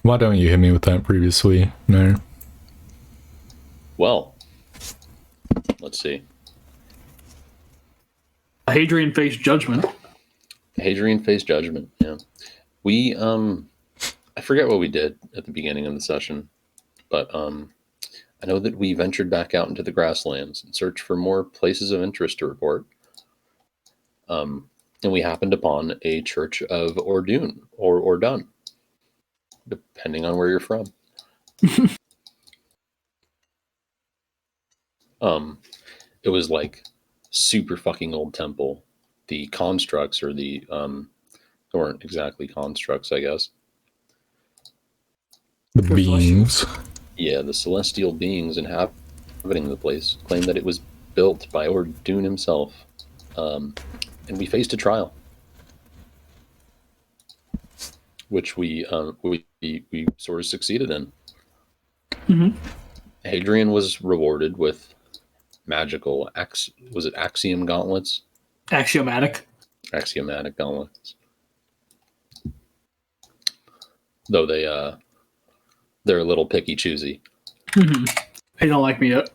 Why don't you hit me with that previously? No. Well, let's see. Hadrian faced judgment. Hadrian faced judgment. Yeah, we I forget what we did at the beginning of the session, but I know that we ventured back out into the grasslands and searched for more places of interest to report. And we happened upon a church of Ordun or Ordun, depending on where you're from. It was like super fucking old temple. The constructs or they weren't exactly constructs, I guess. The beings. Yeah, the celestial beings inhabiting the place claimed that it was built by Ordun himself. And we faced a trial, which we sort of succeeded in. Mm-hmm. Hadrian was rewarded with magical was it axiom gauntlets? Axiomatic gauntlets. Though they're a little picky choosy. Mm-hmm. They don't like me yet.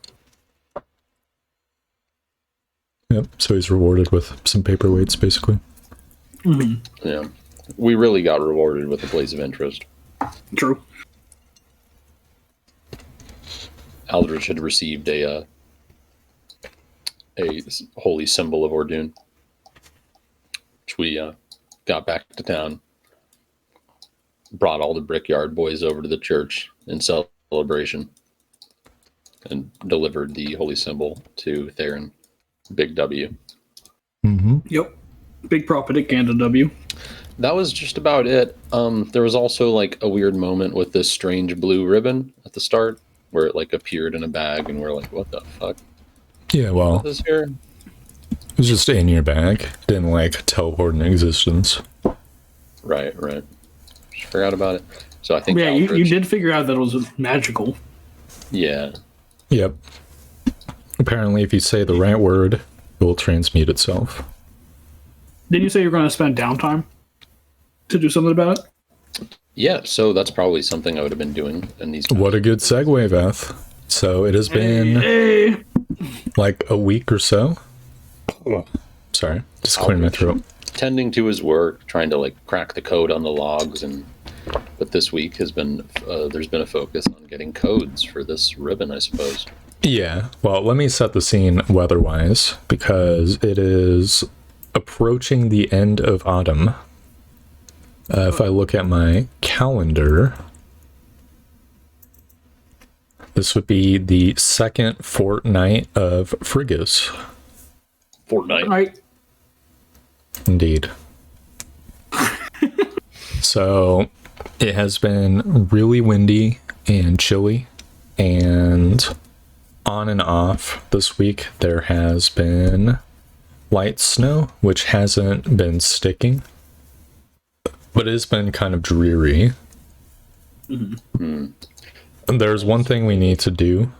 Yep, so he's rewarded with some paperweights, basically. Mm-hmm. Yeah. We really got rewarded with a place of interest. True. Aldrich had received a holy symbol of Ordun, which we got back to town, brought all the Brickyard boys over to the church in celebration, and delivered the holy symbol to Theron. Big W. Mm-hmm. Yep. Big propaganda W. That was just about it. There was also like a weird moment with this strange blue ribbon at the start where it like appeared in a bag and we're like, what the fuck? Yeah, well, What is here? it was just in your bag. Didn't like teleport in existence. Right. Just forgot about it. So I think Yeah, you Aldrich, did figure out that it was magical. Yeah. Yep. Apparently, if you say the right word, it will transmute itself. Didn't you say you're going to spend downtime to do something about it? Yeah, so that's probably something I would have been doing in these times. What a good segue, Beth. So it has been like a week or so. Sorry, just clearing my throat. Tending to his work, trying to like crack the code on the logs, but this week has been there's been a focus on getting codes for this ribbon, I suppose. Yeah, well, let me set the scene weather-wise, because it is approaching the end of autumn. If I look at my calendar, this would be the second fortnight of Frigus. Fortnite. Right. Indeed. So, it has been really windy and chilly, and on and off this week there has been light snow, which hasn't been sticking, but it's been kind of dreary. Mm-hmm. And there's one thing we need to do.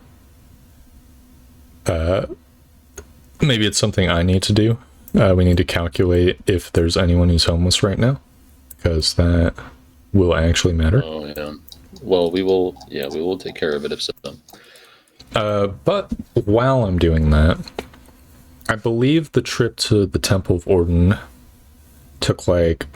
Maybe it's something I need to do. We need to calculate if there's anyone who's homeless right now, because that will actually matter. Oh yeah. Well, we will take care of it if so. But while I'm doing that, I believe the trip to the Temple of Ordun took like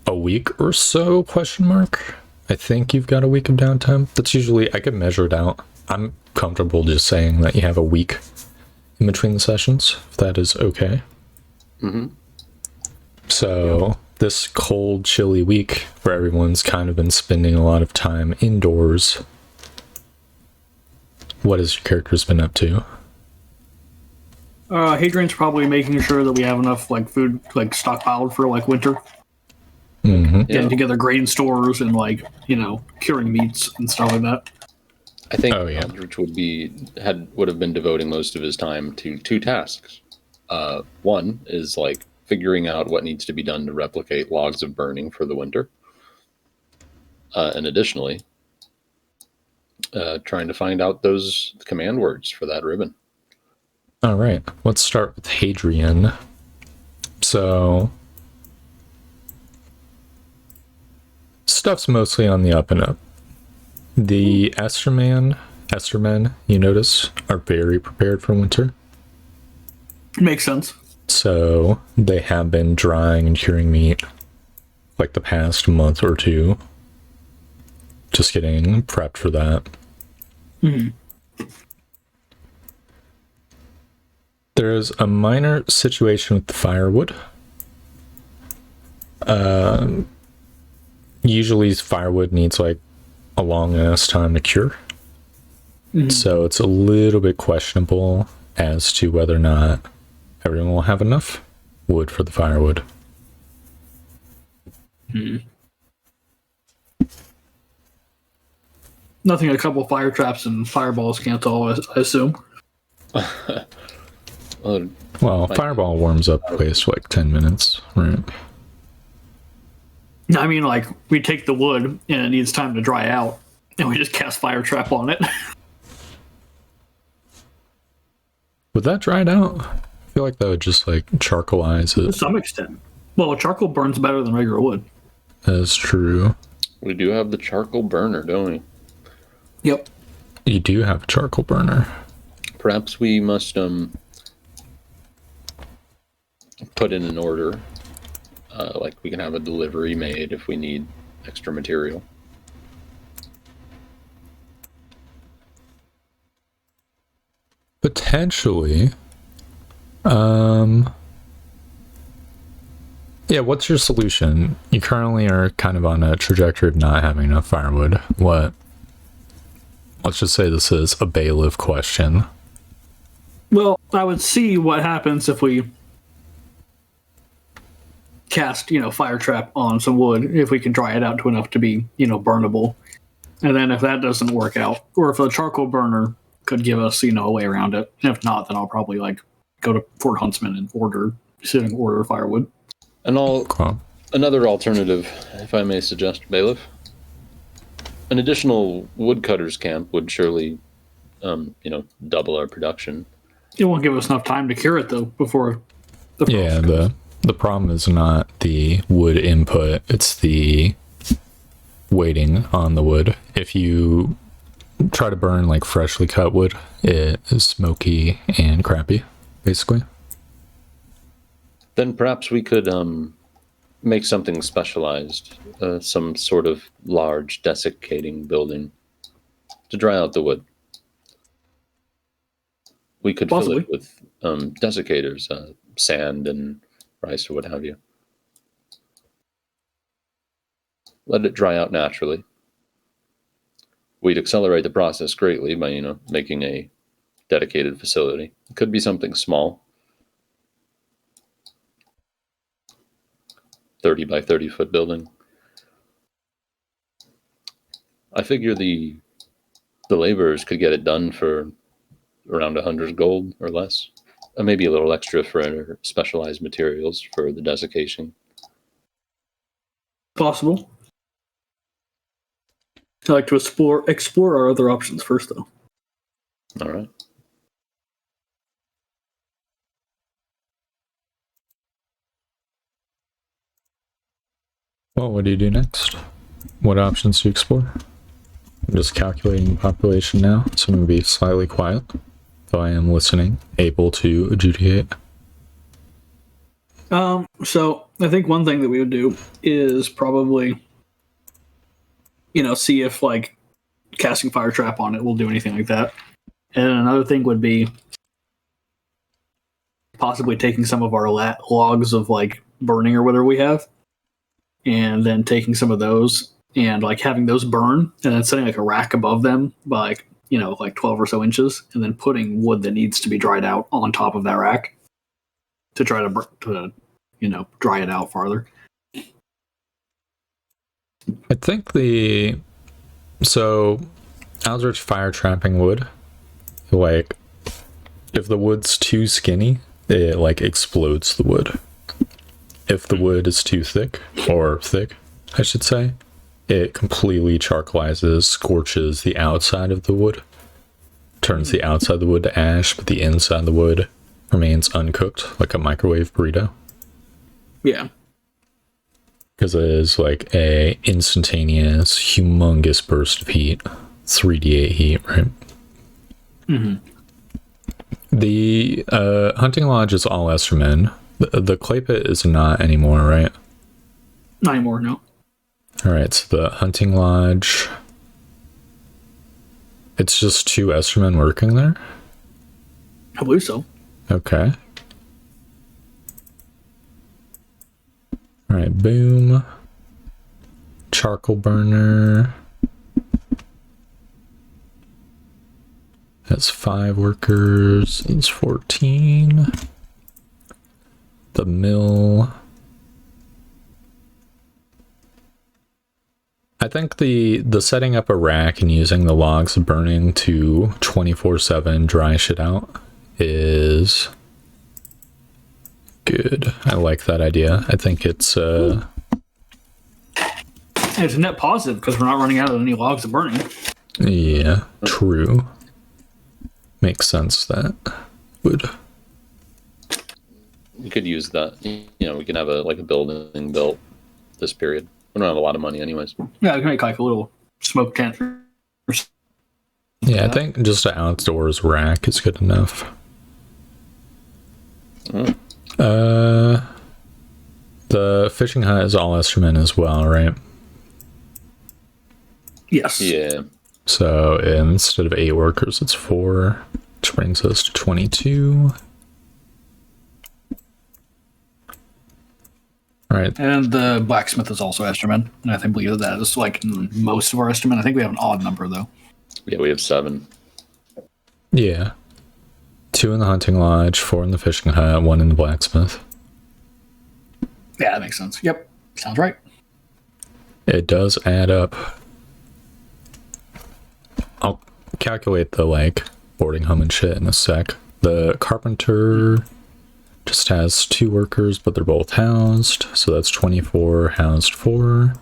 a week or so, question mark. I think you've got a week of downtime. That's usually, I can measure it out. I'm comfortable just saying that you have a week in between the sessions, if that is okay. Mm-hmm. So this cold, chilly week where everyone's kind of been spending a lot of time indoors, what has your character's been up to? Hadrian's probably making sure that we have enough like food like stockpiled for like winter. Mm-hmm. Getting together grain stores and like, curing meats and stuff like that. I think Oh, yeah. Aldrich would have been devoting most of his time to two tasks. One is like figuring out what needs to be done to replicate logs of burning for the winter. And additionally, trying to find out those command words for that ribbon. All right, let's start with Hadrian. So, stuff's mostly on the up and up. The Estermen, you notice, are very prepared for winter. Makes sense. So they have been drying and curing meat like the past month or two. Just getting prepped for that. There's a minor situation with the firewood. Usually firewood needs like a long ass time to cure. So it's a little bit questionable as to whether or not everyone will have enough wood for the firewood. Nothing a couple fire traps and fireballs can't solve, I assume. Well, fireball warms up the place for like 10 minutes, right? I mean, like, we take the wood and it needs time to dry out, and we just cast fire trap on it. Would that dry it out? I feel like that would just like charcoalize To it. some extent. Well, charcoal burns better than regular wood. That's true. We do have the charcoal burner, don't we? Yep. You do have a charcoal burner. Perhaps we must put in an order. Like we can have a delivery made if we need extra material. Potentially. Yeah, what's your solution? You currently are kind of on a trajectory of not having enough firewood. What? Let's just say this is a bailiff question. Well, I would see what happens if we cast, fire trap on some wood, if we can dry it out to enough to be, burnable. And then if that doesn't work out, or if the charcoal burner could give us, a way around it. And if not, then I'll probably go to Fort Huntsman and order firewood. And Cool. another alternative, if I may suggest, Bailiff. An additional woodcutters camp would surely, double our production. It won't give us enough time to cure it though before the frost Yeah, comes. the problem is not the wood input, it's the waiting on the wood. If you try to burn like freshly cut wood, it is smoky and crappy, basically. Then perhaps we could make something specialized, some sort of large desiccating building to dry out the wood. We could Possibly. fill it with desiccators, sand and rice or what have you. Let it dry out naturally. We'd accelerate the process greatly by, making a dedicated facility. It could be something small. 30 by 30 foot building. I figure the laborers could get it done for around 100 gold or less. Maybe a little extra for specialized materials for the desiccation. Possible. I like to explore our other options first, though. All right. Well, what do you do next? What options do you explore? I'm just calculating population now, so I'm going to be slightly quiet, though I am listening, able to adjudicate. So I think one thing that we would do is probably, see if casting fire trap on it will do anything like that. And another thing would be possibly taking some of our logs of burning or whatever we have, and then taking some of those and having those burn, and then setting a rack above them by 12 or so inches, and then putting wood that needs to be dried out on top of that rack to try to dry it out farther. I think so Aldrich fire trapping wood, if the wood's too skinny, it explodes the wood. If the wood is too thick, I should say, it completely charcoalizes, scorches the outside of the wood, turns the outside of the wood to ash, but the inside of the wood remains uncooked, like a microwave burrito. Yeah. Because it is like a instantaneous, humongous burst of heat. 3d8 heat, right? Mm-hmm. The hunting lodge is all Esterman. The clay pit is not anymore, right? Not anymore, no. Alright, so the hunting lodge... It's just 2 Estermen working there? I believe so. Okay. Alright, boom. Charcoal burner. That's 5 workers. It's 14. The mill. I think the setting up a rack and using the logs of burning to 24/7 dry shit out is good. I like that idea. I think it's It's a net positive because we're not running out of any logs of burning. yeah, true. Makes sense that would. We could use that. You know, we can have a building built this period. We don't have a lot of money anyways. Yeah, we can make like a little smoke tent. Yeah, I think just an outdoors rack is good enough. Mm. The fishing hut is all Esterman as well, right? Yes. Yeah. So instead of 8 workers, it's 4, which brings us to 22. All right. And the blacksmith is also Esterman. And I think believe that is like most of our Esterman. I think we have an odd number though. Yeah, we have 7. Yeah. 2 in the hunting lodge, 4 in the fishing hut, 1 in the blacksmith. Yeah, that makes sense. Yep. Sounds right. It does add up. I'll calculate the like boarding home and shit in a sec. The carpenter just has 2 workers, but they're both housed, so that's 24 housed 4.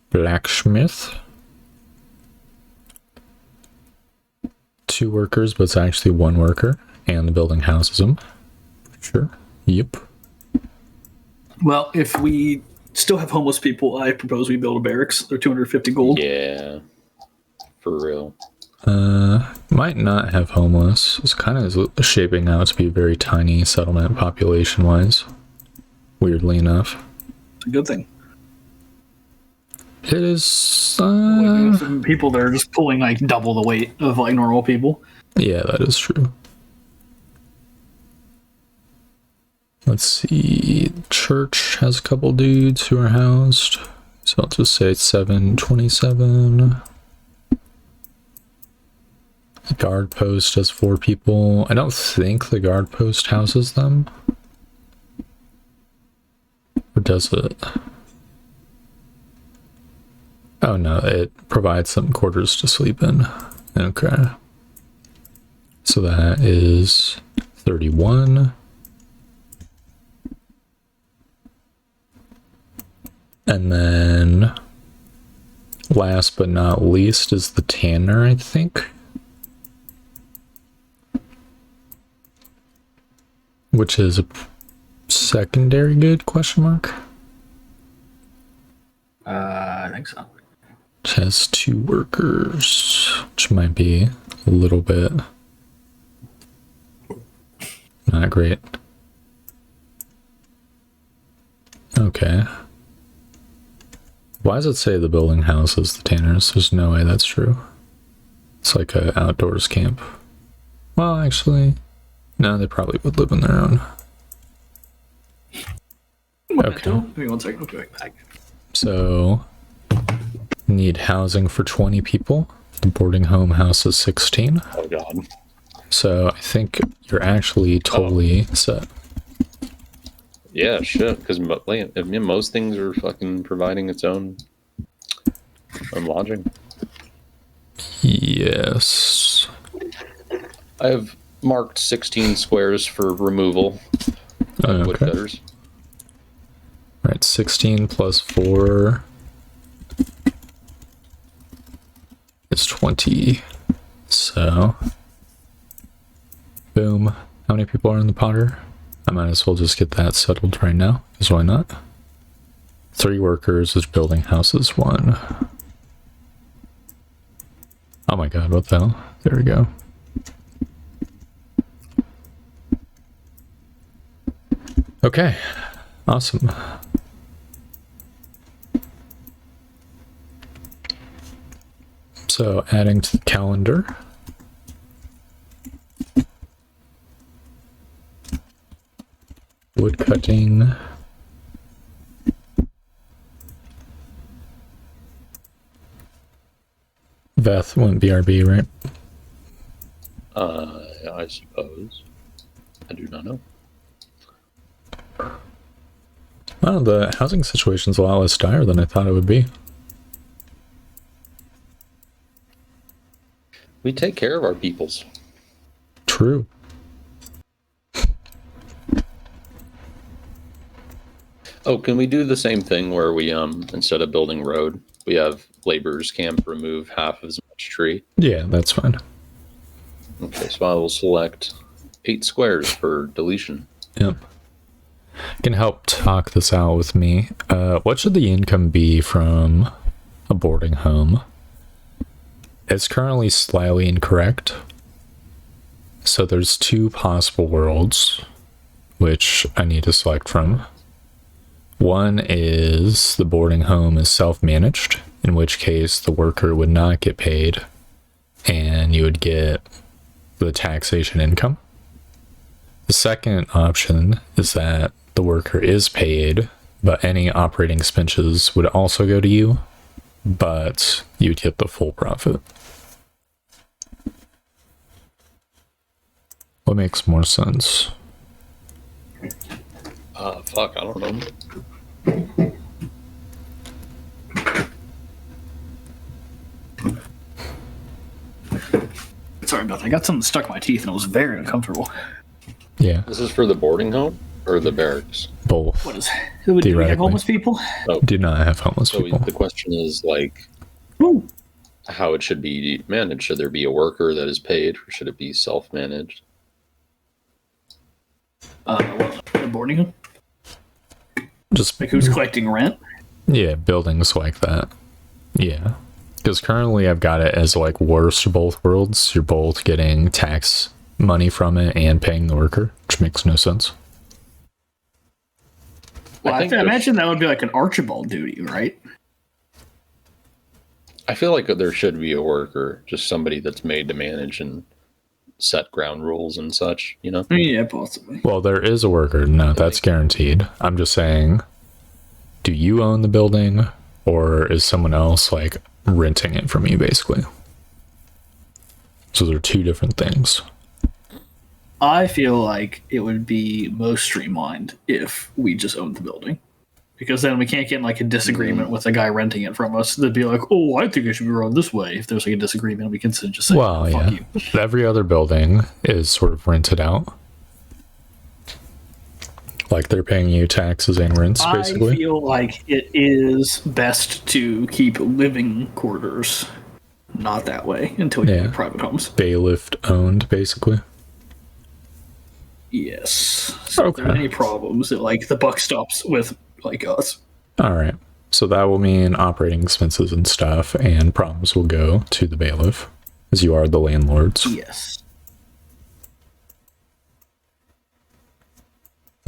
Blacksmith, 2 workers, but it's actually 1 worker, and the building houses them. Sure. Yep. Well, if we still have homeless people, I propose we build a barracks. They're 250 gold. Yeah. For real. Might not have homeless. It's kind of shaping out to be a very tiny settlement population wise. Weirdly enough. It's a good thing. It is Some people that are just pulling like double the weight of like normal people. yeah, that is true. Let's see. Church has a couple dudes who are housed. So I'll just say 727. The guard post has 4 people. I don't think the guard post houses them. Or does it? Oh no, it provides some quarters to sleep in. Okay. So that is 31. And then last but not least is the tanner, I think. Which is a secondary good, question mark? I think so. Which has 2 workers, which might be a little bit not great. Okay. Why does it say the building houses the tanners? There's no way that's true. It's like a outdoors camp. Well, actually, no, they probably would live on their own. Okay. Give me 1 second. I'll be right back. So, need housing for 20 people. The boarding home houses 16. Oh god. So, I think you're actually totally set. Yeah, shit. Because most things are fucking providing its own lodging. Yes. I have marked 16 squares for removal of woodcutters. All right, 16 plus 4 is 20. So, boom. How many people are in the Potter? I might as well just get that settled right now, because why not? 3 workers is building houses 1. Oh my god, what the hell? There we go. Okay, awesome. So adding to the calendar. Wood cutting. Veth went BRB, right? I suppose. I do not know. Wow, the housing situation's a lot less dire than I thought it would be. We take care of our peoples. True. Oh, can we do the same thing where we instead of building road, we have laborers camp remove half as much tree? Yeah, that's fine. Okay, so I will select 8 squares for deletion. Yep. Can help talk this out with me. What should the income be from a boarding home? It's currently slightly incorrect. So there's 2 possible worlds, which I need to select from. One is the boarding home is self-managed, in which case the worker would not get paid, and you would get the taxation income. The second option is that the worker is paid, but any operating expenses would also go to you, but you'd get the full profit. What makes more sense? Fuck, I don't know. Sorry about that. I got something stuck in my teeth and it was very uncomfortable. Yeah, This is for the boarding home or the barracks? both. What is? Do we have Theoretically. homeless people? Do not have homeless So people. the question is like Ooh. how it should be managed. Should there be a worker that is paid, or should it be self-managed? The boarding home? Just Like who's collecting rent? yeah, buildings like that. Yeah. Because currently I've got it as like worst of both worlds. You're both getting tax money from it and paying the worker, which makes no sense. Well, I think imagine that would be like an Archibald duty, right? I feel like there should be a worker, just somebody that's made to manage and set ground rules and such, you know? Yeah, possibly. Well, there is a worker. No, that's guaranteed. I'm just saying, do you own the building or is someone else like renting it from you basically? So they're 2 different things. I feel like it would be most streamlined if we just owned the building. Because then we can't get in like a disagreement with the guy renting it from us. They'd be like, oh, I think it should be run this way. If there's like a disagreement, we can just say, Well, fuck yeah. you. Every other building is sort of rented out. Like they're paying you taxes and rents, basically. I feel like it is best to keep living quarters not that way until you get private homes. Bailiff owned, basically. Yes. So if there are Okay. any problems, like the buck stops with like us. All right. So that will mean operating expenses and stuff and problems will go to the bailiff, as you are the landlords. Yes.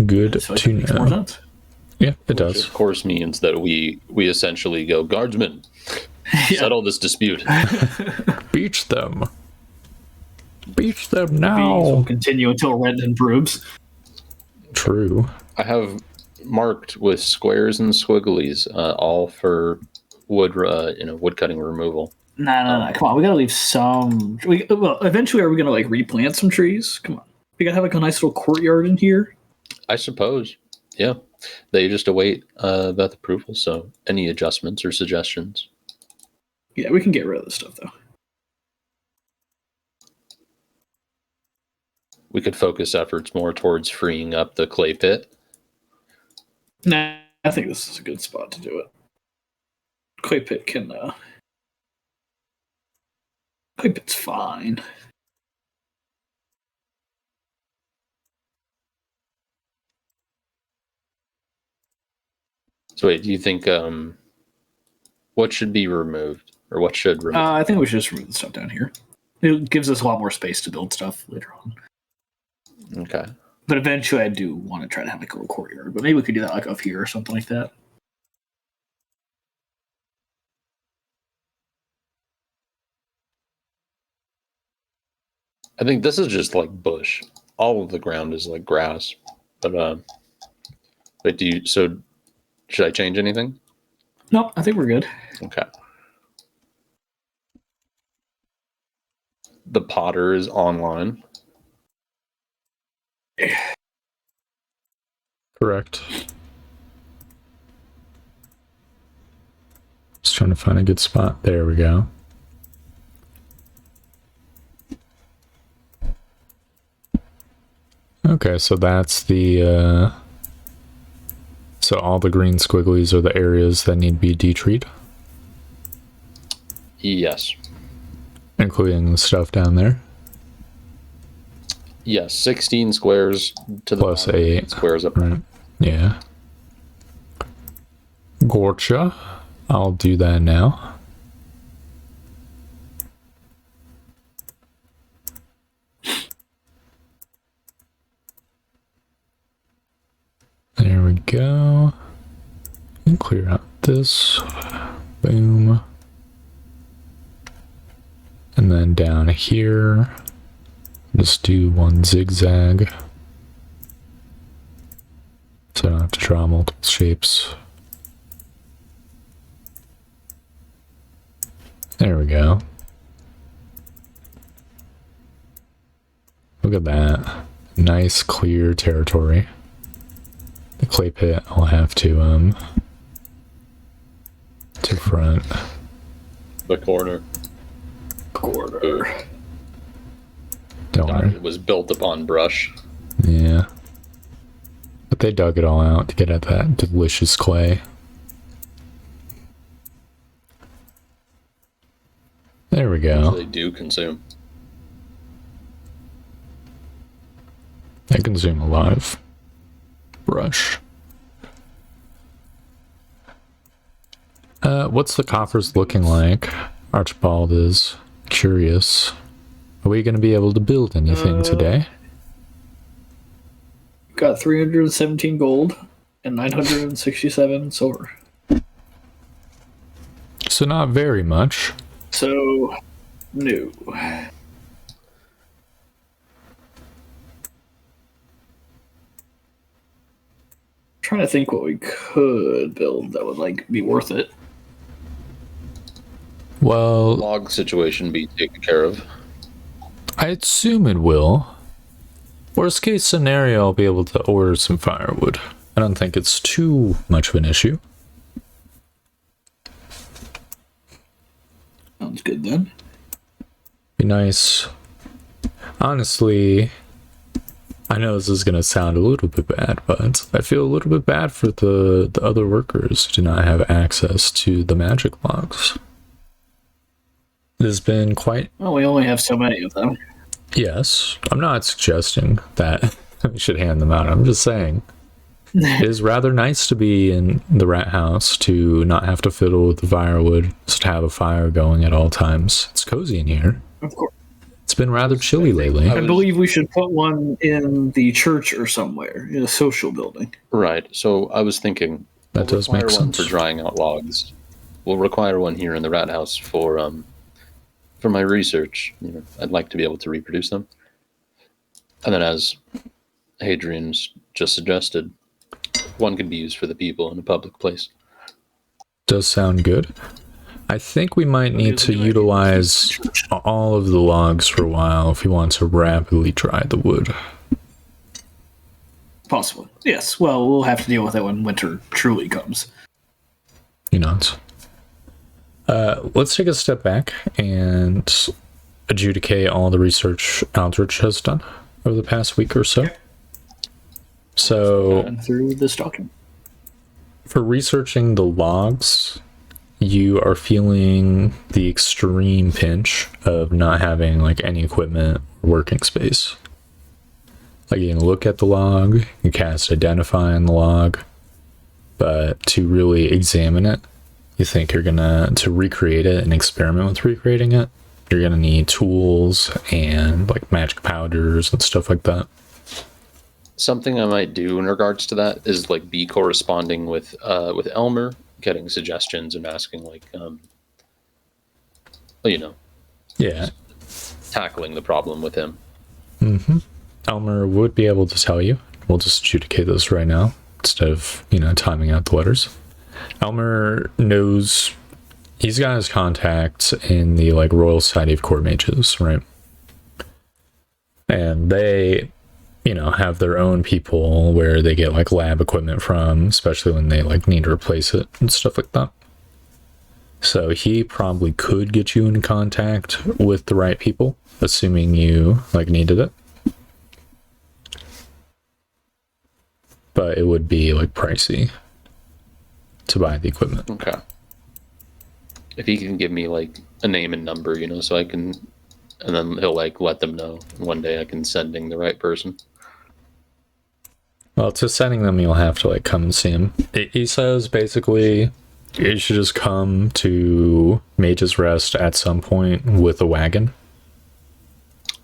Good So I to think it makes more know. sense. Yeah, it Which does. of course means that we essentially go, guardsmen, settle this dispute. Beach them. Beach them Beatings will now. continue until rent improves. True. I have marked with squares and squigglies, all for wood, wood cutting removal. No. Come on, we gotta leave some. Well, eventually, are we gonna like replant some trees? Come on, we gotta have like a nice little courtyard in here. I suppose, yeah. They just await Beth approval. So, any adjustments or suggestions? Yeah, we can get rid of this stuff though. We could focus efforts more towards freeing up the clay pit. Nah, I think this is a good spot to do it. Clay pit can. Clay pit's fine. So wait, do you think what should be removed, or what should remove? I think we should just remove the stuff down here. It gives us a lot more space to build stuff later on. Okay. But eventually, I do want to try to have like a little courtyard. But maybe we could do that like up here or something like that. I think this is just like bush. All of the ground is like grass. But wait, so should I change anything? Nope, I think we're good. Okay. The potter is online. Correct. Just trying to find a good spot. There we go. Okay, so that's the so all the green squigglies are the areas that need to be detreed, Yes. including the stuff down there. Yes, 16 squares to the Plus bottom, 8. squares up. Right. Yeah. Gotcha. I'll do that now. There we go. And clear out this. Boom. And then down here, just do one zigzag. So I don't have to draw multiple shapes. There we go. Look at that. Nice clear territory. The clay pit I'll have to front. The corner. Don't worry. It was built upon brush. Yeah. But they dug it all out to get at that delicious clay. There we go. They do consume. They consume a lot of brush. What's the coffers looking like? Archibald is curious. Are we going to be able to build anything today? Got 317 gold and 967 silver. So not very much. So, no. Trying to think what we could build that would like be worth it. Well, Log situation be taken care of. I assume it will. Worst case scenario, I'll be able to order some firewood. I don't think it's too much of an issue. Sounds good then. Be nice. Honestly, I know this is going to sound a little bit bad, but I feel a little bit bad for the other workers who do not have access to the magic logs. It has been quite... Well, we only have so many of them. Yes, I'm not suggesting that we should hand them out. I'm just saying it is rather nice to be in the rat house, to not have to fiddle with the firewood, just to have a fire going at all times. It's cozy in here. Of course. It's been rather chilly lately. I believe we should put one in the church or somewhere, in a social building. Right. So I was thinking That does require make one sense. for drying out logs. We'll require one here in the rat house for my research. You know, I'd like to be able to reproduce them. And then, as Hadrian's just suggested, one could be used for the people in a public place. Does sound good. I think we might need to utilize all of the logs for a while if we want to rapidly dry the wood. Possibly. Yes. Well, we'll have to deal with it when winter truly comes. You know. Let's take a step back and adjudicate all the research Aldrich has done over the past week or so. So, And through this document. for researching the logs, you are feeling the extreme pinch of not having like any equipment or working space. Like you can look at the log, you cast identify on the log, but to really examine it, you think you're gonna, to recreate it and experiment with recreating it, you're gonna need tools and like magic powders and stuff like that. Something I might do in regards to that is like be corresponding with Elmer, getting suggestions and asking like Yeah. tackling the problem with him. Elmer would be able to tell you. We'll just adjudicate this right now instead of, timing out the letters. Elmer knows, he's got his contacts in the like Royal Society of Court Mages, right? And they, have their own people where they get like lab equipment from, especially when they like need to replace it and stuff like that. So he probably could get you in contact with the right people, assuming you like needed it. But it would be like pricey to buy the equipment. Okay. If he can give me like a name and number, so I can, and then he'll like let them know. One day I can sending the right person. Well, to sending them, you'll have to like come and see him. He says basically you should just come to Mage's Rest at some point with a wagon.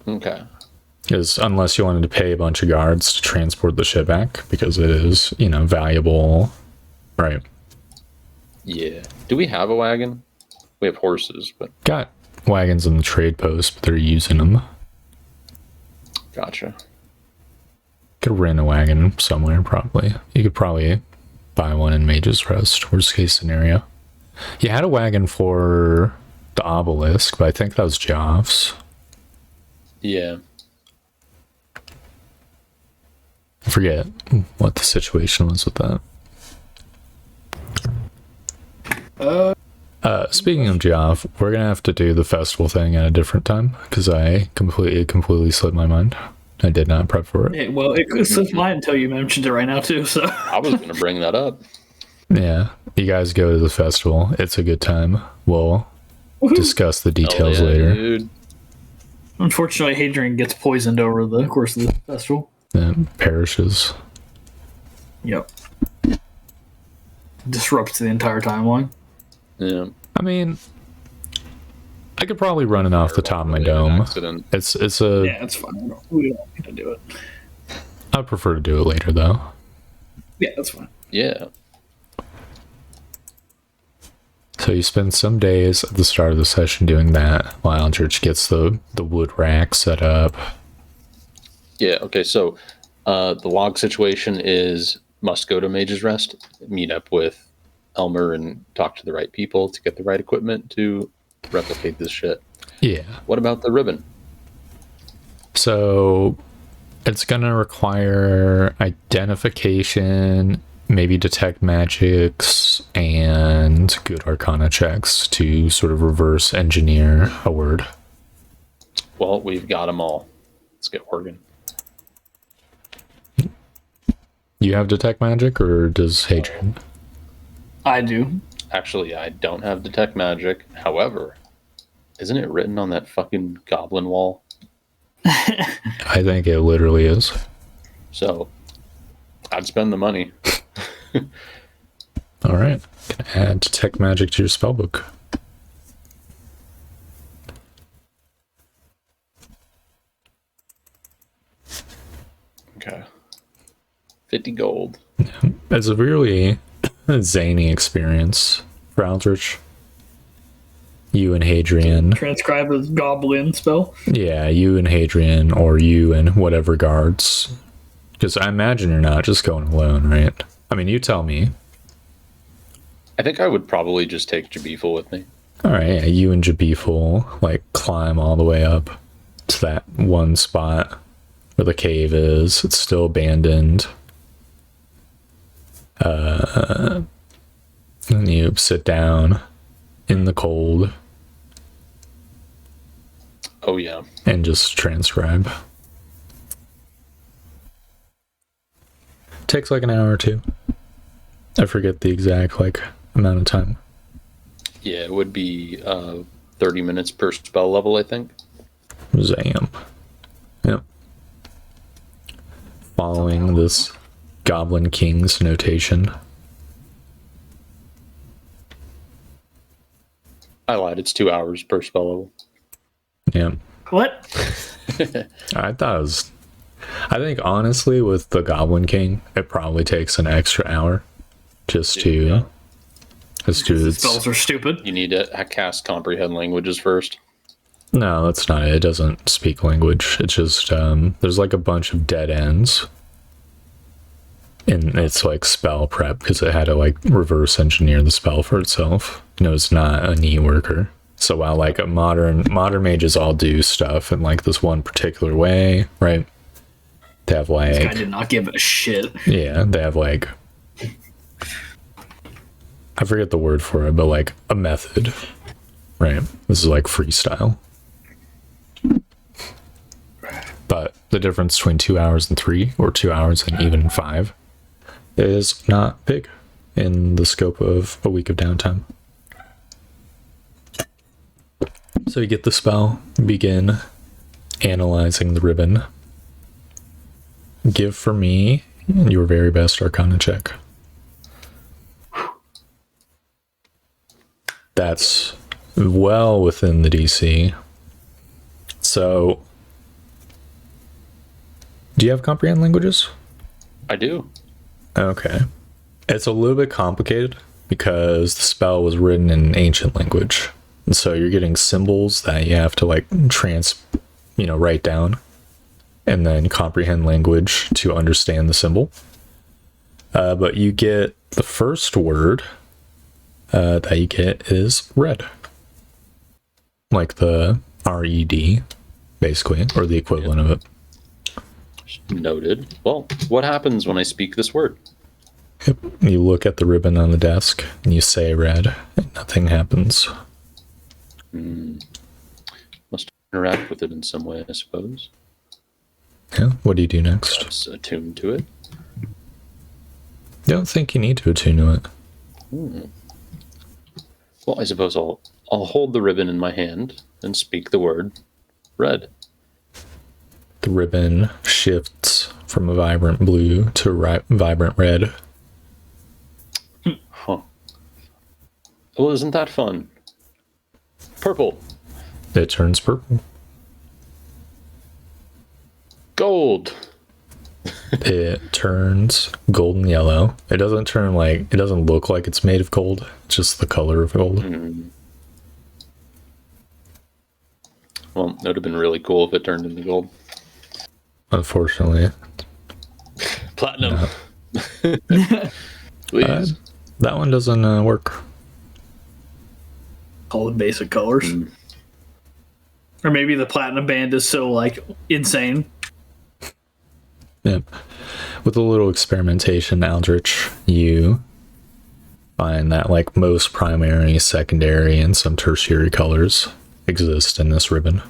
Okay. Because unless you wanted to pay a bunch of guards to transport the shit back, because it is, valuable, right? Yeah. Do we have a wagon? We have horses, but Got wagons in the trade post, but they're using them. gotcha. Could rent a wagon somewhere, probably. You could probably buy one in Mage's Rest, worst case scenario. You had a wagon for the obelisk, but I think that was Joff's. Yeah. I forget what the situation was with that. Speaking of Geoff, we're gonna have to do the festival thing at a different time because I completely slipped my mind. I did not prep for it. Yeah, well, it slipped mine until you mentioned it right now too. So I was going to bring that up. Yeah, you guys go to the festival. It's a good time. We'll discuss the details later. Dude. unfortunately, Hadrian gets poisoned over the course of the festival. It perishes. Yep. Disrupts the entire timeline. Yeah. I mean, I could probably run it off the top of my dome. Accident. It's a. Yeah, it's fine. We don't need to do it. I prefer to do it later though. Yeah, that's fine. Yeah. So you spend some days at the start of the session doing that while Aldrich gets the wood rack set up. Yeah. Okay. So the log situation is must go to Mage's Rest, meet up with Elmer and talk to the right people to get the right equipment to replicate this shit. Yeah. What about the ribbon? So it's going to require identification, maybe detect magics, and good arcana checks to sort of reverse engineer a word. Well, we've got them all. Let's get working. You have detect magic, or does Hadrian? I do. Actually, I don't have detect magic. However, isn't it written on that fucking goblin wall? I think it literally is. So I'd spend the money. All right. Can add detect magic to your spellbook. Okay. 50 gold. It's a really zany experience for Aldrich. You and Hadrian. Transcribe as goblin spell. Yeah, you and Hadrian, or you and whatever guards. Because I imagine you're not just going alone, right? I mean, you tell me. I think I would probably just take Jabiful with me. All right, yeah, you and Jabiful, like, climb all the way up to that one spot where the cave is. It's still abandoned. And you sit down in the cold. Oh, yeah. And just transcribe. Takes like an hour or two. I forget the exact like amount of time. Yeah, it would be 30 minutes per spell level, I think. Zam. Yep. Following this Goblin King's notation. I lied. It's 2 hours per spell level. Yeah. What? I thought it was. I think honestly, with the Goblin King, it probably takes an extra hour just to. Yeah. Just to The spells are stupid. You need to cast comprehend languages first. No, that's not it. It doesn't speak language. It's just there's like a bunch of dead ends. And it's like spell prep because it had to like reverse engineer the spell for itself. No, it's not a neat worker. So while like a modern mages all do stuff in like this one particular way, right? They have like This guy did not give a shit. yeah, they have like I forget the word for it, but like a method, right? This is like freestyle. But the difference between 2 hours and 3, or 2 hours and even 5, is not big in the scope of a week of downtime. So you get the spell, begin analyzing the ribbon. Give for me your very best Arcana check. That's well within the DC. So, do you have comprehend languages? I do. Okay. It's a little bit complicated because the spell was written in ancient language. And so you're getting symbols that you have to like write down and then comprehend language to understand the symbol. But you get the first word that you get is red. Like the RED, basically, or the equivalent of it. Noted. Well, what happens when I speak this word? You look at the ribbon on the desk and you say red, and nothing happens. Must interact with it in some way, I suppose. Yeah, what do you do next? Just attune to it. Don't think you need to attune to it. Well, I suppose I'll hold the ribbon in my hand and speak the word red. The ribbon shifts from a vibrant blue to a vibrant red. Huh. Well, isn't that fun? Purple. It turns purple. Gold. It turns golden yellow. It doesn't look like it's made of gold. It's just the color of gold. Well, that would have been really cool if it turned into gold. Unfortunately. Platinum. No. Please. That one doesn't work. All the basic colors. Or maybe the platinum band is so like insane. Yeah. With a little experimentation, Aldrich, you find that like most primary, secondary, and some tertiary colors exist in this ribbon.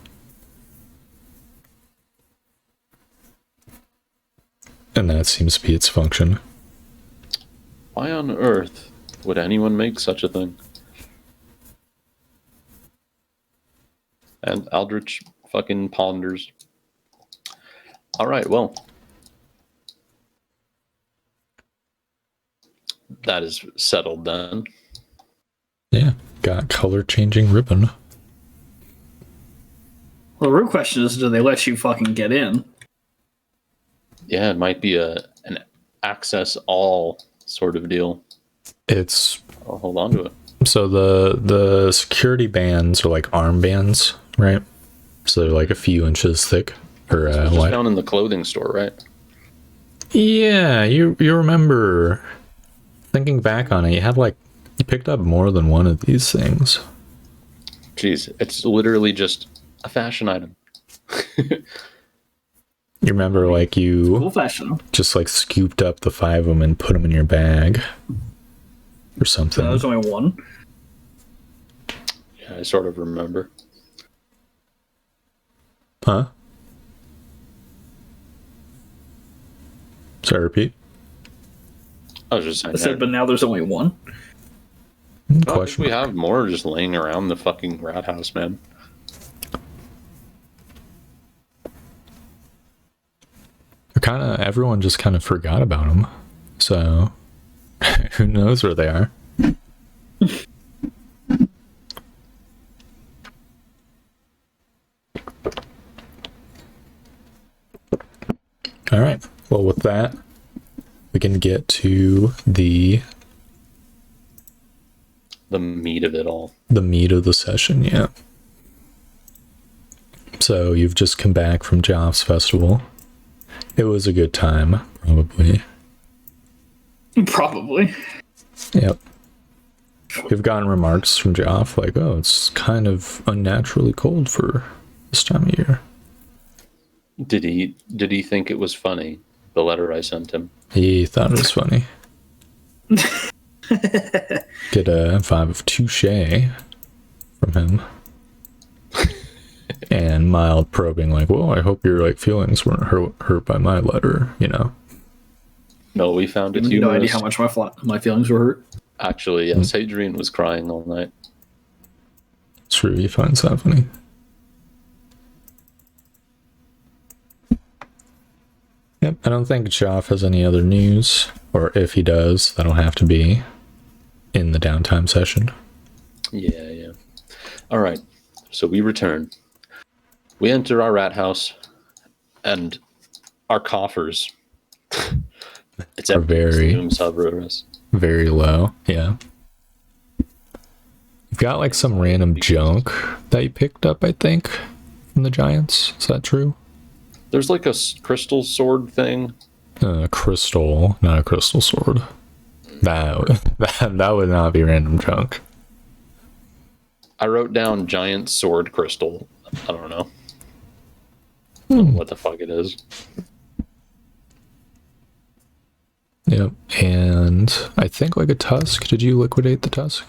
And that seems to be its function. Why on earth would anyone make such a thing? And Aldrich fucking ponders. All right, well. That is settled then. Yeah, got color changing ribbon. Well, the real question is, do they let you fucking get in? Yeah, it might be an access all sort of deal. It's I'll hold on to it. so the security bands are like armbands, right? So they're like a few inches thick or Just wide. down in the clothing store, right? Yeah, you remember thinking back on it, you picked up more than one of these things. Jeez, it's literally just a fashion item. You remember like you Cool fashion. just like scooped up the 5 of them and put them in your bag or something. So there's only one. Yeah, I sort of remember. Huh? Sorry, repeat. I was just saying. I said, but now there's only one. I think we have more just laying around the fucking rat house, man. Everyone just kind of forgot about them. So who knows where they are? Well, with that, we can get to the meat of it all. the meat of the session, yeah. So you've just come back from Joff's festival. It was a good time, probably. Probably. Yep. We've gotten remarks from Joff like, oh, it's kind of unnaturally cold for this time of year. Did he think it was funny, the letter I sent him? He thought it was funny. Get a vibe of touche from him. And mild probing like, well, I hope your like feelings weren't hurt by my letter, you know. No, we found it No humorous. idea how much my feelings were hurt. Actually, yes, Hadrian was crying all night. True, he finds that funny. Yep, I don't think Joff has any other news, or if he does, that'll have to be in the downtime session. Yeah. All right, so we return. We enter our rat house, and our coffers. It's Are very- Cerberus. Very low, yeah. You've got like some random junk that you picked up, I think, from the Giants. Is that true? There's like a crystal sword thing. Crystal, not a crystal sword. That would not be random junk. I wrote down giant sword crystal. I don't know what the fuck it is. Yep, and I think like a tusk. Did you liquidate the tusk?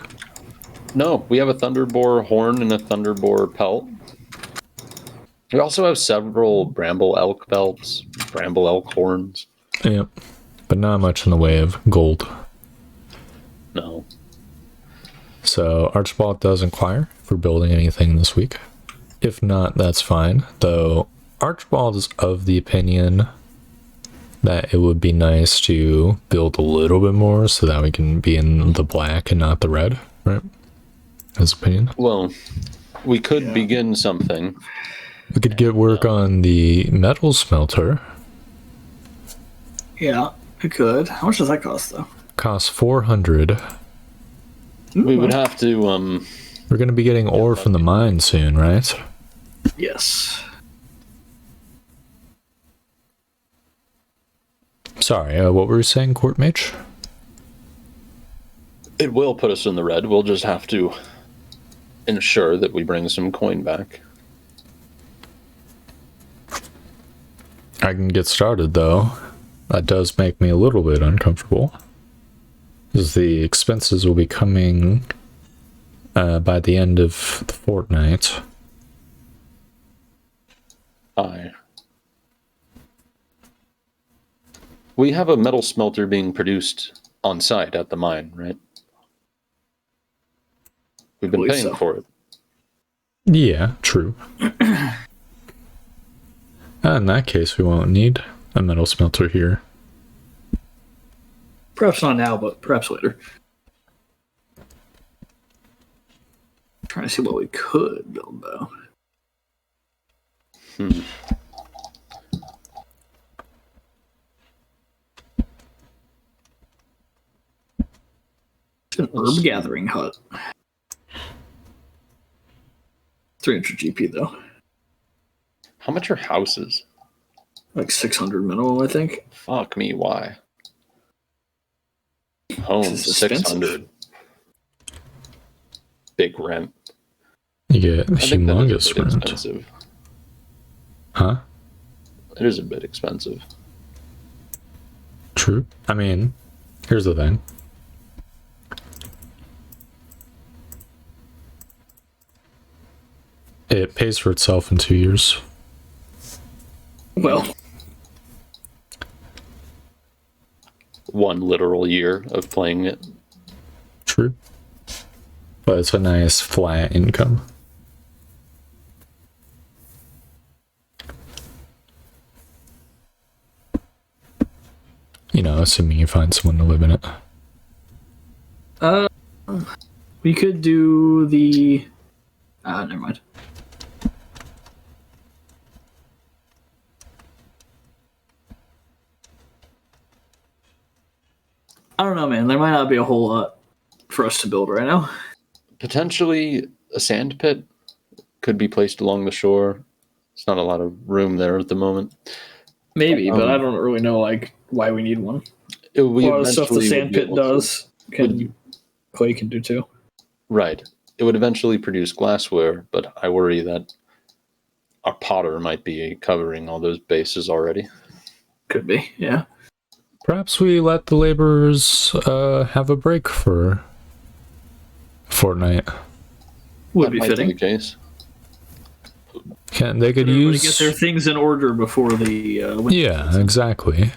No, we have a thunderboar horn and a thunderboar pelt. We also have several bramble elk pelts, bramble elk horns. Yep, but not much in the way of gold. No. So Archibald does inquire if we're building anything this week. If not, that's fine. Though Archibald is of the opinion that it would be nice to build a little bit more so that we can be in the black and not the red, right? His opinion. Well, we could begin something. We could get work on the metal smelter. Yeah, it could. How much does that cost, though? Costs 400. We would have to, We're going to be getting ore from the mine soon, right? Yes. Sorry, what were you saying, Court Mage? it will put us in the red. We'll just have to ensure that we bring some coin back. I can get started, though. That does make me a little bit uncomfortable. Because the expenses will be coming by the end of the fortnight. Aye. We have a metal smelter being produced on site at the mine, right? We've been Believe paying so. for it. Yeah, true. In that case, we won't need a metal smelter here. Perhaps not now, but perhaps later. Trying to see what we could build, though. It's an herb gathering hut. 300 GP, though. How much are houses? Like 600 minimum, I think. Fuck me, why? Home, This is expensive. 600. Big rent. You get I think that is humongous a bit rent. expensive. Huh? It is a bit expensive. True. I mean, here's the thing. It pays for itself in 2 years. Well, One literal year of playing it. True. But it's a nice flat income. You know, assuming you find someone to live in it. we could do the... never mind. I don't know, man. There might not be a whole lot for us to build right now. Potentially a sand pit could be placed along the shore. There's not a lot of room there at the moment. Maybe, but I don't really know like why we need one. A lot of stuff the sand pit does clay can do too. Right. It would eventually produce glassware, but I worry that our potter might be covering all those bases already. Could be, yeah. Perhaps we let the laborers have a break for a fortnight. Would be fitting. Be the case. They could use get their things in order before the winter. Yeah, exactly.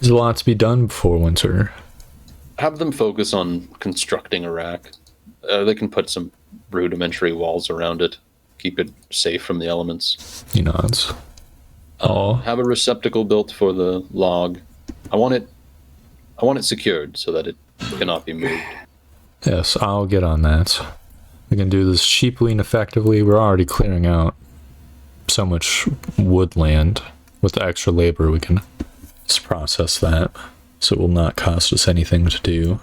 There's a lot to be done before winter. Have them focus on constructing a rack. They can put some rudimentary walls around it, keep it safe from the elements. He nods. Have a receptacle built for the log. I want it secured so that it cannot be moved. Yes, I'll get on that. We can do this cheaply and effectively. We're already clearing out so much woodland. With the extra labor, we can just process that, so it will not cost us anything to do.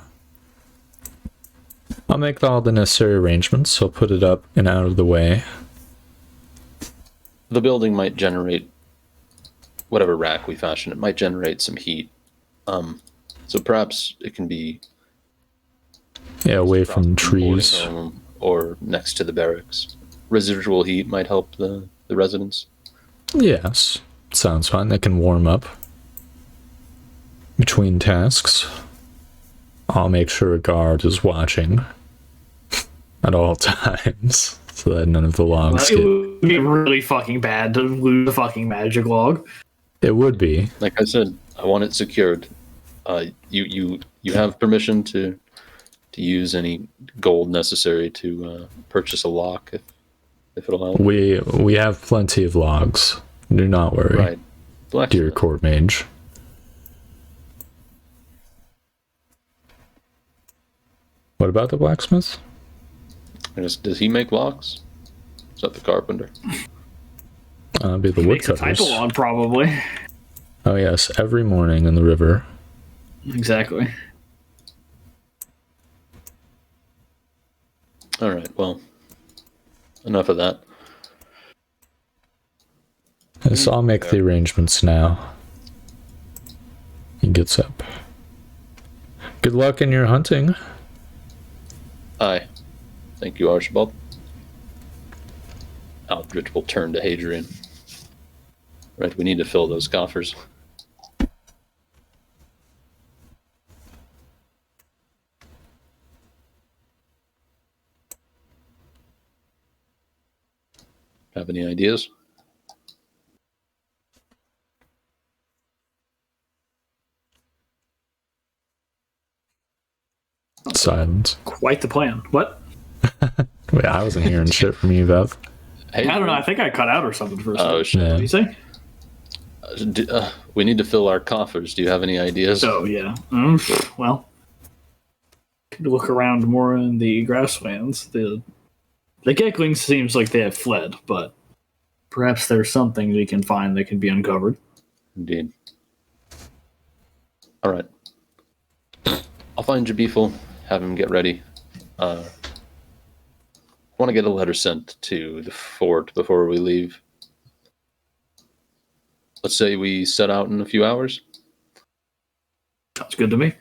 I'll make all the necessary arrangements. I'll put it up and out of the way. The building might generate whatever rack we fashion. It might generate some heat. So perhaps it can be away from trees or next to the barracks. Residual heat might help the residents. Yes, sounds fine. They can warm up between tasks. I'll make sure a guard is watching at all times so that none of the logs It would be really fucking bad to lose the fucking magic log. It would be. Like I said, I want it secured. You have permission to use any gold necessary to purchase a lock if it'll help. We have plenty of logs. Do not worry. Right. Dear court mage. What about the blacksmith? Does he make locks? Is that the carpenter? Be the Makes a woodcutters. type of log, probably. Oh yes, every morning in the river. Exactly. All right. Well, enough of that. So I'll make the arrangements now. He gets up. Good luck in your hunting. Aye. Thank you, Archibald. Aldrich will turn to Hadrian. Right, we need to fill those coffers. Have any ideas? Silence. Quite the plan. What? Wait, I wasn't hearing shit from you, Bev. Hey, I don't know. I think I cut out or something for a second. Oh, shit. Yeah. What do you say? We need to fill our coffers. Do you have any ideas? Oh, yeah. Well, could look around more in the grasslands. The Geklings seems like they have fled, but perhaps there's something we can find that can be uncovered. Indeed. All right. I'll find Jabiful, have him get ready. I want to get a letter sent to the fort before we leave. Let's say we set out in a few hours. Sounds good to me.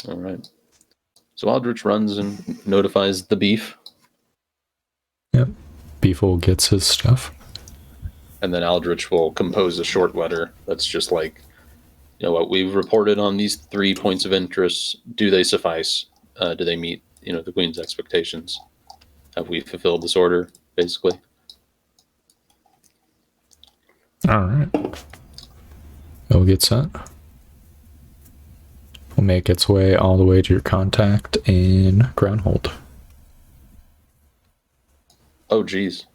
All right. So Aldrich runs and notifies the beef. Yep. Beefle gets his stuff. And then Aldrich will compose a short letter that's just like, you know what, we've reported on these 3 points of interest. Do they suffice? Do they meet, the Queen's expectations? Have we fulfilled this order, basically? All right. It'll get sent. Will make its way all the way to your contact in Groundhold. Oh, geez.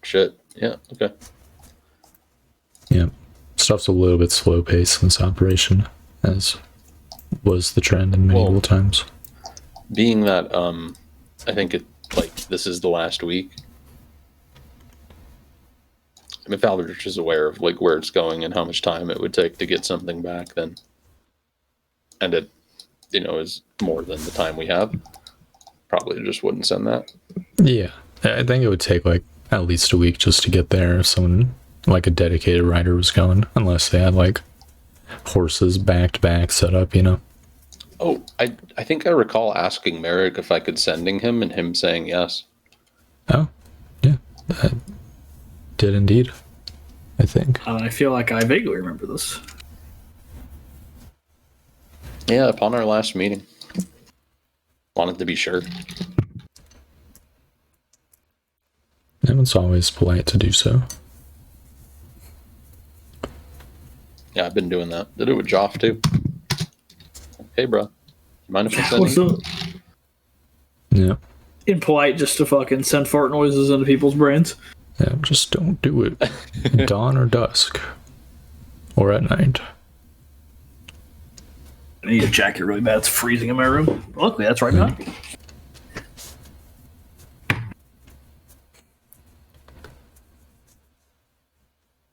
Shit. Yeah, okay. Yeah. Stuff's a little bit slow paced in this operation, as was the trend in medieval times. Being that I think this is the last week. If Aldrich is aware of where it's going and how much time it would take to get something back, then and it is more than the time we have, probably just wouldn't send that. Yeah, I think it would take like at least a week just to get there if someone like a dedicated rider was going, unless they had like horses back to back set up, Oh, I think I recall asking Merrick if I could sending him and him saying yes. Oh, yeah, that did indeed, I think. I feel like I vaguely remember this. Yeah, upon our last meeting. Wanted to be sure. And it's always polite to do so. Yeah, I've been doing that. Did it with Joff too. Hey, bro. You mind if I send What's you? up? Yeah. Impolite just to fucking send fart noises into people's brains. Yeah, just don't do it. Dawn or dusk. Or at night. I need a jacket really bad. It's freezing in my room. Luckily, that's right behind me.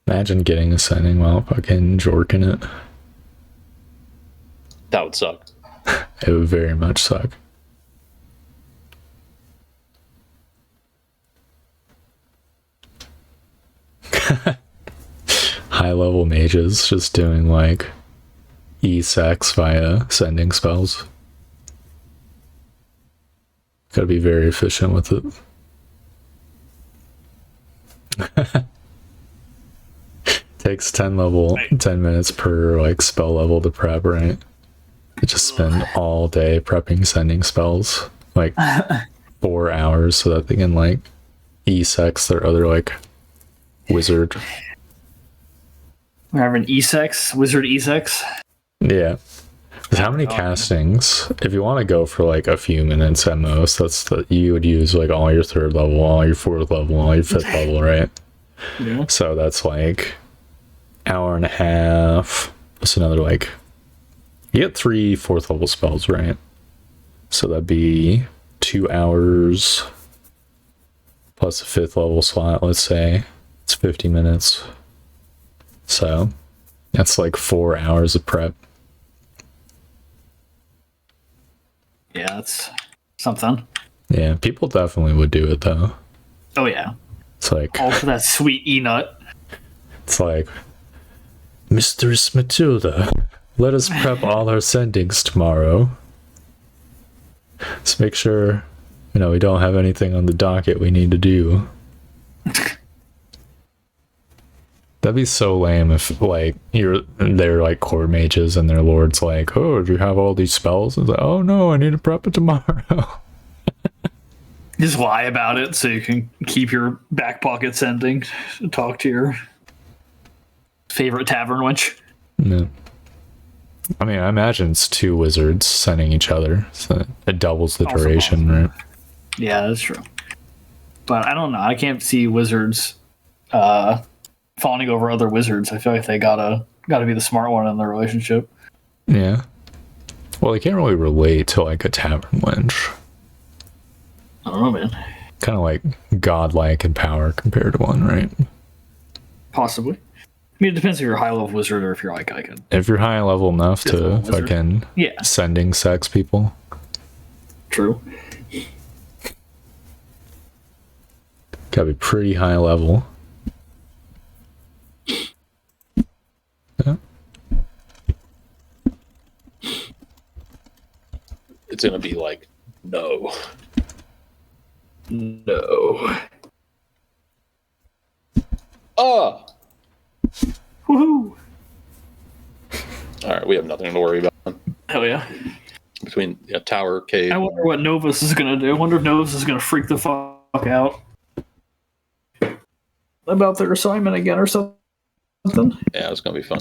Imagine getting a sending while fucking jorking it. That would suck. It would very much suck. High level mages just doing like E-sex via sending spells. Gotta be very efficient with it. Takes 10 minutes per like spell level to prep, right? You just spend all day prepping sending spells, like 4 hours, so that they can like E-sex their other like wizard. We're having E-sex, wizard E-sex. Yeah. How many castings? If you want to go for like a few minutes at most, you would use like all your 3rd level, all your 4th level, all your 5th level, right? Yeah. So that's like hour and a half. That's another like, you get 3 4th level spells, right? So that'd be 2 hours plus a 5th level slot, let's say. It's 50 minutes. So that's like 4 hours of prep. Yeah, that's something. Yeah, people definitely would do it though. Oh, yeah. It's like, All for that sweet E-nut. it's like, Mistress Matilda, let us prep all our sendings tomorrow. Let's make sure, we don't have anything on the docket we need to do. That'd be so lame if, like, they're like core mages and their lord's like, oh, do you have all these spells? It's like, oh no, I need to prep it tomorrow. Just lie about it so you can keep your back pocket sending to talk to your favorite tavern wench. No. I mean, I imagine it's 2 wizards sending each other, so it doubles the Also duration, possible. right? Yeah, that's true. But I don't know. I can't see wizards fawning over other wizards. I feel like they gotta be the smart one in their relationship. Yeah. Well, they can't really relate to like a tavern wench. I don't know, man. Kind of like godlike in power compared to one, right? Possibly. I mean, it depends if you're a high level wizard or if you're like I can. If you're high level enough Fifth to level wizard. fucking Yeah, sending sex people, true. gotta be pretty high level. Yeah. It's going to be like, no. No. Oh! Woohoo! All right, we have nothing to worry about. Hell yeah. Between tower, cave. I wonder what Novus is gonna do. I wonder if Novus is gonna freak the fuck out about their assignment again or something. Yeah, it's going to be fun.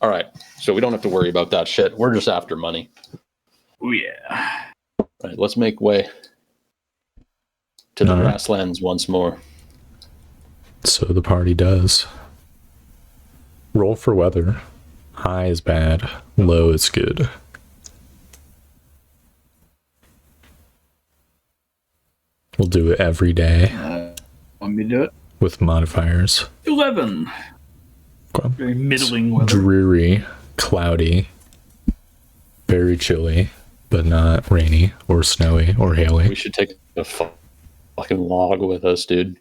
All right, so we don't have to worry about that shit. We're just after money. Oh yeah. All right, let's make way to the All right. grasslands once more. So the party does. Roll for weather. High is bad. Low is good. We'll do it every day Want me to do it? with modifiers. 11. Okay. Very middling weather. Dreary, cloudy, very chilly, but not rainy or snowy or We haily. should take a fucking log with us, dude.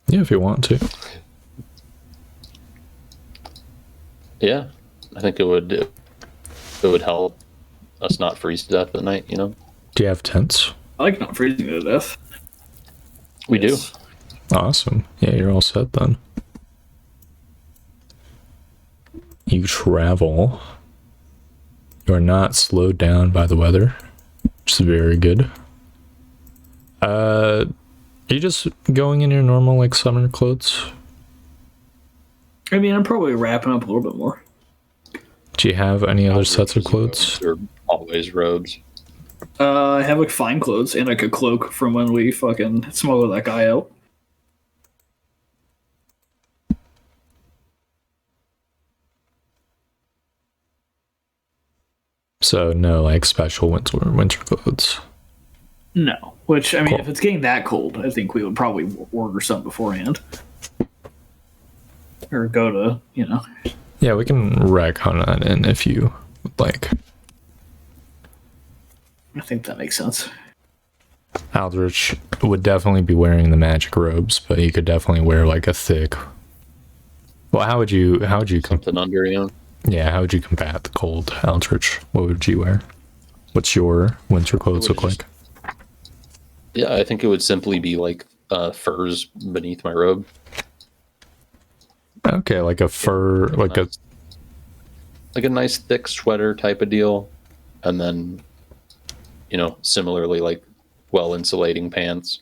Yeah, if you want to. Yeah, I think it would help us not freeze to death at night. You know, Do you have tents? I like not freezing to death. we Yes. do. Awesome. Yeah, you're all set then. You travel. You are not slowed down by the weather, which is very good. Are you just going in your normal like summer clothes? I mean, I'm probably wrapping up a little bit more. Do you have any other sets of clothes? Or always robes. I have like fine clothes and like a cloak from when we fucking smuggled that guy out. So no like special winter clothes. No, which I mean, Cool. if it's getting that cold, I think we would probably order some beforehand, or go to Yeah, we can rec on that in if you would like. I think that makes sense. Aldrich would definitely be wearing the magic robes, but you could definitely wear like a thick. Well, how would you Something under, you know. yeah, how would you combat the cold, Aldrich? What would you wear? What's your winter clothes look like? Yeah, I think it would simply be like furs beneath my robe. Okay, like a fur, like a Like a nice thick sweater type of deal, and then, similarly like well insulating pants.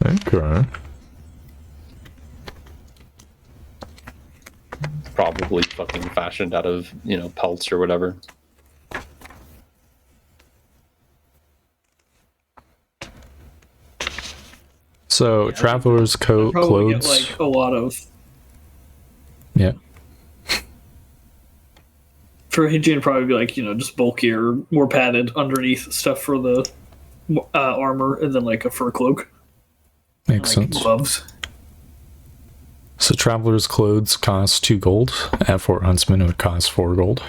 okay. Probably fucking fashioned out of pelts or whatever. So traveler's coat Probably clothes. get like a lot of Yeah. for Hygiene. Probably be like just bulkier, more padded underneath stuff for the armor, and then like a fur cloak, Makes like sense. gloves. So traveler's clothes cost 2 gold. At Fort Huntsman, it would cost 4 gold.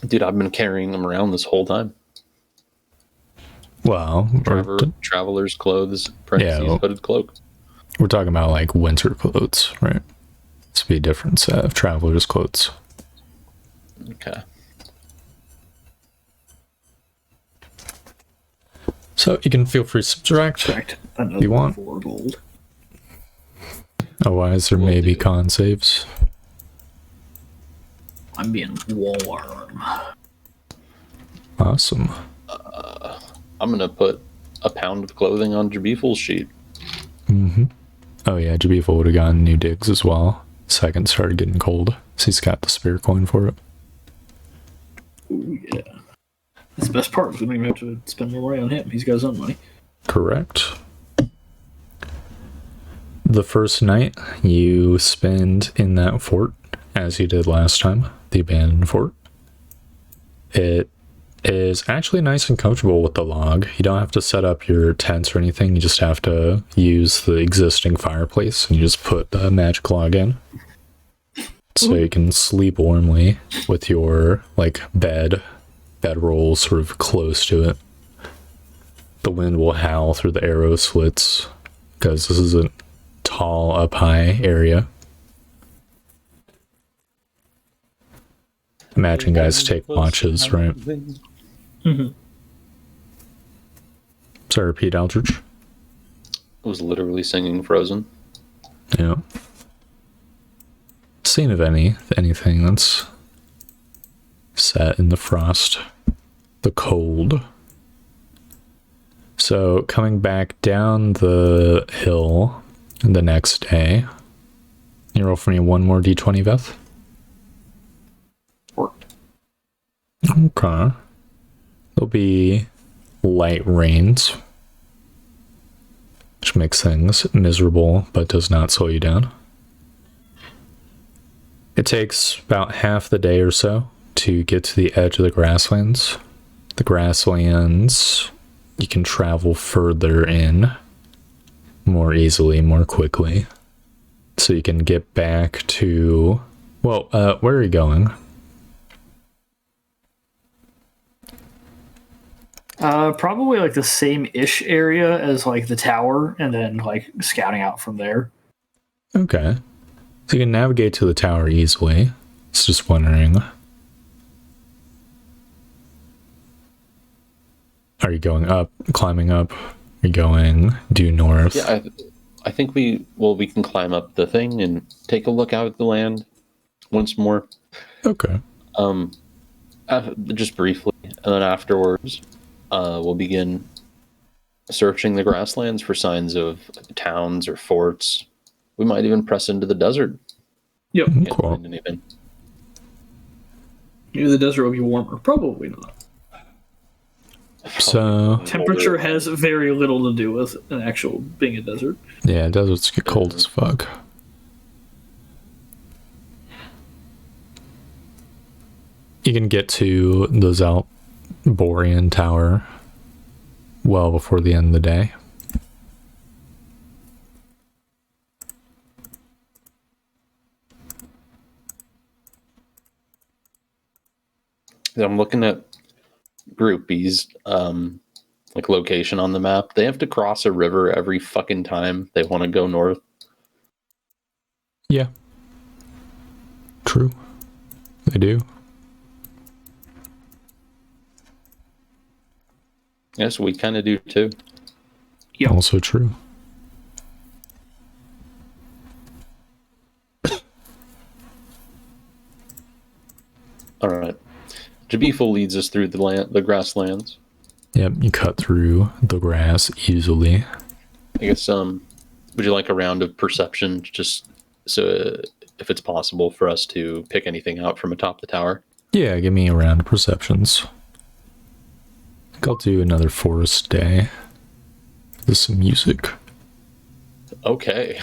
Dude, I've been carrying them around this whole time. Well, Traveler's clothes, parentheses, Yeah. hooded cloak. we're talking about like winter clothes, right? This would be a different set of traveler's clothes. Okay. So you can feel free to subtract. Correct. Another You want? 4 gold. Otherwise, there Will may be do. con saves. I'm being warm. Awesome. I'm gonna put a pound of clothing on Jabiful's sheet. Oh yeah, Jabiful would have gotten new digs as well. Second started getting cold, so he's got the spare coin for it. Ooh, yeah. That's the best part. We don't even have to spend more money on him. He's got his own money. Correct. The first night you spend in that fort, as you did last time, the abandoned fort. It is actually nice and comfortable with the log. You don't have to set up your tents or anything. You just have to use the existing fireplace and you just put the magic log in. So you can sleep warmly with your like bedroll sort of close to it. The wind will howl through the arrow slits because this is a tall up high area. Imagine guys take watches, right? Mm-hmm. Sorry, repeat, Aldrich. I was literally singing Frozen. Yeah. Scene of anything that's set in the frost, the cold. So coming back down the hill the next day, you roll for me one more d20, Veth. Okay. There'll be light rains, which makes things miserable but does not slow you down. It takes about half the day or so to get to the edge of the grasslands. The grasslands, you can travel further in more easily, more quickly. so you can get back to, well, where are you going? Probably like the same-ish area as like the tower, and then like scouting out from there. Okay. So you can navigate to the tower easily. It's just wondering. Are you going up, climbing up? Are you going due north? Yeah, I think we can climb up the thing and take a look out at the land once more. Okay. Just briefly, and then afterwards, we'll begin searching the grasslands for signs of towns or forts. We might even press into the desert. Yep. Can't Cool. find anything. Maybe the desert will be warmer. Probably not. So, Temperature has very little to do with an actual being a desert. yeah, deserts get cold as fuck. You can get to the Zalborian Tower well before the end of the day. I'm looking at groupies, like location on the map. They have to cross a river every fucking time they want to go north. Yeah. True. They do. Yes, we kind of do too. Yep. Also true. All right. Jabiful leads us through the grasslands. Yep, you cut through the grass easily. I guess, would you like a round of perception just so if it's possible for us to pick anything out from atop the tower? Yeah, give me a round of perceptions. I think I'll do another forest day. There's some music. Okay.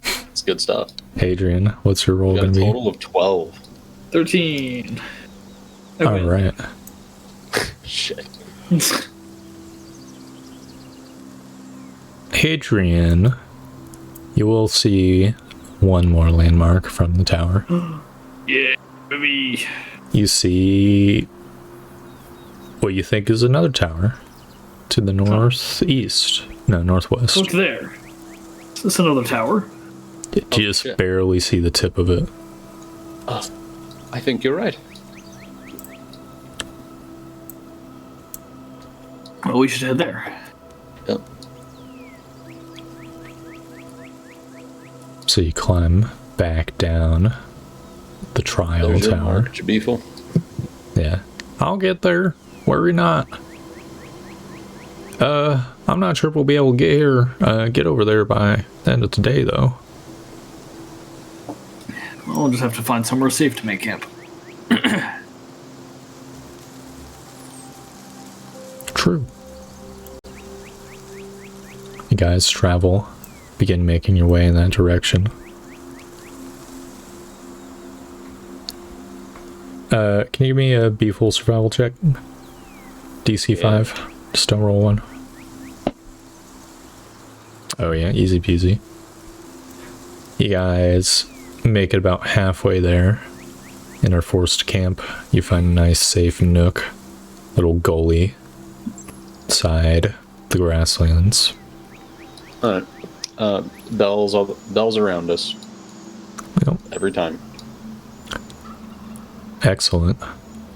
It's good stuff. Adrian, what's your roll We got going a to be? total of 12. 13. I All win. right. Shit. Adrian, you will see one more landmark from the tower. Yeah, baby. You see what you think is another tower to the northeast. No, northwest. Look there. Is this another tower? You just shit. barely see the tip of it. I think you're right. Well, we should head there. Yep. So you climb back down the trial There's your tower. mark, Jabiful. Yeah. I'll get there. Worry not. I'm not sure if we'll be able to get over there by the end of today, though. Well, we'll just have to find somewhere safe to make camp. True. You guys begin making your way in that direction. Can you give me a B-full survival check? DC 5. Just don't roll one. Oh yeah, easy peasy. You guys make it about halfway there and are forced to camp. You find a nice safe nook, little gully side the grasslands. All right. Bells around us. Yep. Every time. Excellent.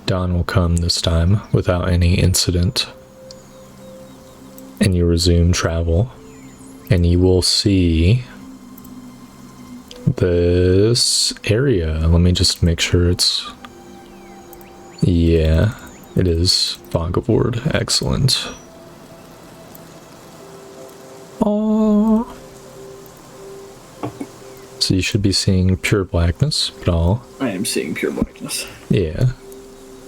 Dawn will come this time without any incident. And you resume travel. And you will see this area. Let me just make sure it's... Yeah, it is Vogavord. Excellent. Aww. So you should be seeing pure blackness, but all. I am seeing pure blackness. Yeah.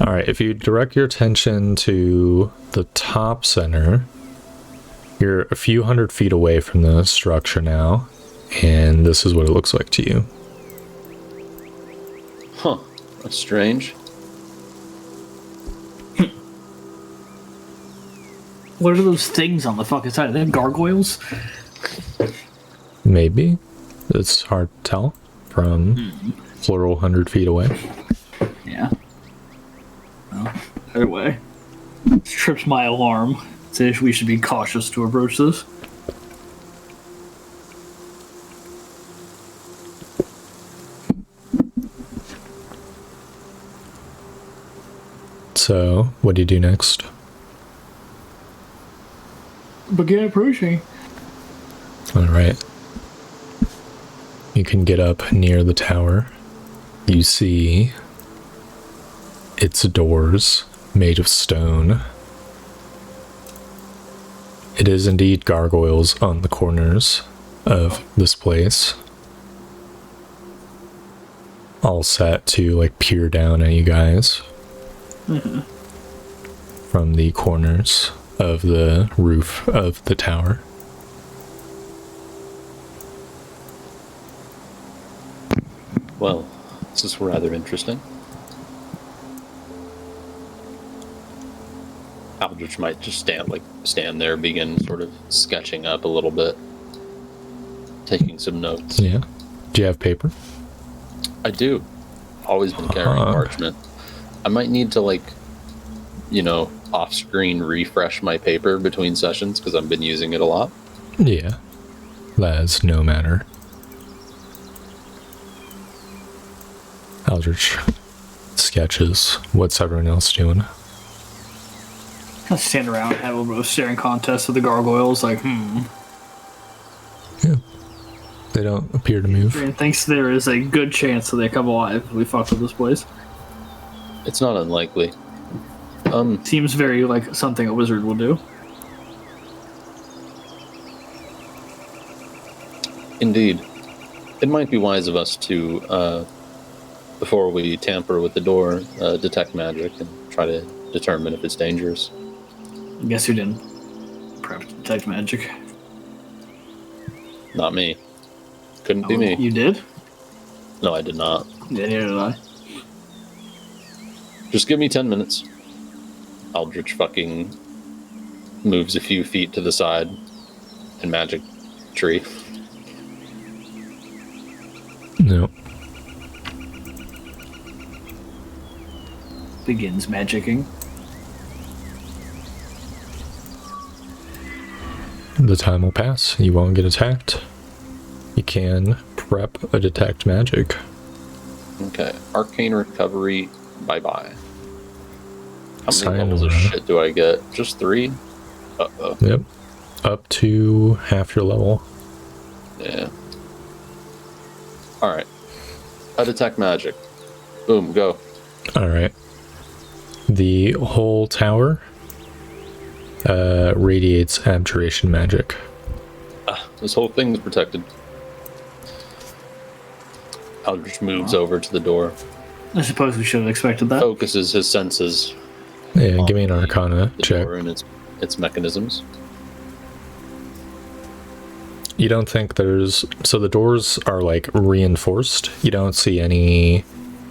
Alright, if you direct your attention to the top center, you're a few hundred feet away from the structure now, and this is what it looks like to you. Huh. That's strange. What are those things on the fucking side? Are they gargoyles? Maybe. It's hard to tell from plural 100 feet away. Yeah. Well, either way, this trips my alarm. Says we should be cautious to approach this. So, what do you do next? Begin approaching. All right. You can get up near the tower. You see its doors made of stone. It is indeed gargoyles on the corners of this place, all set to like peer down at you guys from the corners of the roof of the tower. Well, this is rather interesting. Aldrich might just stand there, begin sort of sketching up a little bit, taking some notes. Yeah. Do you have paper? I do. Always been carrying parchment. I might need to off-screen refresh my paper between sessions because I've been using it a lot. Yeah. That is no matter. Aldrich sketches. What's everyone else doing? I'll stand around and have a little bit of staring contest with the gargoyles, like, Yeah. They don't appear to move. And thinks there is a good chance that they come alive if we fuck with this place. It's not unlikely. Seems very like something a wizard will do. Indeed. It might be wise of us to, before we tamper with the door, detect magic and try to determine if it's dangerous. I guess you didn't prep to detect magic. Not me. Couldn't be me. You did? No, I did not. Yeah, neither did I. Just give me 10 minutes. Aldrich fucking moves a few feet to the side and magic tree. No. Begins magicking. The time will pass. You won't get attacked. You can prep a detect magic. Okay. Arcane recovery. Bye-bye. How many Sayonara. levels of shit do I get? Just 3? Uh-oh. Yep. Up to half your level. Yeah. Alright. I detect magic. Boom, go. Alright. The whole tower radiates abjuration magic. This whole thing is protected. Aldrich moves over to the door, I suppose we should have expected that. focuses his senses Yeah, give me an arcana the check. door and its mechanisms. You don't think there's... So the doors are like reinforced. You don't see any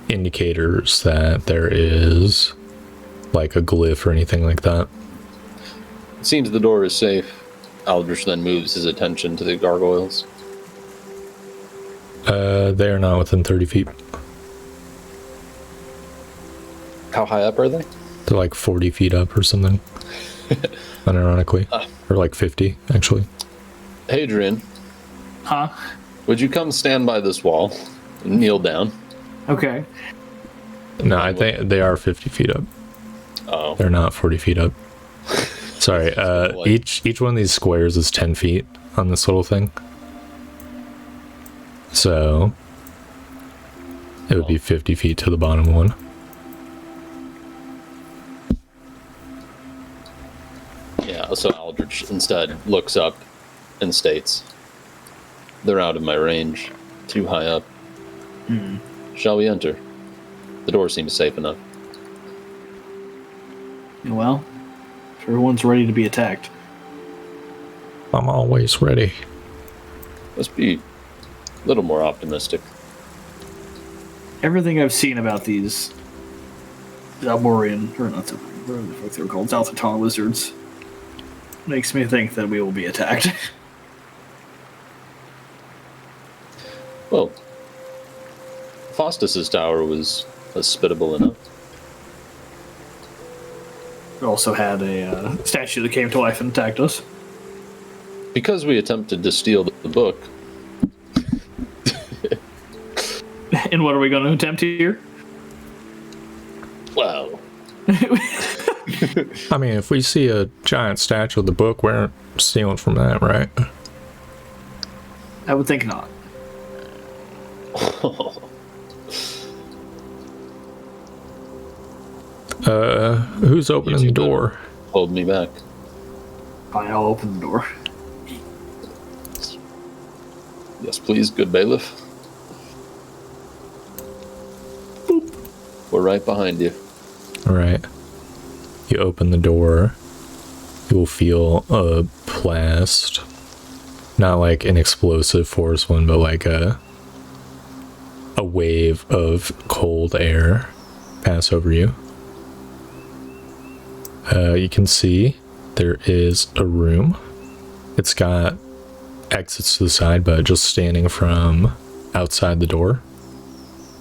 indicators that there is like a glyph or anything like that. It seems the door is safe. Aldrich then moves his attention to the gargoyles. They are not within 30 feet. How high up are they? They're like 40 feet up or something. Unironically. Or like 50, actually. Hadrian, Huh? would you come stand by this wall and kneel down? Okay. No, I think they are 50 feet up. Oh. They're not 40 feet up. Sorry, like- each one of these squares is 10 feet on this little thing. So it would be 50 feet to the bottom one. Yeah, so Aldrich instead looks up and states, "They're out of my range. Too high up. Shall we enter? The door seems safe enough." Well, everyone's ready to be attacked. I'm always ready. Let's be a little more optimistic. Everything I've seen about these Zalborian, or not Zalborian, whatever the fuck they were called, Zalthatan lizards, makes me think that we will be attacked. Well, Faustus's tower was hospitable enough. We also had a statue that came to life and attacked us. Because we attempted to steal the book. And what are we going to attempt here? Well, I mean, if we see a giant statue of the book, we aren't stealing from that, right? I would think not. Who's opening the door? Hold me back. Fine, I'll open the door. Yes, please, good bailiff. Boop. We're right behind you. All right. You open the door. You will feel a blast. Not like an explosive force one, but like a wave of cold air pass over you. You can see there is a room. It's got exits to the side, but just standing from outside the door.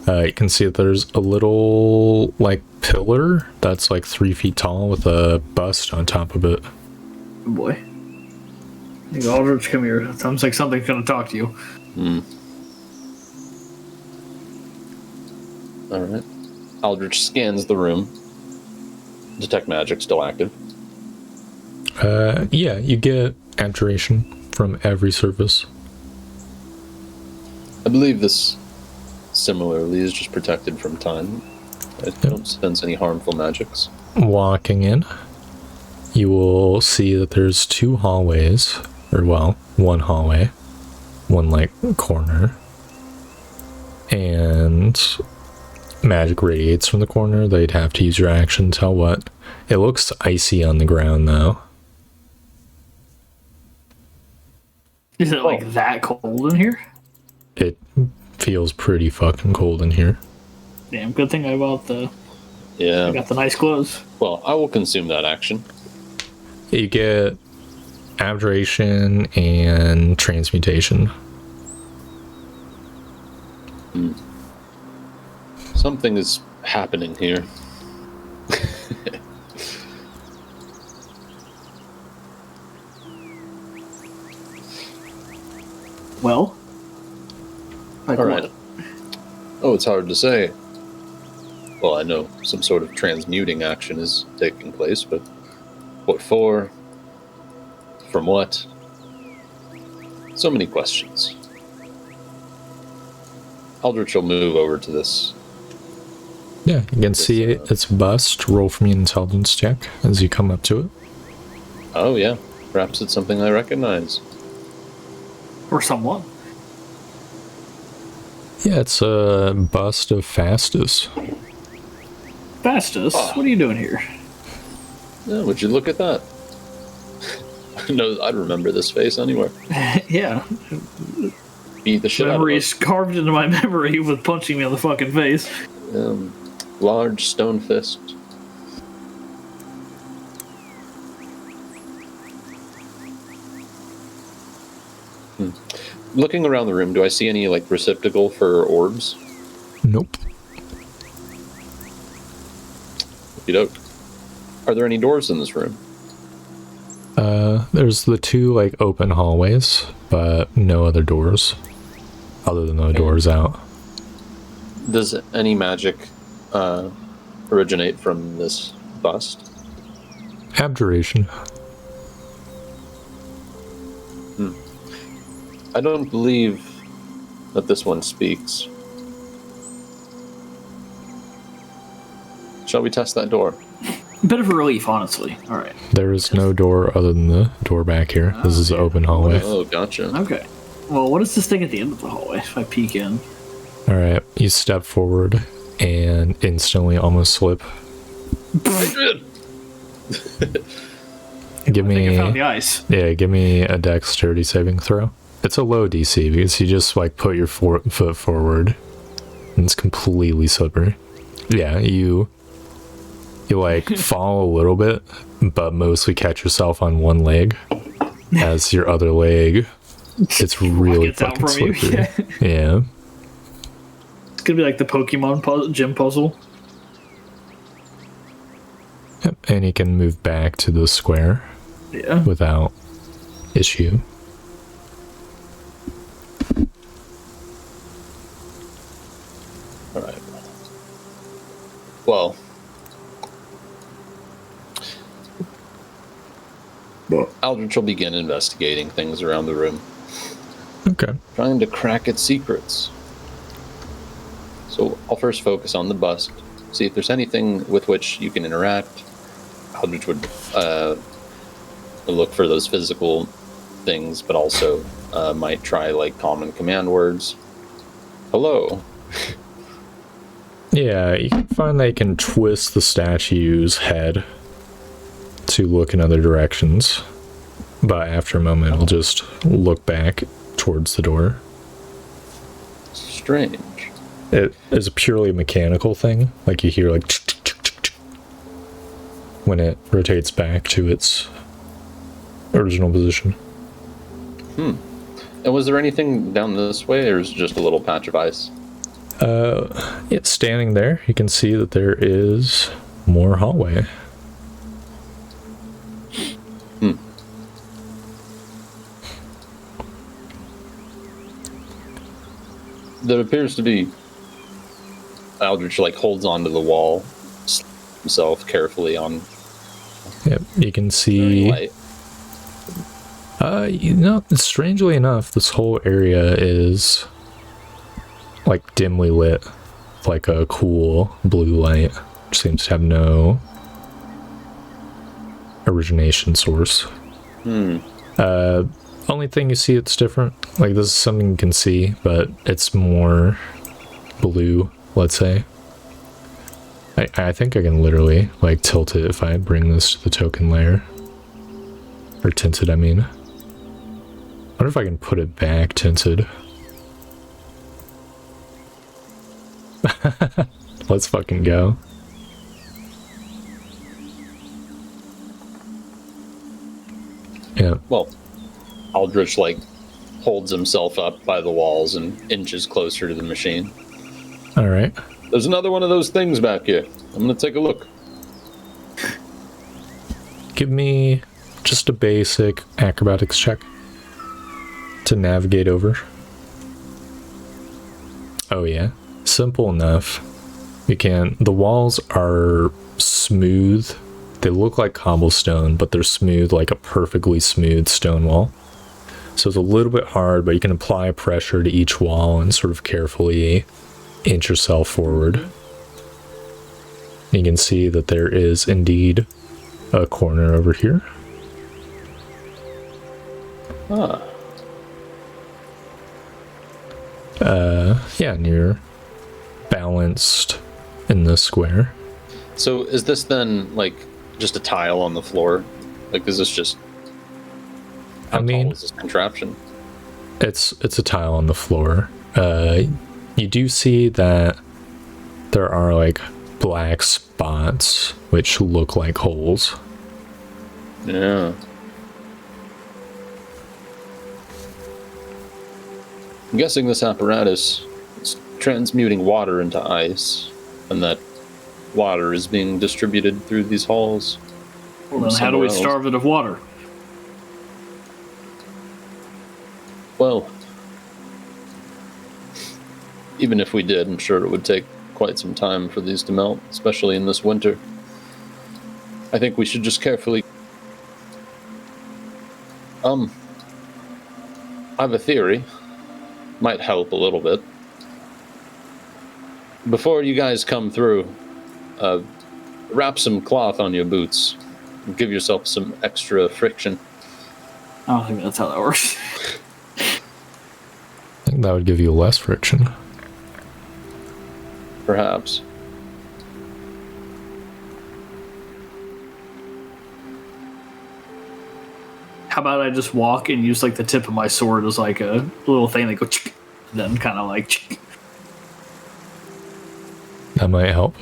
You can see that there's a little like pillar that's like 3 feet tall with a bust on top of it. Oh boy. Hey, Aldrich, come here. It sounds like something's going to talk to you. All right. Aldrich scans the room. Detect magic still active. Yeah, you get abjuration from every surface. I believe this similarly is just protected from time. I don't sense any harmful magics. Walking in, you will see that there's 2 hallways, or well, 1 hallway, 1 like corner, and magic radiates from the corner. They'd have to use your action to tell what. It looks icy on the ground though. Is it like that cold in here? It feels pretty fucking cold in here. Damn, good thing I bought I Yeah. got the nice clothes. Well, I will consume that action. You get abjuration and transmutation. Something is happening here. Well? Like All right. what? Oh, it's hard to say. Well, I know some sort of transmuting action is taking place, but what for? From what? So many questions. Aldrich will move over to this. Yeah, you can see its bust. Roll for me an intelligence check as you come up to it. Oh, yeah. Perhaps it's something I recognize. Or someone. Yeah, it's a bust of Fastus. Fastus, what are you doing here? Yeah, would you look at that? No, I'd remember this face anywhere. Yeah. Beat the shit out of Memory it. is carved into my memory with punching me on the fucking face. Large stone fist. Looking around the room, do I see any like receptacle for orbs? Nope. Okey-doke. Are there any doors in this room? There's the 2 like open hallways, but no other doors other than the doors out. Does any magic originate from this bust? Abjuration. I don't believe that this one speaks. Shall we test that door? Bit of a relief, honestly. Alright. There is no door other than the door back here. This is an open hallway. Oh, gotcha. Okay. Well, what is this thing at the end of the hallway if I peek in? Alright, you step forward and instantly almost slip. Adrian! Give I think I found me, the ice. yeah, give me a dexterity saving throw. It's a low DC because you just like put your foot forward and it's completely slippery. Yeah, you like fall a little bit, but mostly catch yourself on one leg as your other leg. It's really Gets out fucking from you, slippery. Yeah. It's gonna be like the Pokemon gym puzzle. Yep, and he can move back to the square Yeah. without issue. All right. Well, Aldrich will begin investigating things around the room, Okay. trying to crack its secrets. So I'll first focus on the bust, see if there's anything with which you can interact. Aldrich would look for those physical things, but also might try like common command words. Hello. Yeah, you can find they can twist the statue's head to look in other directions, but after a moment it'll just look back towards the door. Strange. It is a purely mechanical thing, like you hear like when it rotates back to its original position. And was there anything down this way, or is it just a little patch of ice? It's standing there. You can see that there is more hallway. There appears to be. Aldrich like holds onto the wall, himself carefully on Yep, you can see. light. You know, strangely enough, this whole area is like dimly lit, like a cool blue light, which seems to have no origination source. Only thing you see that's different, like this is something you can see, but it's more blue, let's say. I think I can literally like tilt it if I bring this to the token layer. Or tinted, I mean. I wonder if I can put it back tinted. Let's fucking go. Yeah. Well, Aldrich like holds himself up by the walls and inches closer to the machine. All right. There's another one of those things back here. I'm gonna take a look. Give me just a basic acrobatics check to navigate over. Oh yeah, simple enough. You can. The walls are smooth. They look like cobblestone, but they're smooth, like a perfectly smooth stone wall. So it's a little bit hard, but you can apply pressure to each wall and sort of carefully inch yourself forward. You can see that there is indeed a corner over here. Ah, Yeah, and you're balanced in this square. so is this then like just a tile on the floor? Like, is this just? How I mean, tall is this contraption? it's a tile on the floor. You do see that there are like black spots which look like holes. Yeah. I'm guessing this apparatus is transmuting water into ice, and that water is being distributed through these halls. Well, then how do we somewhere else. starve it of water? Well, even if we did, I'm sure it would take quite some time for these to melt, especially in this winter. I think we should just carefully. I have a theory. Might help a little bit. Before you guys come through, wrap some cloth on your boots. Give yourself some extra friction. I don't think that's how that works. I think that would give you less friction. Perhaps. How about I just walk and use like the tip of my sword as like a little thing that go, then kind of like. That might help.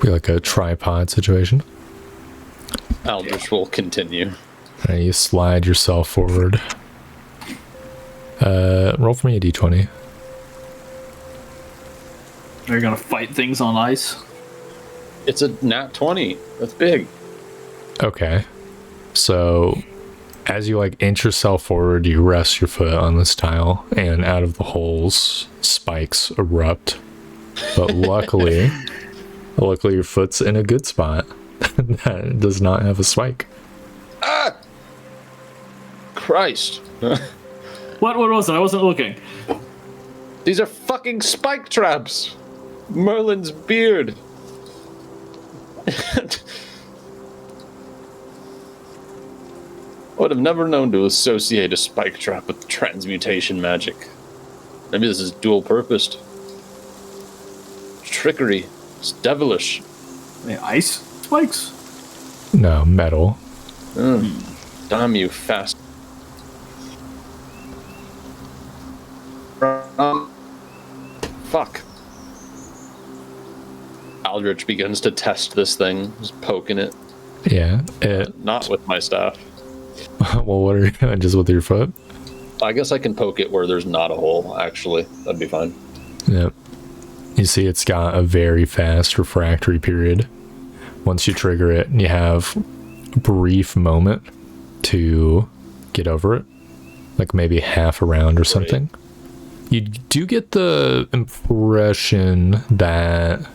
Be like a tripod situation. Aldrich will continue. You slide yourself forward. Roll for me a d20. Are you gonna fight things on ice? It's a nat 20. That's big. Okay. So, as you like inch yourself forward, you rest your foot on this tile, and out of the holes, spikes erupt. But luckily, your foot's in a good spot that does not have a spike. Ah! Christ. What was it? I wasn't looking. These are fucking spike traps. Merlin's beard. I would have never known to associate a spike trap with transmutation magic. Maybe this is dual-purposed. Trickery. It's devilish. Hey, ice spikes? No, metal. Damn you, fast. Fuck. Aldrich begins to test this thing, just poking it. Yeah. Not with my staff. Well, what are you doing? Just with your foot? I guess I can poke it where there's not a hole, actually. That'd be fine. Yep. You see it's got a very fast refractory period. Once you trigger it, you have a brief moment to get over it. Like maybe half a round or something. Right. You do get the impression that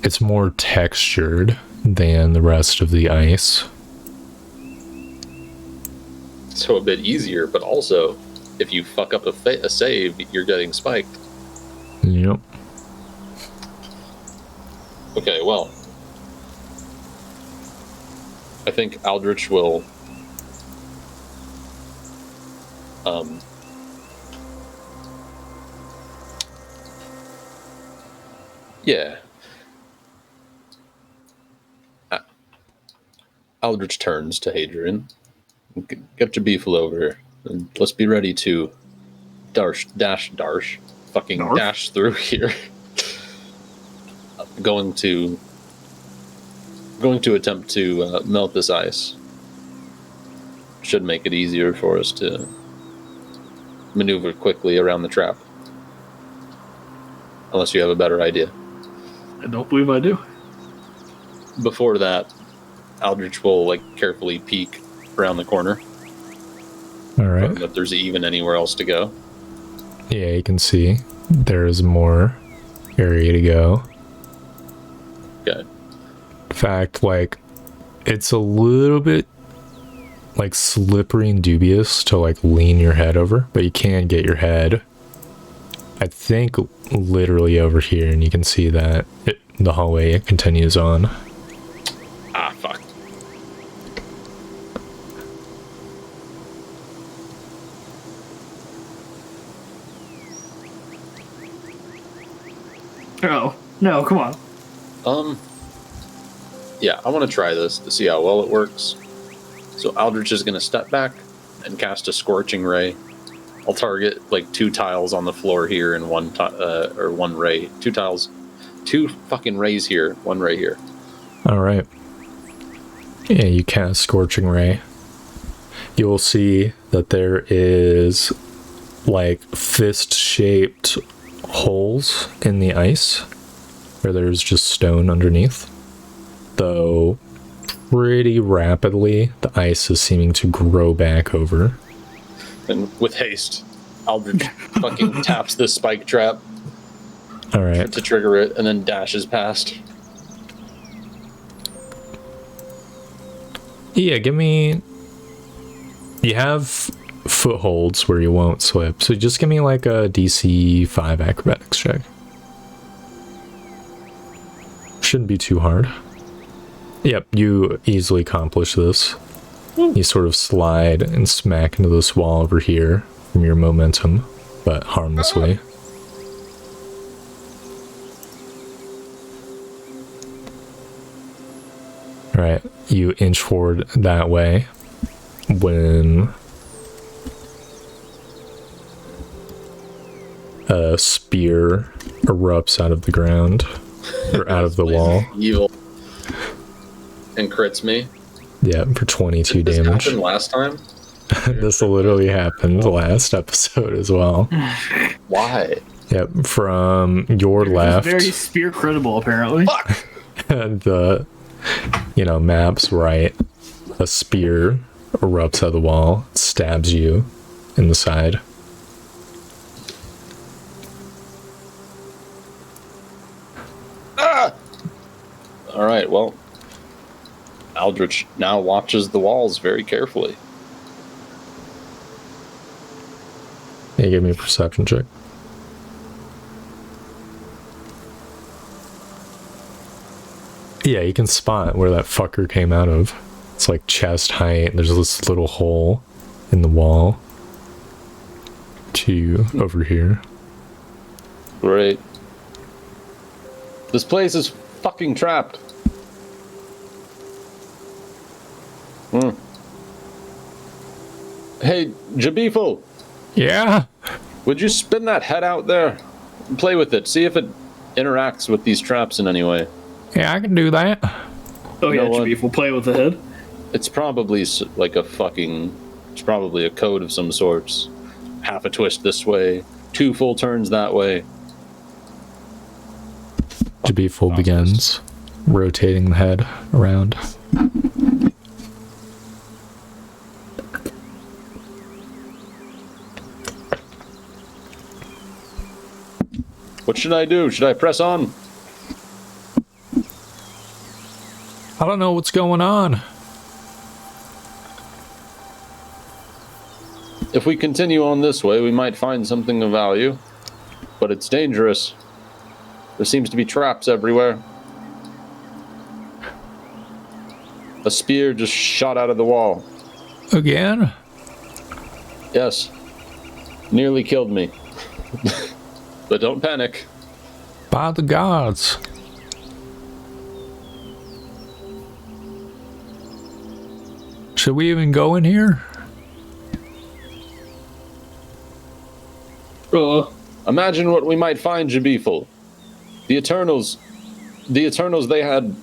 it's more textured than the rest of the ice. So a bit easier, but also, if you fuck up a save, you're getting spiked. Yep. Okay, well, I think Aldrich will yeah. Aldrich turns to Hadrian. Get your beefle over here, and let's be ready to dash through here. Going to attempt to melt this ice. Should make it easier for us to maneuver quickly around the trap. Unless you have a better idea. I don't believe I do. Before that, Aldrich will carefully peek around the corner. All right. If there's even anywhere else to go. Yeah, you can see there's more area to go. Okay. In fact, it's a little bit slippery and dubious to lean your head over, but you can get your head, I think, literally over here, and you can see that the hallway continues on. Ah, fuck. Oh, no, come on. Yeah, I want to try this to see how well it works. So Aldrich is going to step back and cast a Scorching Ray. I'll target 2 tiles on the floor here and one ray. 2 tiles. 2 fucking rays here. 1 ray here. All right. Yeah, you cast Scorching Ray. You will see that there is fist-shaped holes in the ice where there's just stone underneath. Though pretty rapidly, the ice is seeming to grow back over. And with haste, Aldrich fucking taps this spike trap. All right. To trigger it, and then dashes past. Yeah, give me... You have footholds where you won't slip, so just give me a DC 5 acrobatics check. Shouldn't be too hard. Yep, you easily accomplish this. You sort of slide and smack into this wall over here from your momentum, but harmlessly. Alright, you inch forward that way when a spear erupts out of the ground, or out of the wall. Evil. And crits me. Yeah, for 22 Did this damage. happen last time? This literally happened last episode as well. Why? Yep, from your left. Very spear credible, apparently. Fuck! And the, map's right. A spear erupts out of the wall, stabs you in the side. Ah! All right, well, Aldrich now watches the walls very carefully. Yeah, give me a perception check. Yeah, you can spot where that fucker came out of. It's like chest height. There's this little hole in the wall to over here. Great. This place is fucking trapped. Hey, Jabifo, Yeah. would you spin that head out there? Play with it. See if it interacts with these traps in any way. Yeah, I can do that. Oh yeah, know what? Chief, we'll play with the head. It's probably like it's probably a code of some sorts. Half a twist this way, 2 full turns that way. Jabiful begins rotating the head around. What should I do? Should I press on? I don't know what's going on. If we continue on this way, we might find something of value. But it's dangerous. There seems to be traps everywhere. A spear just shot out of the wall. Again? Yes. Nearly killed me. But don't panic. By the gods. Should we even go in here? Imagine what we might find, Jabiful. The Eternals, they had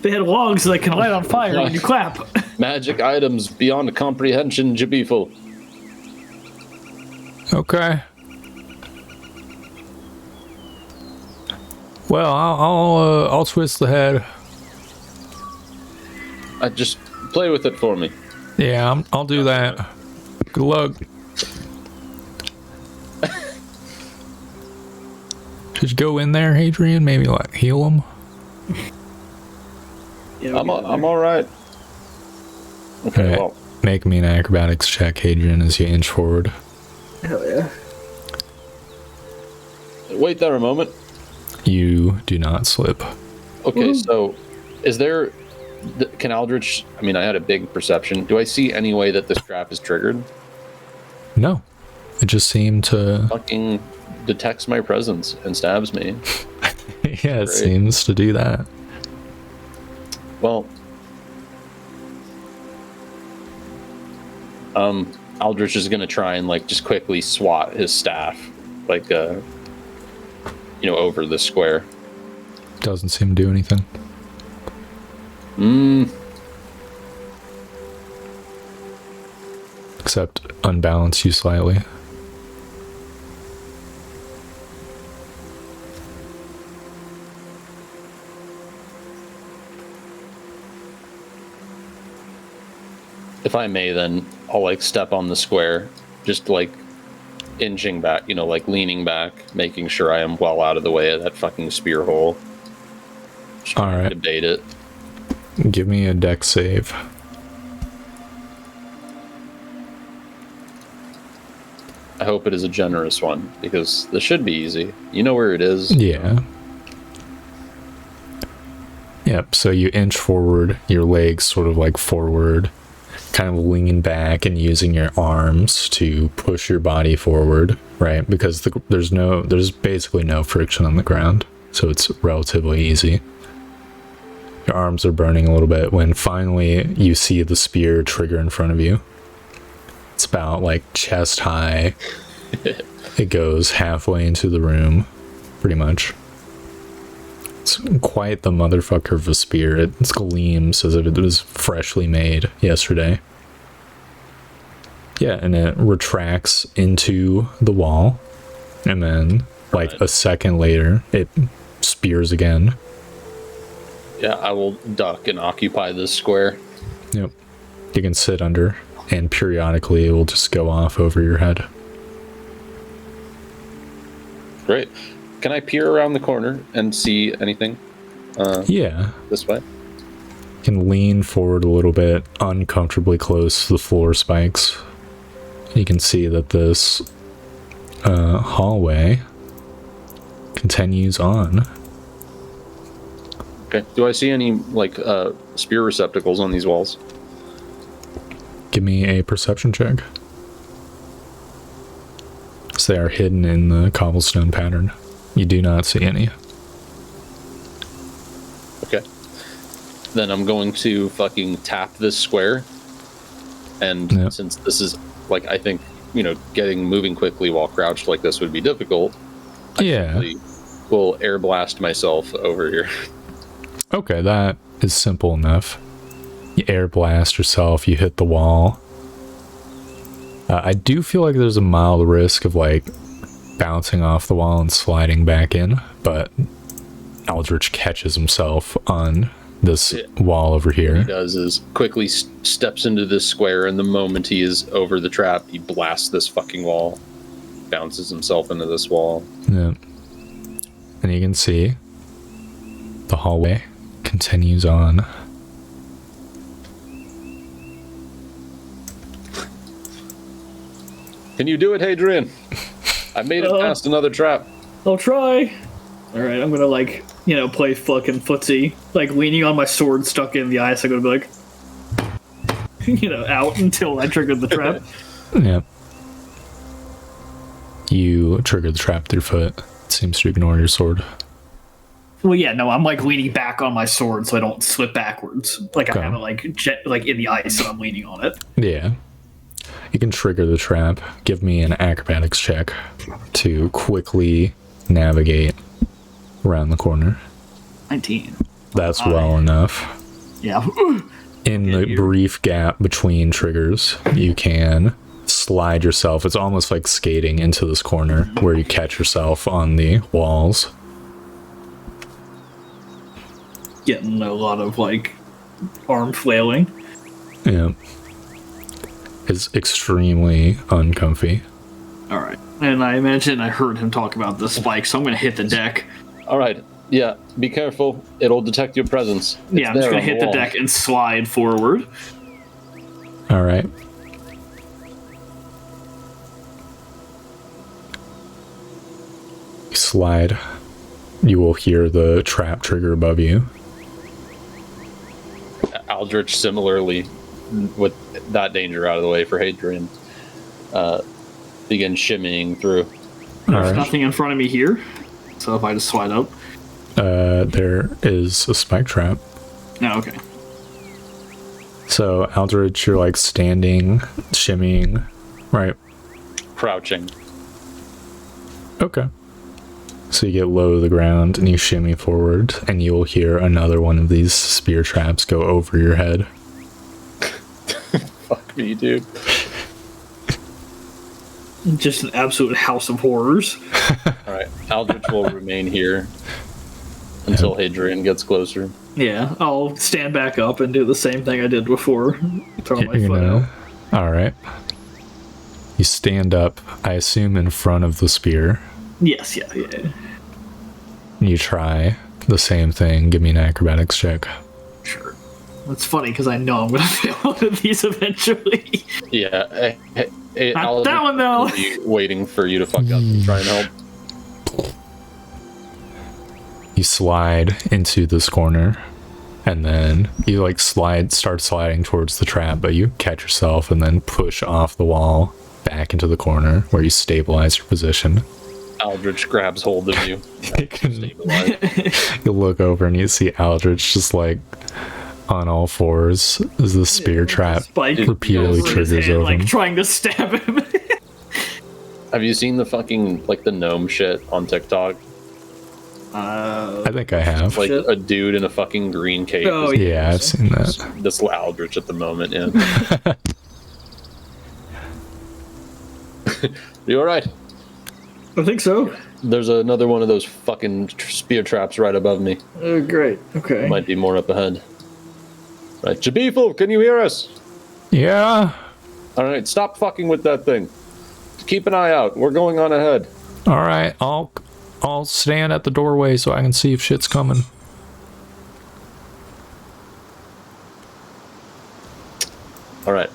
logs that can light on fire when you clap. magic items beyond comprehension, Jabiful. Okay. Well, I'll twist the head. Just play with it for me. Yeah, I'll do that. Good luck. Just go in there, Hadrian. Maybe like heal him. Yeah, I'm all right. Okay, Right. well, Make me an acrobatics check, Hadrian, as you inch forward. Hell yeah. wait there a moment. You do not slip. Okay, so is there? Can Aldrich? I mean, I had a big perception. Do I see any way that this trap is triggered? No, it just seemed to. Fucking detects my presence and stabs me. Yeah, it seems to do that. Well, Aldrich is gonna try and like just quickly swat his staff, like over the square. Doesn't seem to do anything. Except unbalance you slightly. If I may, then I'll like step on the square, just like inching back, like leaning back, making sure I am well out of the way of that fucking spear hole. Just All right. to bait it. Give me a dex save. I hope it is a generous one, because this should be easy. You know where it is. Yeah. Yep, so you inch forward, your legs sort of like forward, kind of lean back and using your arms to push your body forward, right? Because there's basically no friction on the ground, so it's relatively easy. Your arms are burning a little bit when finally you see the spear trigger in front of you. It's about like chest high. It goes halfway into the room, pretty much. It's quite the motherfucker of a spear. It gleams as if it was freshly made yesterday. Yeah, and it retracts into the wall, and then like a second later, it spears again. Yeah, I will duck and occupy this square. Yep. You can sit under, and periodically it will just go off over your head. Great. Can I peer around the corner and see anything? Yeah. This way? You can lean forward a little bit, uncomfortably close to the floor spikes. You can see that this hallway continues on. Okay. Do I see any, like, spear receptacles on these walls? Give me a perception check. So they are hidden in the cobblestone pattern. You do not see any. Okay. Then I'm going to fucking tap this square. And Yep. since this is, like, I think, getting moving quickly while crouched like this would be difficult, Yeah. I will air blast myself over here. Okay, that is simple enough. You air blast yourself, you hit the wall. I do feel like there's a mild risk of like bouncing off the wall and sliding back in, but Aldrich catches himself on this wall over What he here. does is quickly steps into this square, and the moment he is over the trap, he blasts this fucking wall, bounces himself into this wall. Yeah. And you can see the hallway continues on. Can you do it, Hadrian? I made it past another trap. I'll try. All right, I'm gonna play fucking footsie, like leaning on my sword stuck in the ice. I'm gonna be like, out until I triggered the trap. Yep. You trigger the trap with your foot. It seems to ignore your sword. Well, yeah, no, I'm like leaning back on my sword so I don't slip backwards. Like Okay. I have it like in the ice and I'm leaning on it. Yeah. You can trigger the trap. Give me an acrobatics check to quickly navigate around the corner. 19. That's well enough. Yeah. In the brief gap between triggers, you can slide yourself. It's almost like skating into this corner where you catch yourself on the walls. Getting a lot of arm flailing. Yeah. It's extremely uncomfy. All right. And I imagine I heard him talk about the spike, so I'm going to hit the deck. All right. Yeah, be careful. It'll detect your presence. Yeah, I'm just going to hit the deck and slide forward. All right. Slide. You will hear the trap trigger above you. Aldrich, similarly, with that danger out of the way for Hadrian, begin shimmying through. There's Alright. nothing in front of me here, so if I just slide up. There is a spike trap. No, okay. So, Aldrich, you're standing, shimmying, right? Crouching. Okay. So you get low to the ground and you shimmy forward, and you will hear another one of these spear traps go over your head. Fuck me, dude. Just an absolute house of horrors. All right. Aldrich will remain here until Hadrian gets closer. Yeah, I'll stand back up and do the same thing I did before. Throw my foot out. All right. You stand up, I assume, in front of the spear. Yes, yeah. You try the same thing. Give me an acrobatics check. Sure. That's funny because I know I'm going to fail one of these eventually. Yeah. Not Aldrich that one, though. will be waiting for you to fuck up and try and help. You slide into this corner, and then you start sliding towards the trap, but you catch yourself and then push off the wall back into the corner where you stabilize your position. Aldrich grabs hold of you. You look over and you see Aldrich just on all fours as the spear trap Spike repeatedly over his triggers head, over him. trying to stab him. Have you seen the fucking, the gnome shit on TikTok? I think I have. Shit. A dude in a fucking green cape. Oh, is Yeah, I've seen that. this Aldrich at the moment, yeah. You all right? I think so. There's another one of those fucking spear traps right above me. Great. Okay. Might be more up ahead. Right, Jabiful, can you hear us? Yeah. All right, stop fucking with that thing. Keep an eye out. We're going on ahead. All right. I'll stand at the doorway so I can see if shit's coming. All right.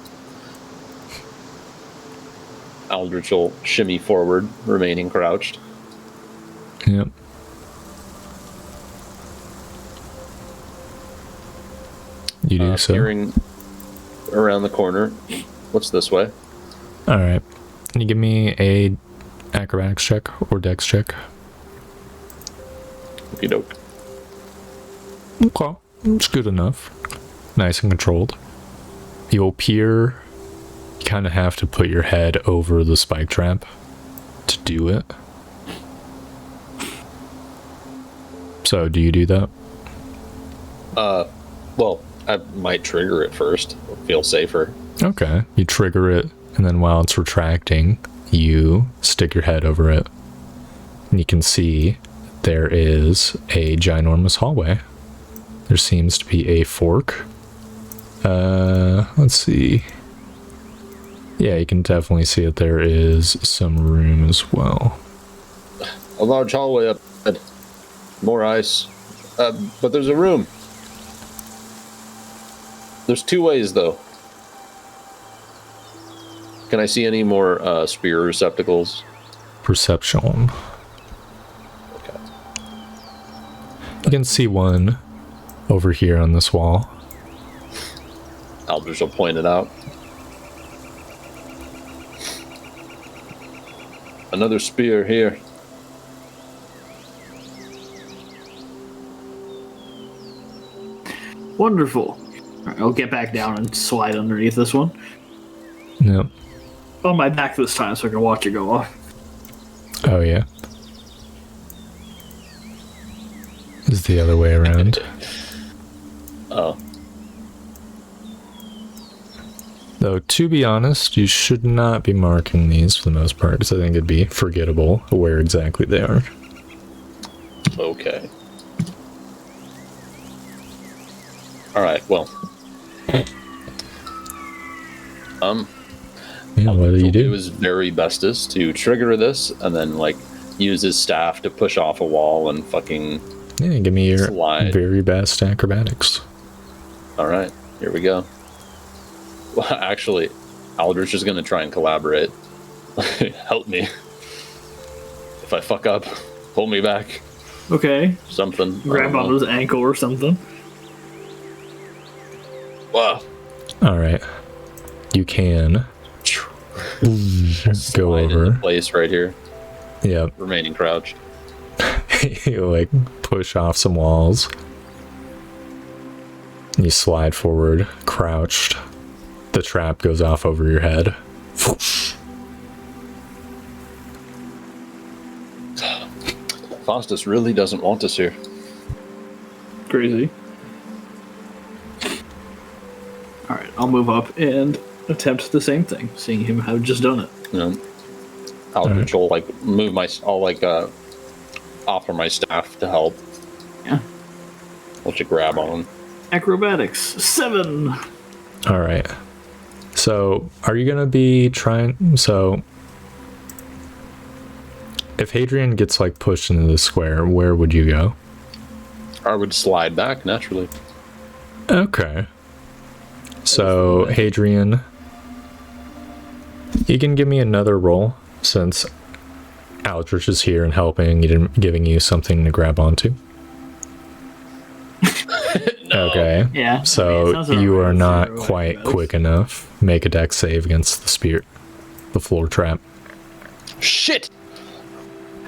Aldrich will shimmy forward, remaining crouched. Yep. You do so. Peering around the corner. What's this way? All right. Can you give me a acrobatics check or dex check? Okey doke. Okay. It's good enough. Nice and controlled. You'll peer. You kind of have to put your head over the spike trap to do it. So, do you do that? Well, I might trigger it first. Feel safer. Okay. You trigger it, and then while it's retracting, you stick your head over it. And you can see there is a ginormous hallway. There seems to be a fork. Let's see. Yeah, you can definitely see that there is some room as well. A large hallway up ahead. More ice. But there's a room. There's two ways, though. Can I see any more spear receptacles? Perception. Okay. You can see one over here on this wall. Aldrich will point it out. Another spear here. Wonderful. All right, I'll get back down and slide underneath this one. Yep. On my back this time so I can watch it go off. Oh, yeah. Is the other way around. Oh. Though, to be honest, you should not be marking these for the most part, because I think it'd be forgettable where exactly they are. Okay. Alright, well. Yeah, what do you He'll do? his very bestest to trigger this and then, like, use his staff to push off a wall and fucking Yeah, give me your slide. very best acrobatics. Alright, here we go. Well, actually, Aldrich is going to try and collaborate. Help me. If I fuck up, pull me back. Okay. Something. Grab onto his ankle or something. Wow. All right. You can go Slide over. into place right here. Yep. Remaining crouched. You like push off some walls. You slide forward, crouched. The trap goes off over your head. Faustus really doesn't want us here. Crazy. Alright, I'll move up and attempt the same thing, seeing him have just done it. You know, Aldrich will like move I'll like offer my staff to help. Yeah. Let you grab on. Acrobatics, 7! All right. So, are you gonna be trying? So, if Hadrian gets like pushed into the square, where would you go? I would slide back naturally. Okay. So, Hadrian, you can give me another roll since Aldrich is here and helping, giving you something to grab onto. No. Okay. Yeah. So sounds about you right. are not Zero quite acrobatics. quick enough. Make a dex save against the floor trap. Shit!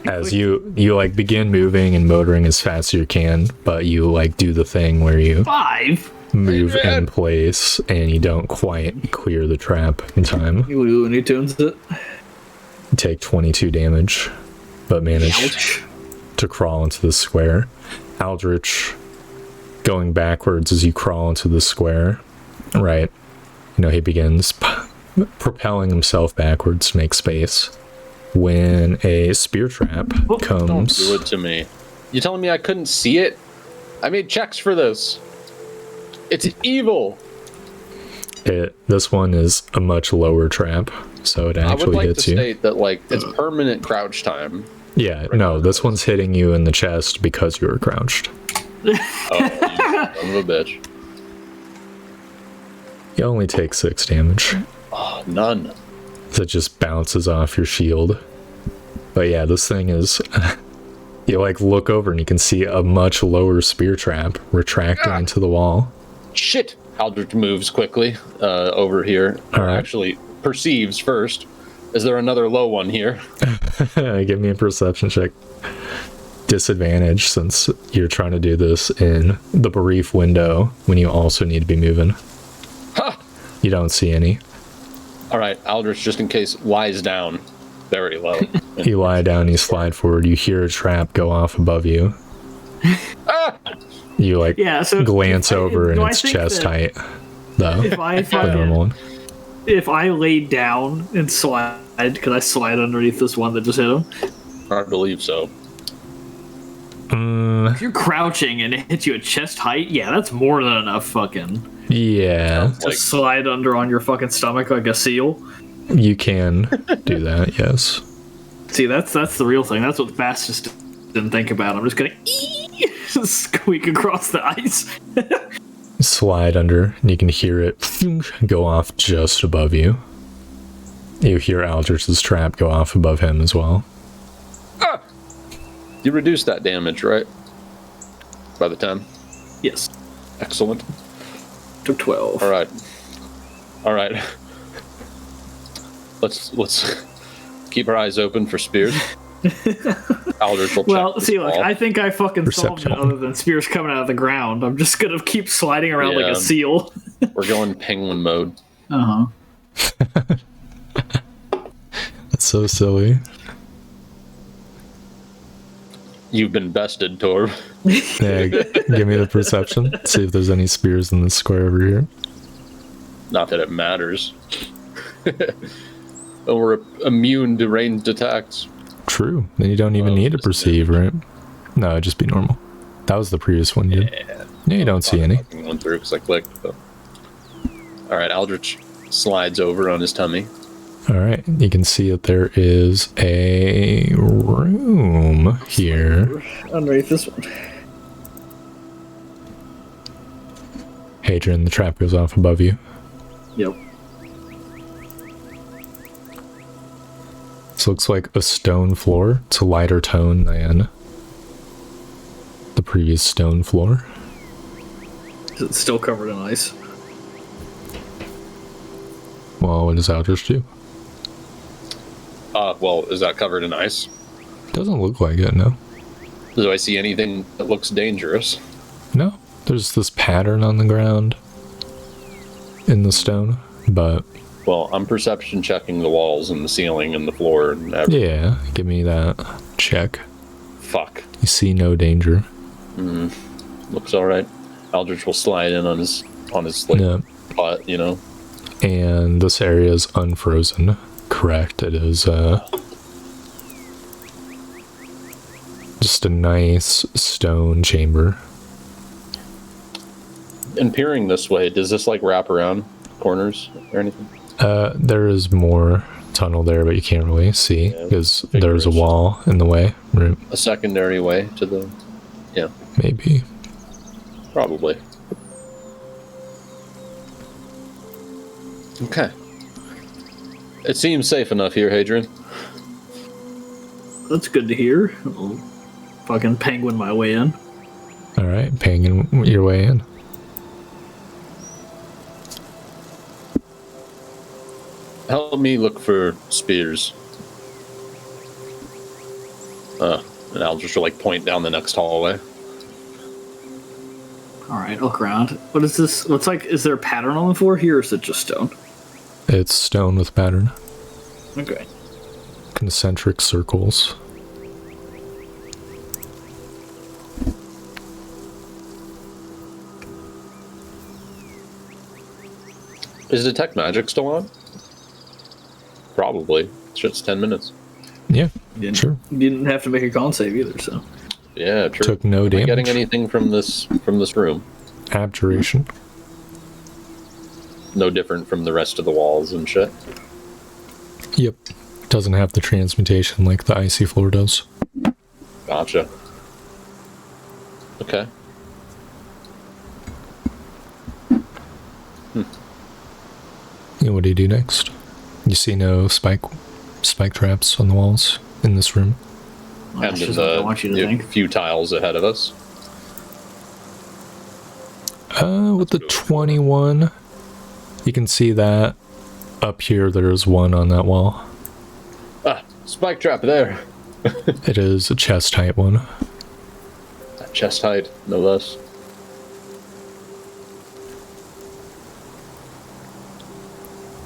As you like begin moving and motoring as fast as you can, but you like do the thing where you 5! move in place and you don't quite clear the trap in time. You Looney Tunes it. You take 22 damage, but manage Ouch. to crawl into the square. Aldrich going backwards as you crawl into the square. Right. You know, he begins propelling himself backwards to make space when a spear trap Don't comes. do it to me. You telling me I couldn't see it? I made checks for this. It's evil. This one is a much lower trap, so it I would actually like hits to you. state that like it's permanent crouch time. Yeah, no, this one's hitting you in the chest because you were crouched. Oh, you son of a bitch. You only take 6 damage. Oh, none. It just bounces off your shield. But yeah, this thing is... you like look over and you can see a much lower spear trap retracting into the wall. Shit. Aldrich moves quickly over here. All right. Actually, perceives first. Is there another low one here? Give me a perception check. Disadvantage since you're trying to do this in the brief window when you also need to be moving. Ha! You don't see any. All right, Aldrich, just in case, lies down very low. You lie down, you slide forward, you hear a trap go off above you. Ah! You like so glance over and do I it's think chest that height, though. The normal one. If I lay down and slide, could I slide underneath this one that just hit him? I believe so. If you're crouching and it hits you at chest height, yeah, that's more than enough fucking Yeah, to slide under on your fucking stomach like a seal. you can do that, yes. See, that's the real thing. That's what Bass just didn't think about. I'm just gonna squeak across the ice. Slide under, and you can hear it go off just above you. You hear Aldrich's trap go off above him as well. Ah! You reduced that damage, right? By the 10? Yes, Excellent. took 12. All right. All right. Let's keep our eyes open for spears. Aldrich will Well, check see, this look, wall. I think I fucking solved it Perception. other than spears coming out of the ground. I'm just gonna keep sliding around like Yeah. a seal. We're going penguin mode. Uh-huh. That's so silly. You've been bested, Torb. Yeah, give me the perception. See if there's any spears in this square over here. Not that it matters. And we're immune to ranged attacks. True. Then you don't even Oh, need to just perceive, right? No, it'd just be normal. That was the previous one, dude. Yeah. Yeah, you don't see any. Fucking went through because I clicked. But... All right, Aldrich slides over on his tummy. All right, you can see that there is a room here. Underneath this one. Hadrian, the trap goes off above you. Yep. This looks like a stone floor. It's a lighter tone than the previous stone floor. It's still covered in ice. Well, what does Aldrich do? Well, is that covered in ice? Doesn't look like it, no. Do I see anything that looks dangerous? No, there's this pattern on the ground in the stone, but Well, I'm perception checking the walls and the ceiling and the floor and everything. yeah, give me that check. Fuck. You see no danger. Looks all right. Aldrich will slide in on his like Yeah. butt, you know. And this area is unfrozen. Correct, it is just a nice stone chamber. And peering this way, does this like wrap around corners or anything? There is more tunnel there, but you can't really see Yeah, because there's a figures. wall in the way. Right. A secondary way to the, yeah, Maybe. probably. Okay. It seems safe enough here, Hadrian. That's good to hear. I'll fucking penguin my way in. All right, paying your way in. Help me look for spears. And I'll just like point down the next hallway. Alright, look around. What is this? Looks like, is there a pattern on the floor here or is it just stone? It's stone with pattern. Okay. Concentric circles. Is detect magic still on? Probably. Shit's 10 minutes. Yeah, Didn't, sure. Didn't have to make a con save either, so. Yeah, true. Took no Am I damage. getting anything from this room? Abjuration. No different from the rest of the walls and shit. Yep. Doesn't have the transmutation like the icy floor does. Gotcha. Okay. And what do you do next? You see no spike traps on the walls in this room. Well, And that's there's just what I want you to think. few tiles ahead of us. With the 21, you can see that up here there's one on that wall. Ah, spike trap there. It is a chest height one. Chest height, no less.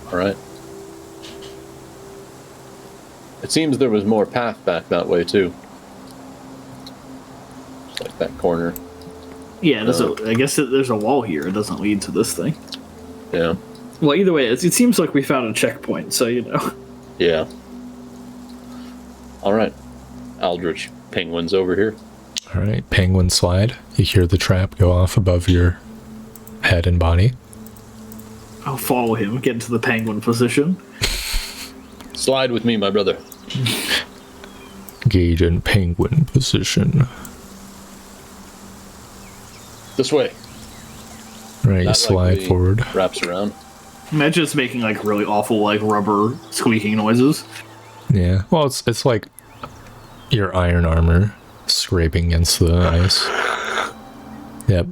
Alright. It seems there was more path back that way too. Just like that corner. Yeah, I guess there's a wall here. It doesn't lead to this thing. Yeah. Well, either way, it seems like we found a checkpoint, so you know. Yeah. Alright. Aldrich penguins over here. Alright, penguin slide. You hear the trap go off above your head and body. I'll follow him, get into the penguin position. Slide with me, my brother. Gauge in penguin position. This way. Right, you That slide likely forward. Wraps around. Imagine it's making like really awful like rubber squeaking noises. Yeah, well, it's like your iron armor scraping against the ice. Yep.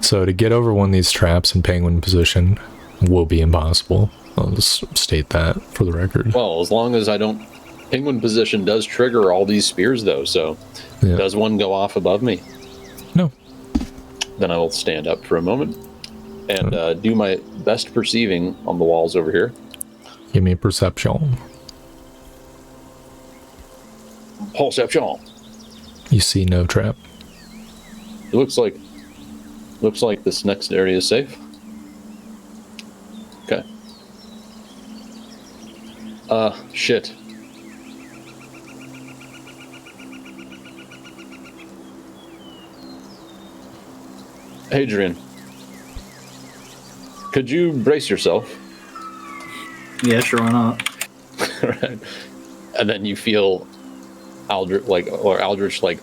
So to get over one of these traps in penguin position will be impossible. I'll just state that for the record. Well, as long as I don't... Penguin position does trigger all these spears, though, so... Yeah. Does one go off above me? No. Then I will stand up for a moment and do my best perceiving on the walls over here. Give me a perception. Perception. You see no trap. It looks like this next area is safe. Okay. Shit. Adrian, could you brace yourself? Yeah, sure, why not? Right. And then you feel Aldrich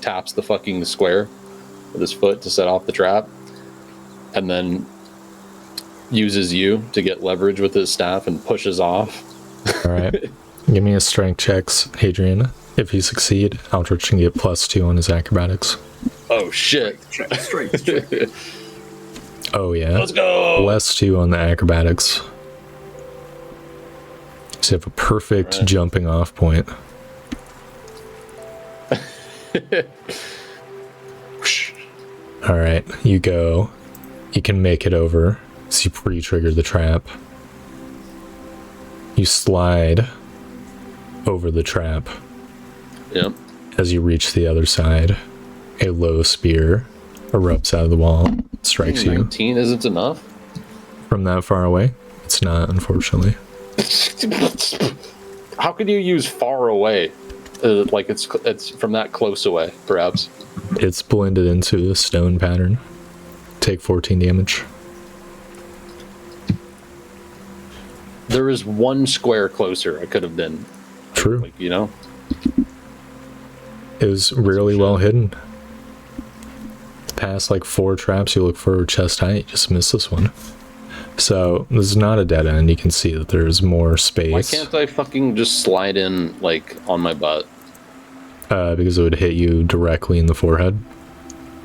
taps the fucking square with his foot to set off the trap, and then uses you to get leverage with his staff and pushes off. All right. Give me a strength checks, Hadrian. If you succeed, Aldrich can get +2 on his acrobatics. Oh shit. Strength check. Oh yeah. Let's go. +2 on the acrobatics. So you have a perfect jumping off point. All right, you go. You can make it over. So you pre-trigger the trap. You slide over the trap. Yep. As you reach the other side, a low spear erupts out of the wall, strikes you 19 isn't enough. from that far away. It's not, unfortunately. How could you use far away? Like it's from that close away, perhaps. It's blended into the stone pattern. Take 14 damage. There is one square closer I could have been. True. Like, you know? It was really well hidden. Past like 4 traps you look for chest height, you just missed this one. So this is not a dead end. You can see that there's more space. Why can't I fucking just slide in, like, on my butt? Because it would hit you directly in the forehead.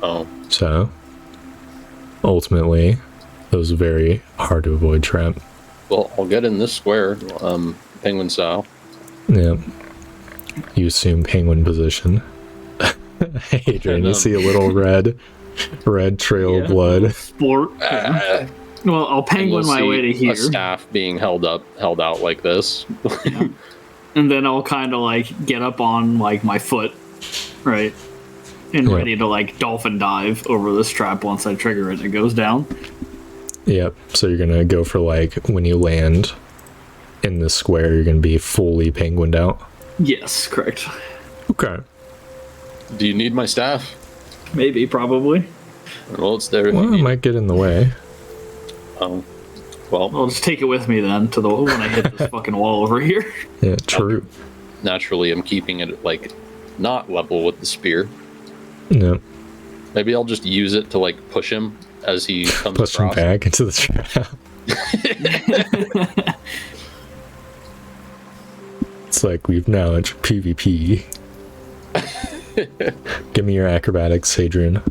Oh. So ultimately, it was a very hard to avoid trap. Well, I'll get in this square, penguin style. Yeah. You assume penguin position. Adrian, you see a little red trail of blood. Sport. Well, I'll penguin my way to here. A staff being held out like this. Yeah. And then I'll kind of like get up on like my foot, right? And Yeah. ready to like dolphin dive over this trap once I trigger it. It goes down. Yep. So you're gonna go for like when you land, in this square, you're going to be fully penguined out. Yes, correct. Okay. Do you need my staff? Maybe, probably. Well, it's there if Well, you it need might get in the way. Oh. Well, I'll just take it with me then to the when I hit this fucking wall over here. Yeah, true. naturally, I'm keeping it, like, not level with the spear. Yeah. Maybe I'll just use it to, like, push him as he comes Push him across. back into the trap. It's like we've now entered PvP. Give me your acrobatics, Hadrian.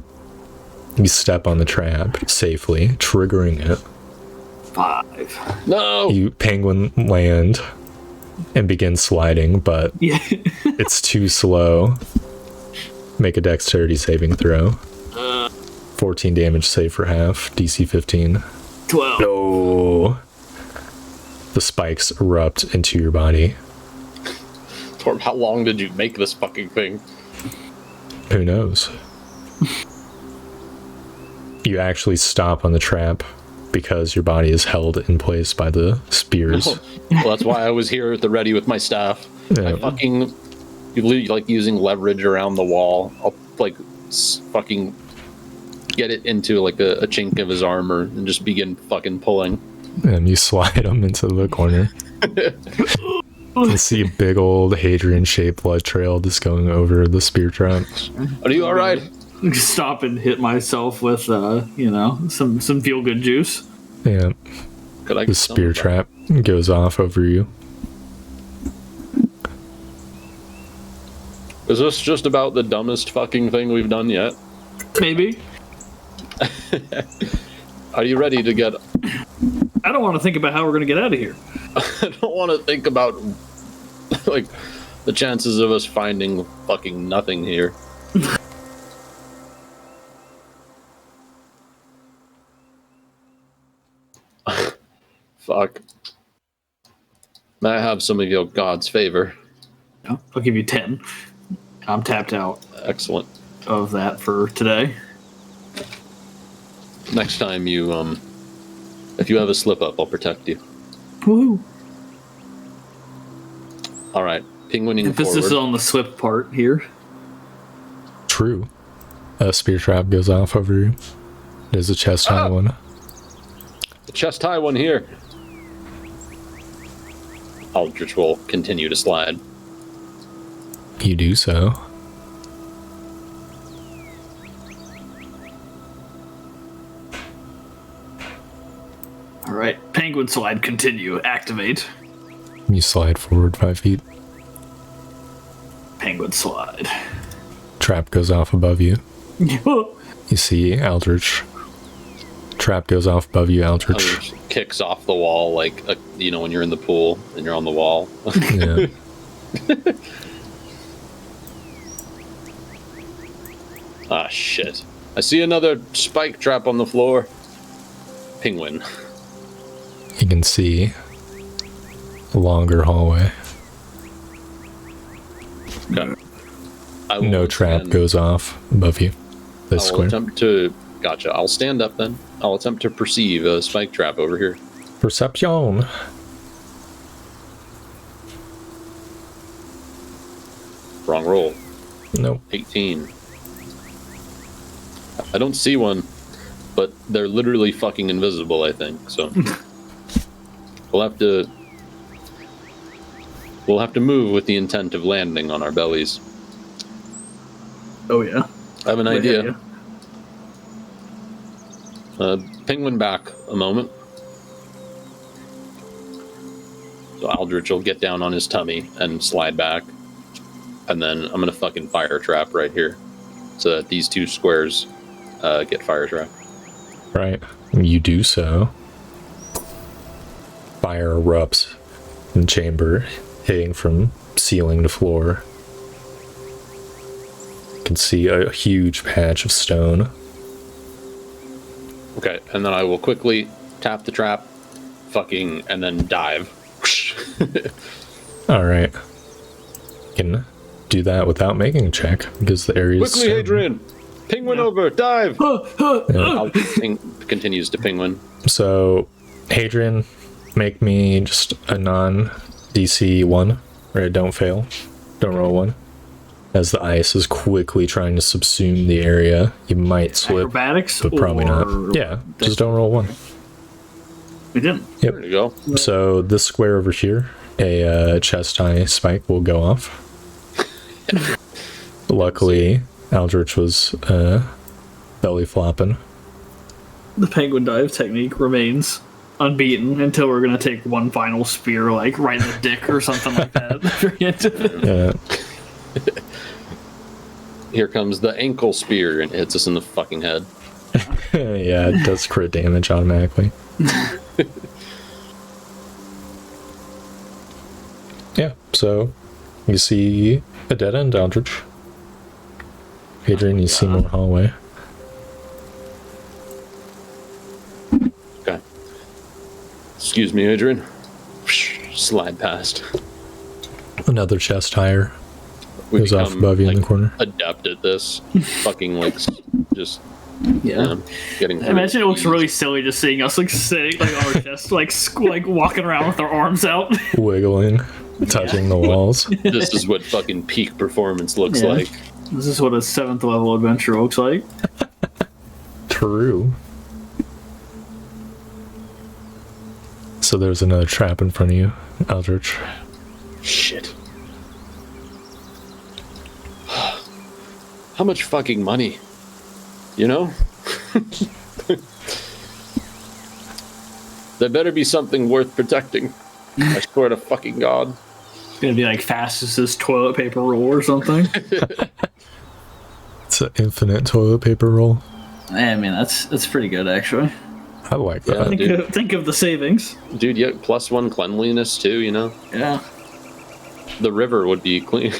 You step on the trap safely, triggering it. 5. No! You penguin land and begin sliding, but Yeah. it's too slow. Make a dexterity saving throw. 14 damage save for half. DC 15. 12. No. The spikes erupt into your body. Torb, how long did you make this fucking thing? Who knows? You actually stop on the trap because your body is held in place by the spears. Well, that's why I was here at the ready with my staff. Yeah. I fucking, like, using leverage around the wall. I'll, like, fucking get it into, like, a chink of his armor and just begin fucking pulling. And you slide them into the corner. You see a big old Hadrian-shaped blood trail just going over the spear trap. Are you alright? Stop and hit myself with, some feel-good juice. Yeah, Could I the get some spear of that? trap goes off over you. Is this just about the dumbest fucking thing we've done yet? Maybe. Are you ready to get... I don't want to think about how we're going to get out of here. I don't want to think about, like, the chances of us finding fucking nothing here. Fuck. May I have some of your god's favor? No, I'll give you 10. I'm tapped out Excellent. of that for today. Next time you, if you have a slip up, I'll protect you. Woohoo. Alright, penguining Emphasis forward. on the slip part here. True. A spear trap goes off over you. There's a chest high one. The chest high one here. Aldrich will continue to slide. You do so. All right, penguin slide continue. Activate. You slide forward 5 feet. Penguin slide. Trap goes off above you. You see Aldrich. Trap goes off above you, Aldrich. Aldrich kicks off the wall like, when you're in the pool and you're on the wall. Yeah. Ah, shit. I see another spike trap on the floor. Penguin. You can see a longer hallway. Okay. I will No trap stand- goes off above you. This I will square. attempt to... Gotcha. I'll stand up then. I'll attempt to perceive a spike trap over here. Perception. Wrong roll. Nope. 18. I don't see one, but they're literally fucking invisible, I think, so... We'll have to move with the intent of landing on our bellies. Oh, yeah. I have an Yeah, idea. yeah. Penguin back a moment. So Aldrich will get down on his tummy and slide back. And then I'm going to fucking fire trap right here. So that these two squares get fire trap. Right. You do so. Fire erupts in the chamber, hitting from ceiling to floor. You can see a huge patch of stone. Okay, and then I will quickly tap the trap, and then dive. Alright. You can do that without making a check, because the area is Quickly, stone. Hadrian! Penguin over, dive! Huh, huh, huh. Continues to penguin. So, Hadrian, make me just a non-DC 1, where I don't fail. Don't roll 1. As the ice is quickly trying to subsume the area, you might slip, Acrobatics, but probably not. Yeah, just don't roll 1. We didn't. Yep. There you go. So this square over here, a chest high spike will go off. Luckily, Aldrich was belly flopping. The penguin dive technique remains unbeaten until we're gonna take one final spear, like right in the dick or something like that. At the very end of it. Yeah. Here comes the ankle spear and hits us in the fucking head. Yeah, it does crit damage automatically. Yeah, so you see a dead end, Aldrich. Adrian, you see more hallway. Okay. Excuse me, Adrian. Slide past. Another chest higher We goes off become, above you in like, the corner. adept at this. Fucking like just Yeah. getting through Imagine it looks easy. really silly just seeing us like sitting like on our chest, like like walking around with our arms out. Wiggling, touching the walls. This is what fucking peak performance looks Yeah. like. This is what a 7th level adventure looks like. True. So there's another trap in front of you, Aldrich. Shit. How much fucking money? You know? There better be something worth protecting. I swear to fucking God. It's gonna be like fastest toilet paper roll or something. It's an infinite toilet paper roll. I mean, that's pretty good actually. I like Yeah, that. dude. Think of the savings. Dude, yeah, +1 cleanliness too, you know? Yeah. The river would be clean.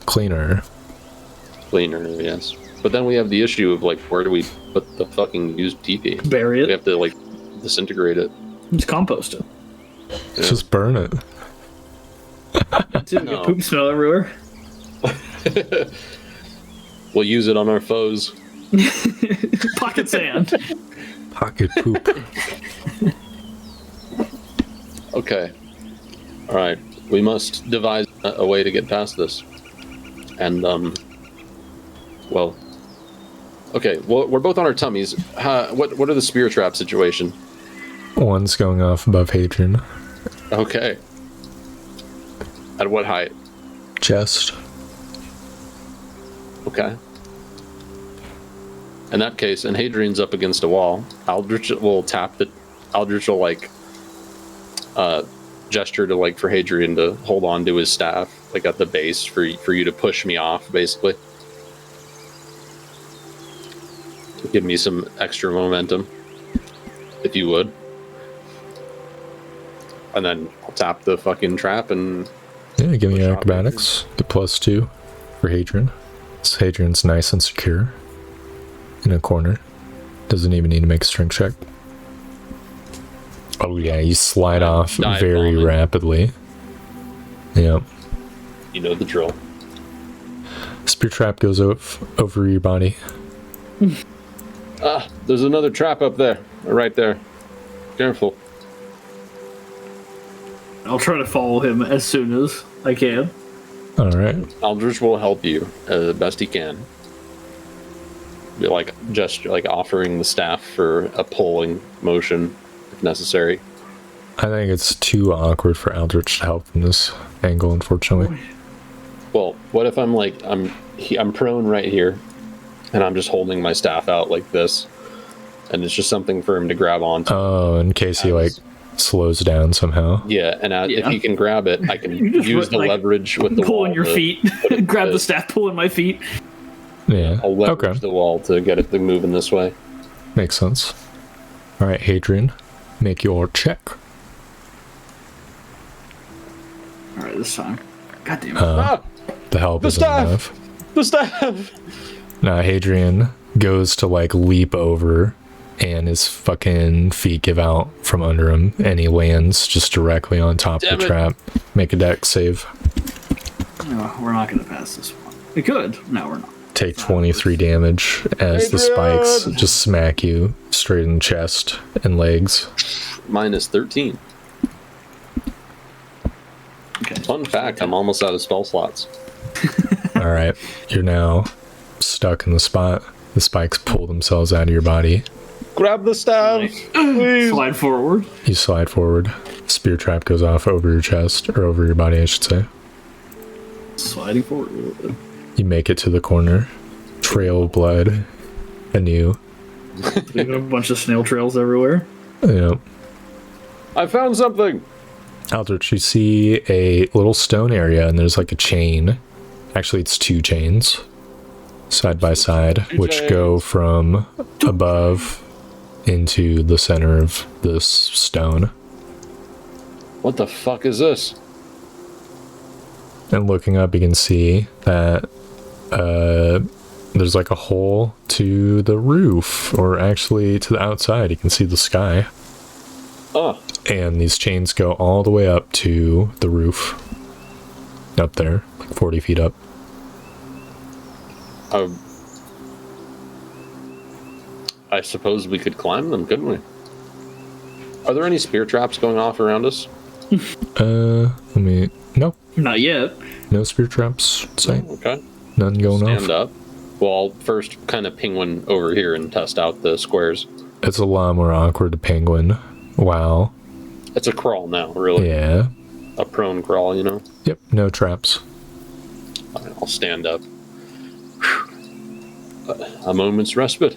Cleaner. Cleaner, yes. But then we have the issue of, like, where do we put the fucking used TP? Bury We it. have to, like, disintegrate it. Just compost it. Yeah. Just burn it. Dude, No. poop smell everywhere. We'll use it on our foes. Pocket sand. Pocket poop. Okay. Alright. We must devise a way to get past this. And, well... Okay, well, we're both on our tummies. What are the spear trap situation? One's going off above Hadrian. Okay. At what height? Chest. Okay. In that case, and Hadrian's up against a wall, Aldrich will tap the... Aldrich will, like, gesture to, like, for Hadrian to hold on to his staff, like, at the base for you to push me off, basically. Give me some extra momentum, if you would. And then I'll tap the fucking trap and... Yeah, give me Push your off acrobatics. Get +2 for Hadrian. So Hadrian's nice and secure in a corner. Doesn't even need to make a strength check. Oh yeah, you slide off Dive very bombing. rapidly. Yep. You know the drill. Spear trap goes over your body. Ah, there's another trap up there. Right there. Careful. I'll try to follow him as soon as I can. Alright. Aldrich will help you the best he can. Be like just like offering the staff for a pulling motion if necessary. I think it's too awkward for Aldrich to help from this angle, unfortunately. Well, what if I'm like I'm prone right here, and I'm just holding my staff out like this, and it's just something for him to grab onto. Oh, in case he like slows down somehow. Yeah, and if Yeah. he can grab it, I can You just use the like, leverage with the Pulling wall your to feet. put it Grab to- the staff, pulling my feet. Yeah. I'll leverage Okay. the wall to get it to move in this way. Makes sense. Alright, Hadrian, make your check. Alright, this time. God damn it. Ah, The help The isn't staff! enough. the staff! Now Hadrian goes to like leap over and his fucking feet give out from under him and he lands just directly on top Damn of the it. trap. Make a deck save. No, we're not going to pass this one. We could. No, we're not. take 23 damage as the spikes just smack you straight in the chest and legs. Minus 13. Okay. Fun fact, I'm almost out of spell slots. All right, you're now stuck in the spot. The spikes pull themselves out of your body. Grab the staff, please. Slide forward. You slide forward. Spear trap goes off over your chest, or over your body, I should say. Sliding forward a little bit. You make it to the corner. Trail of blood anew. We got a bunch of snail trails everywhere. Yep. I found something. Aldrich, you see a little stone area, and there's like a chain. Actually, it's 2 chains, side by side, which go from above into the center of this stone. What the fuck is this? And looking up, you can see that there's like a hole to the roof, or actually to the outside. You can see the sky. Oh. And these chains go all the way up to the roof. Up there, like 40 feet up. I suppose we could climb them, couldn't we? Are there any spear traps going off around us? No. Not yet. No spear traps in sight. Okay. None going off. Stand up. Well, I'll first kind of ping one over here and test out the squares. It's a lot more awkward to penguin. Wow. It's a crawl now, really. Yeah. A prone crawl, you know? Yep, no traps. Fine, I'll stand up. A moment's respite.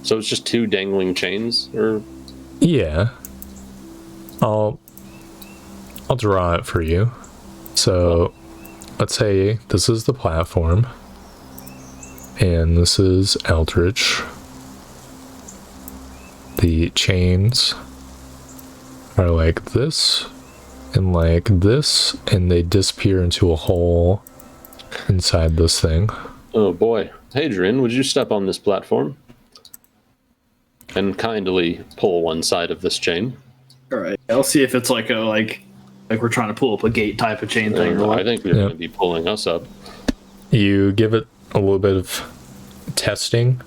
So it's just 2 dangling chains, or? Yeah. I'll draw it for you. So, let's say this is the platform. And this is Eldritch. The chains are like this, and they disappear into a hole inside this thing. Oh boy. Hadrian, would you step on this platform? And kindly pull one side of this chain. Alright. I'll see if it's like we're trying to pull up a gate type of chain thing. Or I think you're going to be pulling us up. You give it a little bit of testing,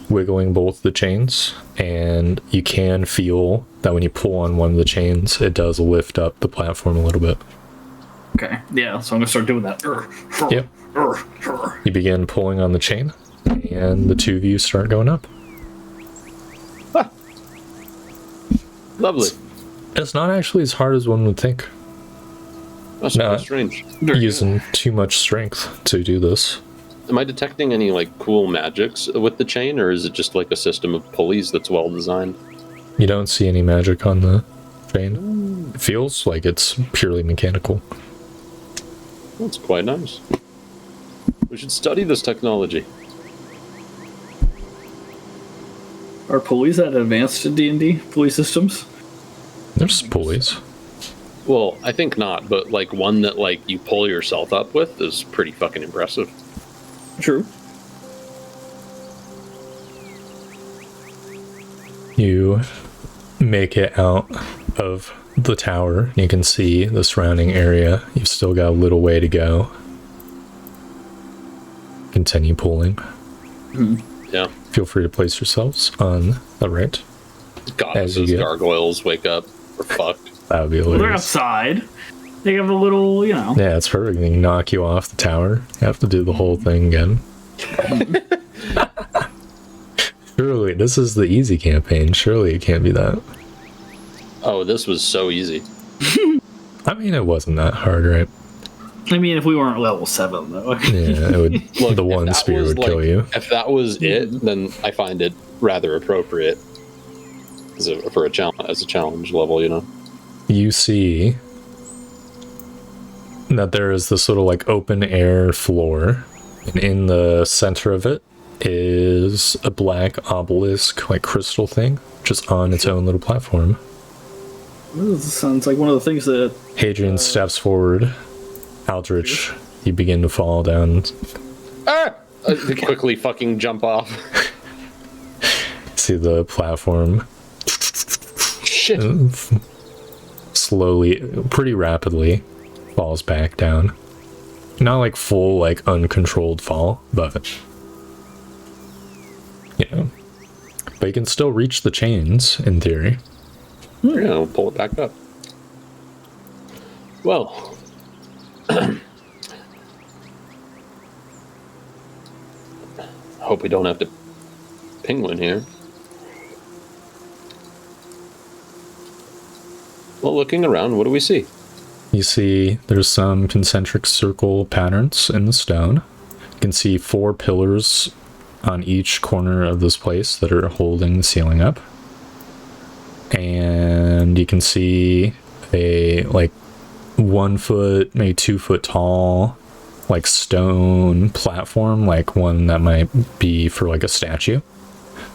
wiggling both the chains, and you can feel that when you pull on one of the chains, it does lift up the platform a little bit. Okay, yeah, so I'm gonna start doing that. Yep. You begin pulling on the chain, and the 2 of you start going up. Ah. Lovely. It's not actually as hard as one would think. That's Not strange. using too much strength to do this. Am I detecting any like cool magics with the chain, or is it just like a system of pulleys that's well designed? You don't see any magic on the chain. It feels like it's purely mechanical. That's quite nice. We should study this technology. Are pulleys that advanced in D&D? Pulley systems? There's pulleys. Well, I think not, but like one that like you pull yourself up with is pretty fucking impressive. True. You make it out of the tower. You can see the surrounding area. You've still got a little way to go. Continue pulling. Yeah. Feel free to place yourselves on the right. God, if As you those get- gargoyles wake up, we're fucked. That would be Well, they're hilarious. outside. They have a little, Yeah, it's perfect. They can knock you off the tower. You have to do the whole thing again. Surely, this is the easy campaign. Surely it can't be that. Oh, this was so easy. I mean, it wasn't that hard, right? I mean, if we weren't level 7, though. Yeah, it would. Look, the if one that spear was, would kill you. If that was it, then I find it rather appropriate as a challenge level, you know. You see that there is this little like open air floor, and in the center of it is a black obelisk, like crystal thing, just on its own little platform. This sounds like one of the things that... Hadrian steps forward. Aldrich, you begin to fall down. Ah! Quickly fucking jump off. See the platform Shit. slowly, pretty rapidly falls back down. not like full, like uncontrolled fall, but but you can still reach the chains in theory. Yeah, we'll pull it back up. Well, hope we don't have to penguin here. Well, looking around, what do we see? You see there's some concentric circle patterns in the stone. You can see 4 pillars on each corner of this place that are holding the ceiling up. And you can see a like 1 foot, maybe 2 foot tall, like stone platform, like one that might be for like a statue.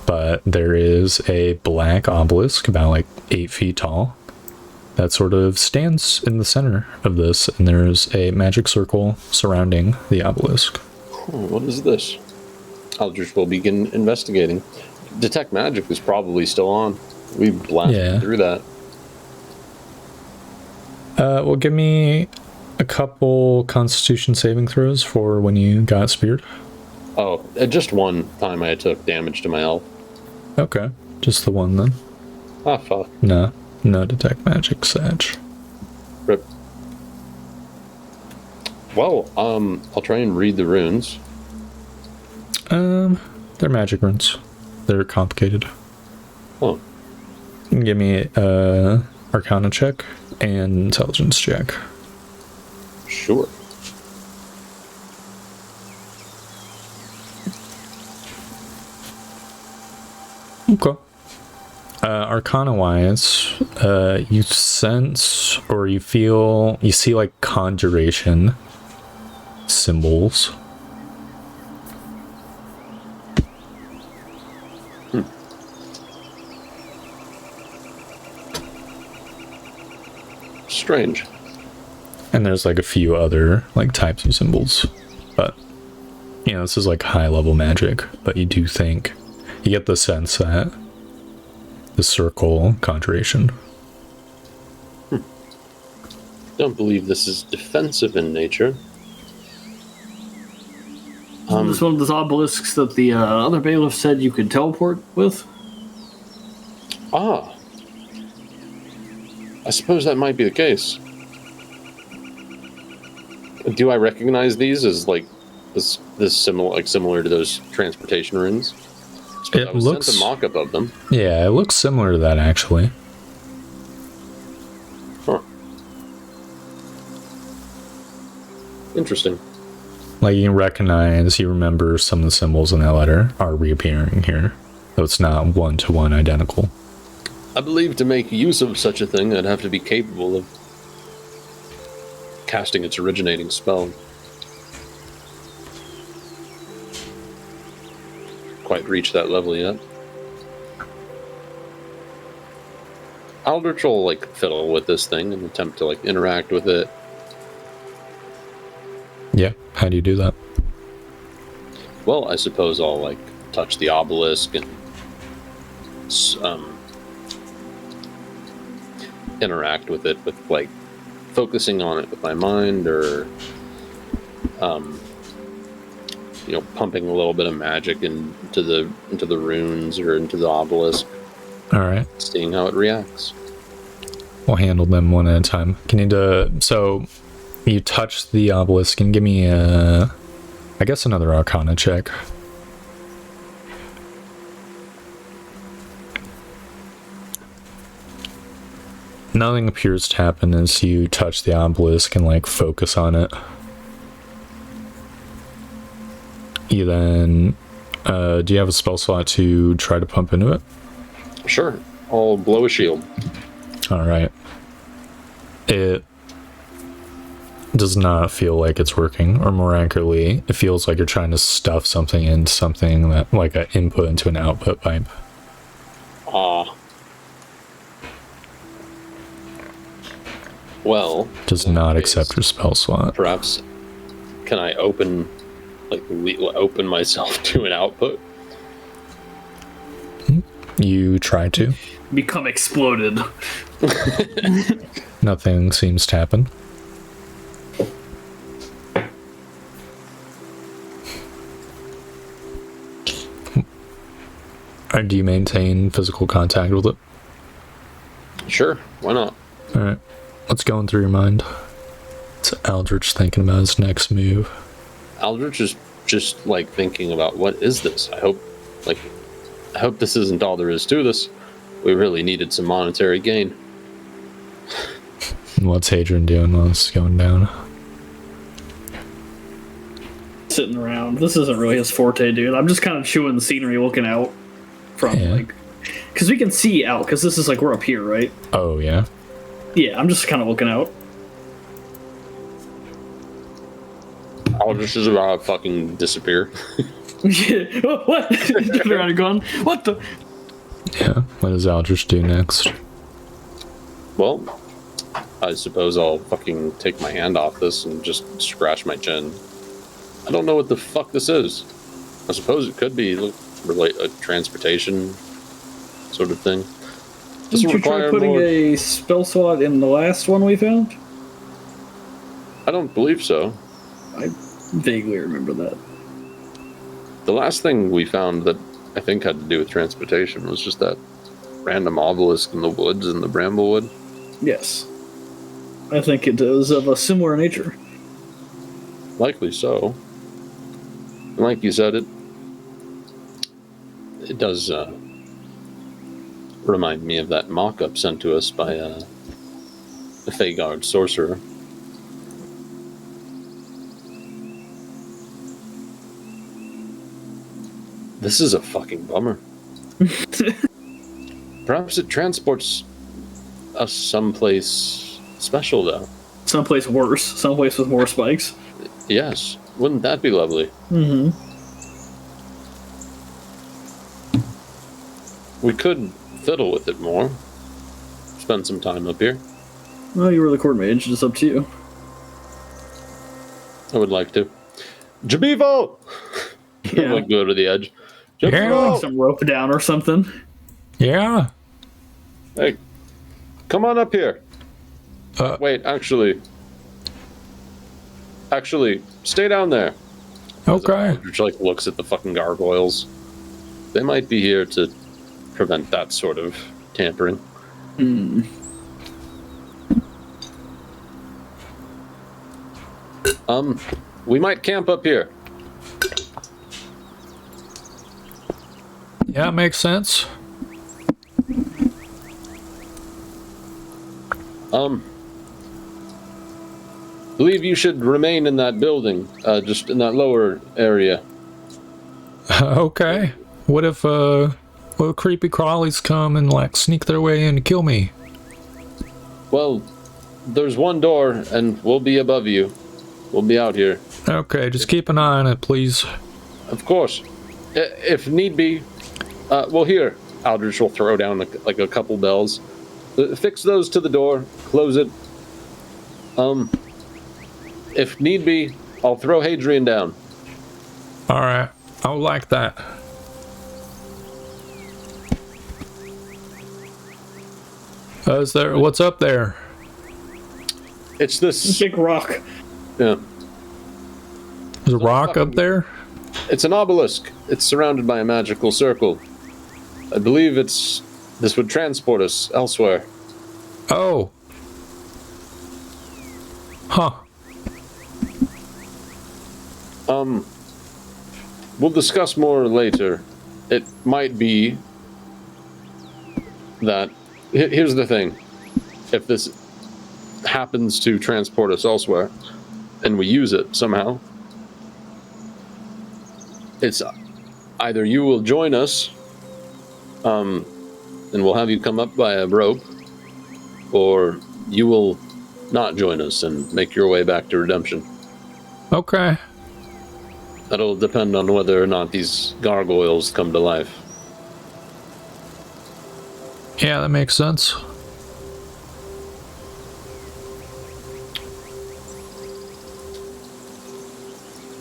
But there is a black obelisk about like 8 feet tall that sort of stands in the center of this, and there's a magic circle surrounding the obelisk. What is this? Aldrich will begin investigating. Detect magic is probably still on. We blasted through that. Well, give me a couple Constitution saving throws for when you got speared. Oh, just one time I took damage to my health. Okay, just the one then. Ah, fuck. No detect magic, Sag. Rip. Well, I'll try and read the runes. They're magic runes. They're complicated. Oh. Give me Arcana check and Intelligence check. Sure. Okay. Arcana-wise, you sense or you see like conjuration symbols. Strange. And there's like a few other like types of symbols, but this is like high level magic, but you do think you get the sense that the circle conjuration. Don't believe this is defensive in nature. This one of those obelisks that the other bailiff said you could teleport with? Ah. I suppose that might be the case. Do I recognize these as like this similar to those transportation runes? I was sent a mock-up of them. Yeah, it looks similar to that actually. Huh. Interesting. Like you remember some of the symbols in that letter are reappearing here, though it's not one-to-one identical. I believe to make use of such a thing, I'd have to be capable of casting its originating spell. Quite reached that level yet. Aldrich will fiddle with this thing and attempt to interact with it. Yeah, how do you do that? Well, I suppose I'll touch the obelisk and interact with it with focusing on it with my mind, or pumping a little bit of magic into the runes or into the obelisk. All right, seeing how it reacts. We'll handle them one at a time. Can you so you touch the obelisk and give me I guess another Arcana check. Nothing appears to happen as you touch the obelisk and focus on it. You then do you have a spell slot to try to pump into it? Sure, I'll blow a shield. All right. It does not feel like it's working, or more accurately, it feels like you're trying to stuff something into something, that like an input into an output pipe. Well, does not accept your spell slot. Perhaps can I open myself to an output? You try to. Become exploded. Nothing seems to happen. Do you maintain physical contact with it? Sure, why not? Alright. What's going through your mind? It's Aldrich thinking about his next move. Aldrich is just like thinking about, what is this? I hope this isn't all there is to this. We really needed some monetary gain. What's Hadrian doing while this is going down? Sitting around. This isn't really his forte, dude. I'm just kind of chewing the scenery, looking out from because we can see out. Because this is like we're up here, right? Oh yeah. Yeah, I'm just kind of looking out. Aldrich is about to fucking disappear. What? Turn around and gone. What the? Yeah. What does Aldrich do next? Well, I suppose I'll fucking take my hand off this and just scratch my chin. I don't know what the fuck this is. I suppose it could be a transportation sort of thing. Didn't you try putting a spell slot in the last one we found? I don't believe so. I vaguely remember that. The last thing we found that I think had to do with transportation was just that random obelisk in the woods in the Bramblewood. Yes. I think it is of a similar nature. Likely so. And like you said, it does remind me of that mock-up sent to us by the Fagard sorcerer. This is a fucking bummer. Perhaps it transports us someplace special, though. Someplace worse. Someplace with more spikes. Yes. Wouldn't that be lovely? Mm-hmm. We could fiddle with it more. Spend some time up here. Well, you were the court mage. It's up to you. I would like to. Jabivo! Yeah. Like go to the edge. Yeah. Some rope down or something. Yeah. Hey, come on up here. Wait, actually, stay down there. Okay. Which like looks at the fucking gargoyles. They might be here to prevent that sort of tampering. Hmm. We might camp up here. Yeah, makes sense. Believe you should remain in that building, just in that lower area. Okay. What if creepy crawlies come and like sneak their way in and kill me? Well, there's one door, and we'll be above you. We'll be out here. Okay, just keep an eye on it, please. Of course. If need be. Well, here. Aldrich will throw down like a couple bells. Fix those to the door. Close it. If need be, I'll throw Hadrian down. Alright. I would like that. What's up there? It's this... Big rock. Yeah. There's a rock up there? It's an obelisk. It's surrounded by a magical circle. I believe this would transport us elsewhere. Oh. Huh. We'll discuss more later. It might be that... Here's the thing. If this happens to transport us elsewhere, and we use it somehow, it's either you will join us, and we'll have you come up by a rope, or you will not join us and make your way back to redemption. Okay. That'll depend on whether or not these gargoyles come to life. Yeah, that makes sense.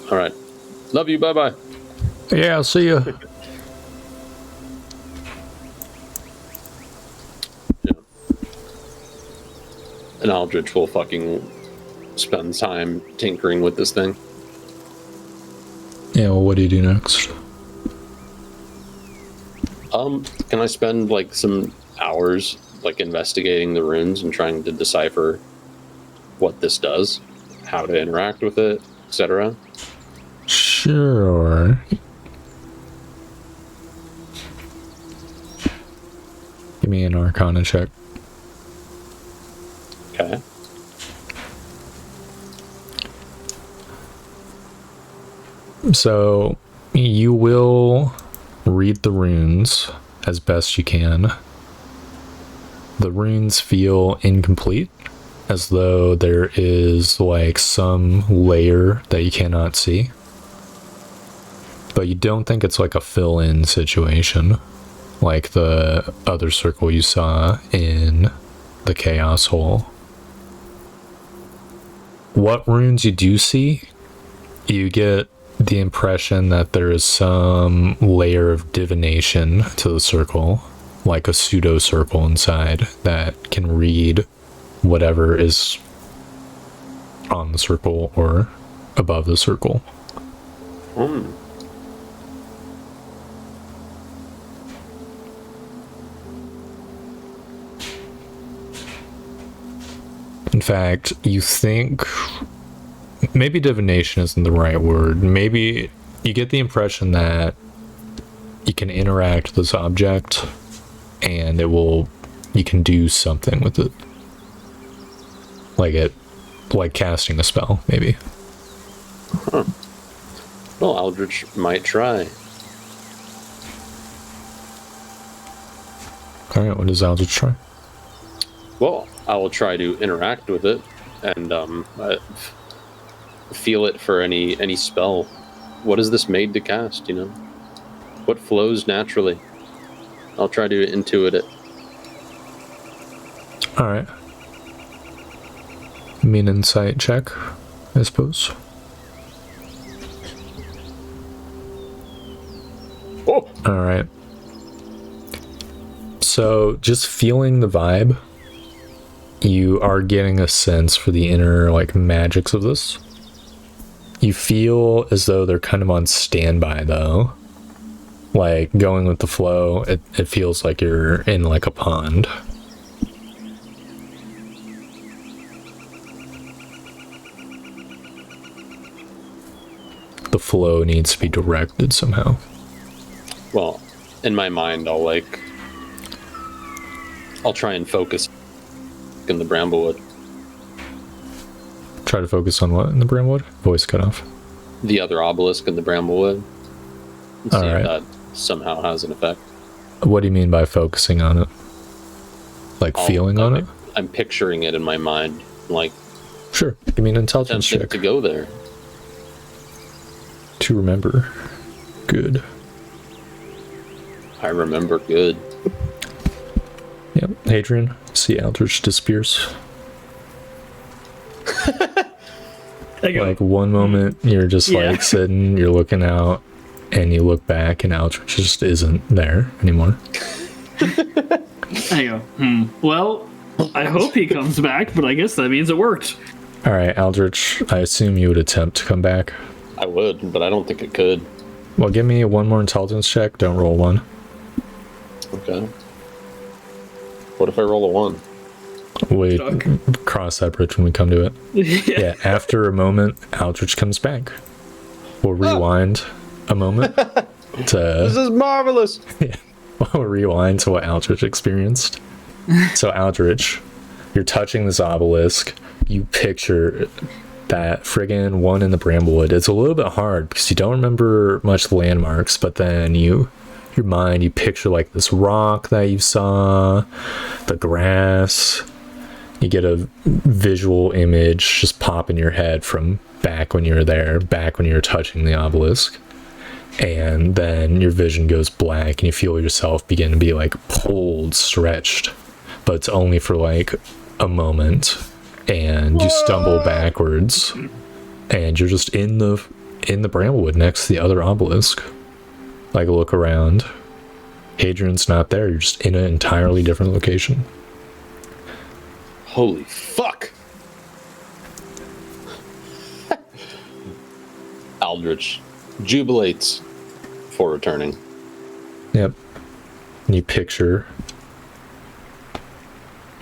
All right. Love you. Bye-bye. Yeah, I'll see ya. Yeah. And Aldrich will fucking spend time tinkering with this thing. Yeah, well, what do you do next? Can I spend like some hours like investigating the runes and trying to decipher what this does, how to interact with it, etc.? Sure. Give me an Arcana check. Okay. So you will read the runes as best you can. The runes feel incomplete, as though there is like some layer that you cannot see. But you don't think it's like a fill-in situation, like the other circle you saw in the Chaos Hole. What runes you do see, you get the impression that there is some layer of divination to the circle, like a pseudo circle inside that can read whatever is on the circle or above the circle. In fact, you think maybe divination isn't the right word. Maybe you get the impression that you can interact with this object and you can do something with it. Like casting a spell, maybe. Huh. Well, Aldrich might try. Alright, what does Aldrich try? Well, I will try to interact with it and feel it for any spell. What is this made to cast, you know? What flows naturally? I'll try to intuit it. Alright. Mean insight check, I suppose. Oh! Alright. So, just feeling the vibe, you are getting a sense for the inner, like, magics of this. You feel as though they're kind of on standby, though. Like, going with the flow, it feels like you're in, like, a pond. The flow needs to be directed somehow. Well, in my mind, I'll try and focus in the Bramblewood. Try to focus on what in the Bramwood? Voice cut off. The other obelisk in the Bramblewood. And see Alright. if that somehow has an effect. What do you mean by focusing on it? Like feeling on it? I'm picturing it in my mind, like Sure. Give me an intelligence tempted check to go there. to remember. Good. I remember good. Yep. Hadrian, see Aldrich disappears. There you go. Like one moment you're just like sitting, you're looking out, and you look back and Aldrich just isn't there anymore. There you go. Well, I hope he comes back, but I guess that means it worked. Alright, Aldrich, I assume you would attempt to come back. I would, but I don't think it could. Well, give me one more intelligence check, don't roll one. Okay. What if I roll a 1? Wait, Stuck. cross that bridge when we come to it. Yeah, after a moment, Aldrich comes back. We'll rewind a moment This to is marvelous! we'll rewind to what Aldrich experienced. So Aldrich, you're touching this obelisk. You picture that friggin' one in the Bramblewood. It's a little bit hard because you don't remember much landmarks, but then your mind, you picture like this rock that you saw, the grass. You get a visual image just pop in your head from back when you were there, back when you were touching the obelisk. And then your vision goes black and you feel yourself begin to be like pulled, stretched. But it's only for like a moment. And you stumble backwards. And you're just in the Bramblewood next to the other obelisk. Like look around. Hadrian's not there. You're just in an entirely different location. Holy fuck! Aldrich jubilates for returning. Yep. And you picture.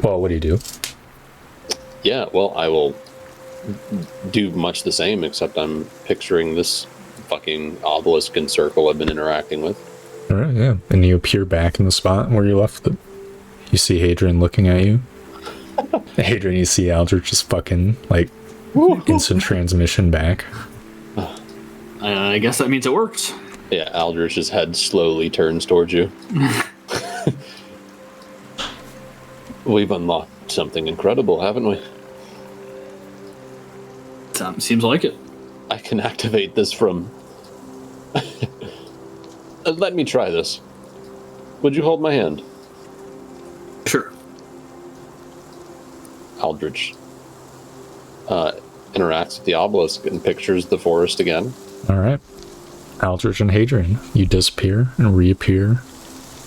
Well, what do you do? Yeah, well, I will do much the same, except I'm picturing this fucking obelisk and circle I've been interacting with. All right, yeah. And you appear back in the spot where you left it. You see Hadrian looking at you. Hadrian, you see Aldrich just fucking, like, instant transmission back. I guess that means it works. Yeah, Aldrich's head slowly turns towards you. We've unlocked something incredible, haven't we? Seems like it. I can activate this from... Let me try this. Would you hold my hand? Sure. Aldrich interacts with the obelisk and pictures the forest again. All right. Aldrich and Hadrian, you disappear and reappear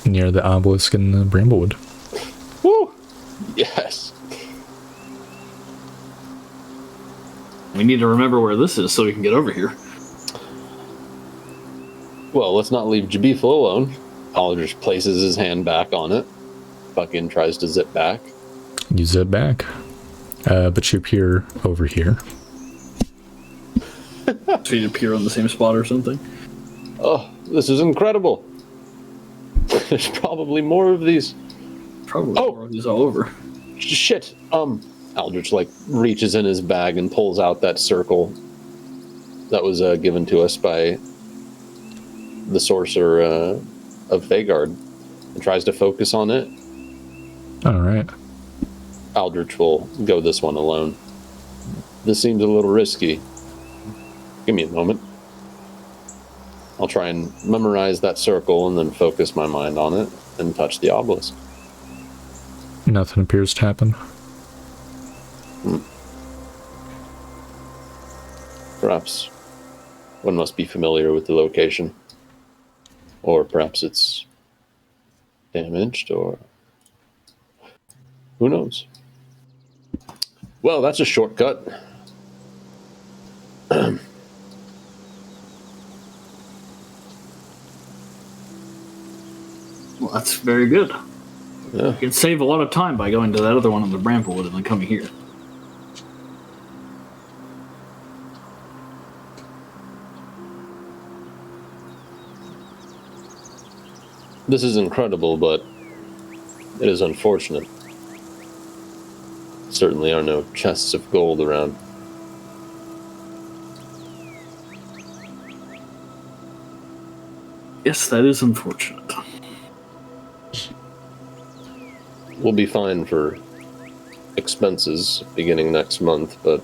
near the obelisk in the Bramblewood. Woo! Yes. We need to remember where this is so we can get over here. Well, let's not leave Jabif alone. Aldrich places his hand back on it. Fucking tries to zip back. You zip back. But you appear over here. So you appear on the same spot or something? Oh, this is incredible. There's probably more of these. Probably more of these all over. Shit. Aldrich, like, reaches in his bag and pulls out that circle that was given to us by the sorcerer of Vagard and tries to focus on it. All right. Aldrich will go this one alone. This seems a little risky. Give me a moment. I'll try and memorize that circle and then focus my mind on it and touch the obelisk. Nothing appears to happen. Perhaps one must be familiar with the location. Or perhaps it's damaged, or who knows? Well, that's a shortcut. Well, that's very good. Yeah. You can save a lot of time by going to that other one on the Bramblewood and then coming here. This is incredible, but it is unfortunate. Certainly are no chests of gold around. Yes, that is unfortunate. We'll be fine for expenses beginning next month, but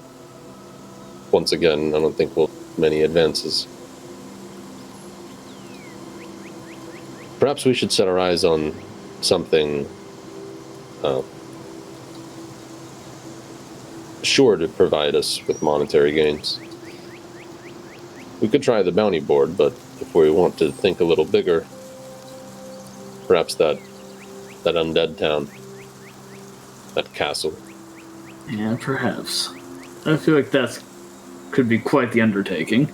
once again, I don't think we'll have many advances. Perhaps we should set our eyes on something sure to provide us with monetary gains. We could try the bounty board, but if we want to think a little bigger, perhaps that undead town, that castle. Yeah, perhaps. I feel like that could be quite the undertaking.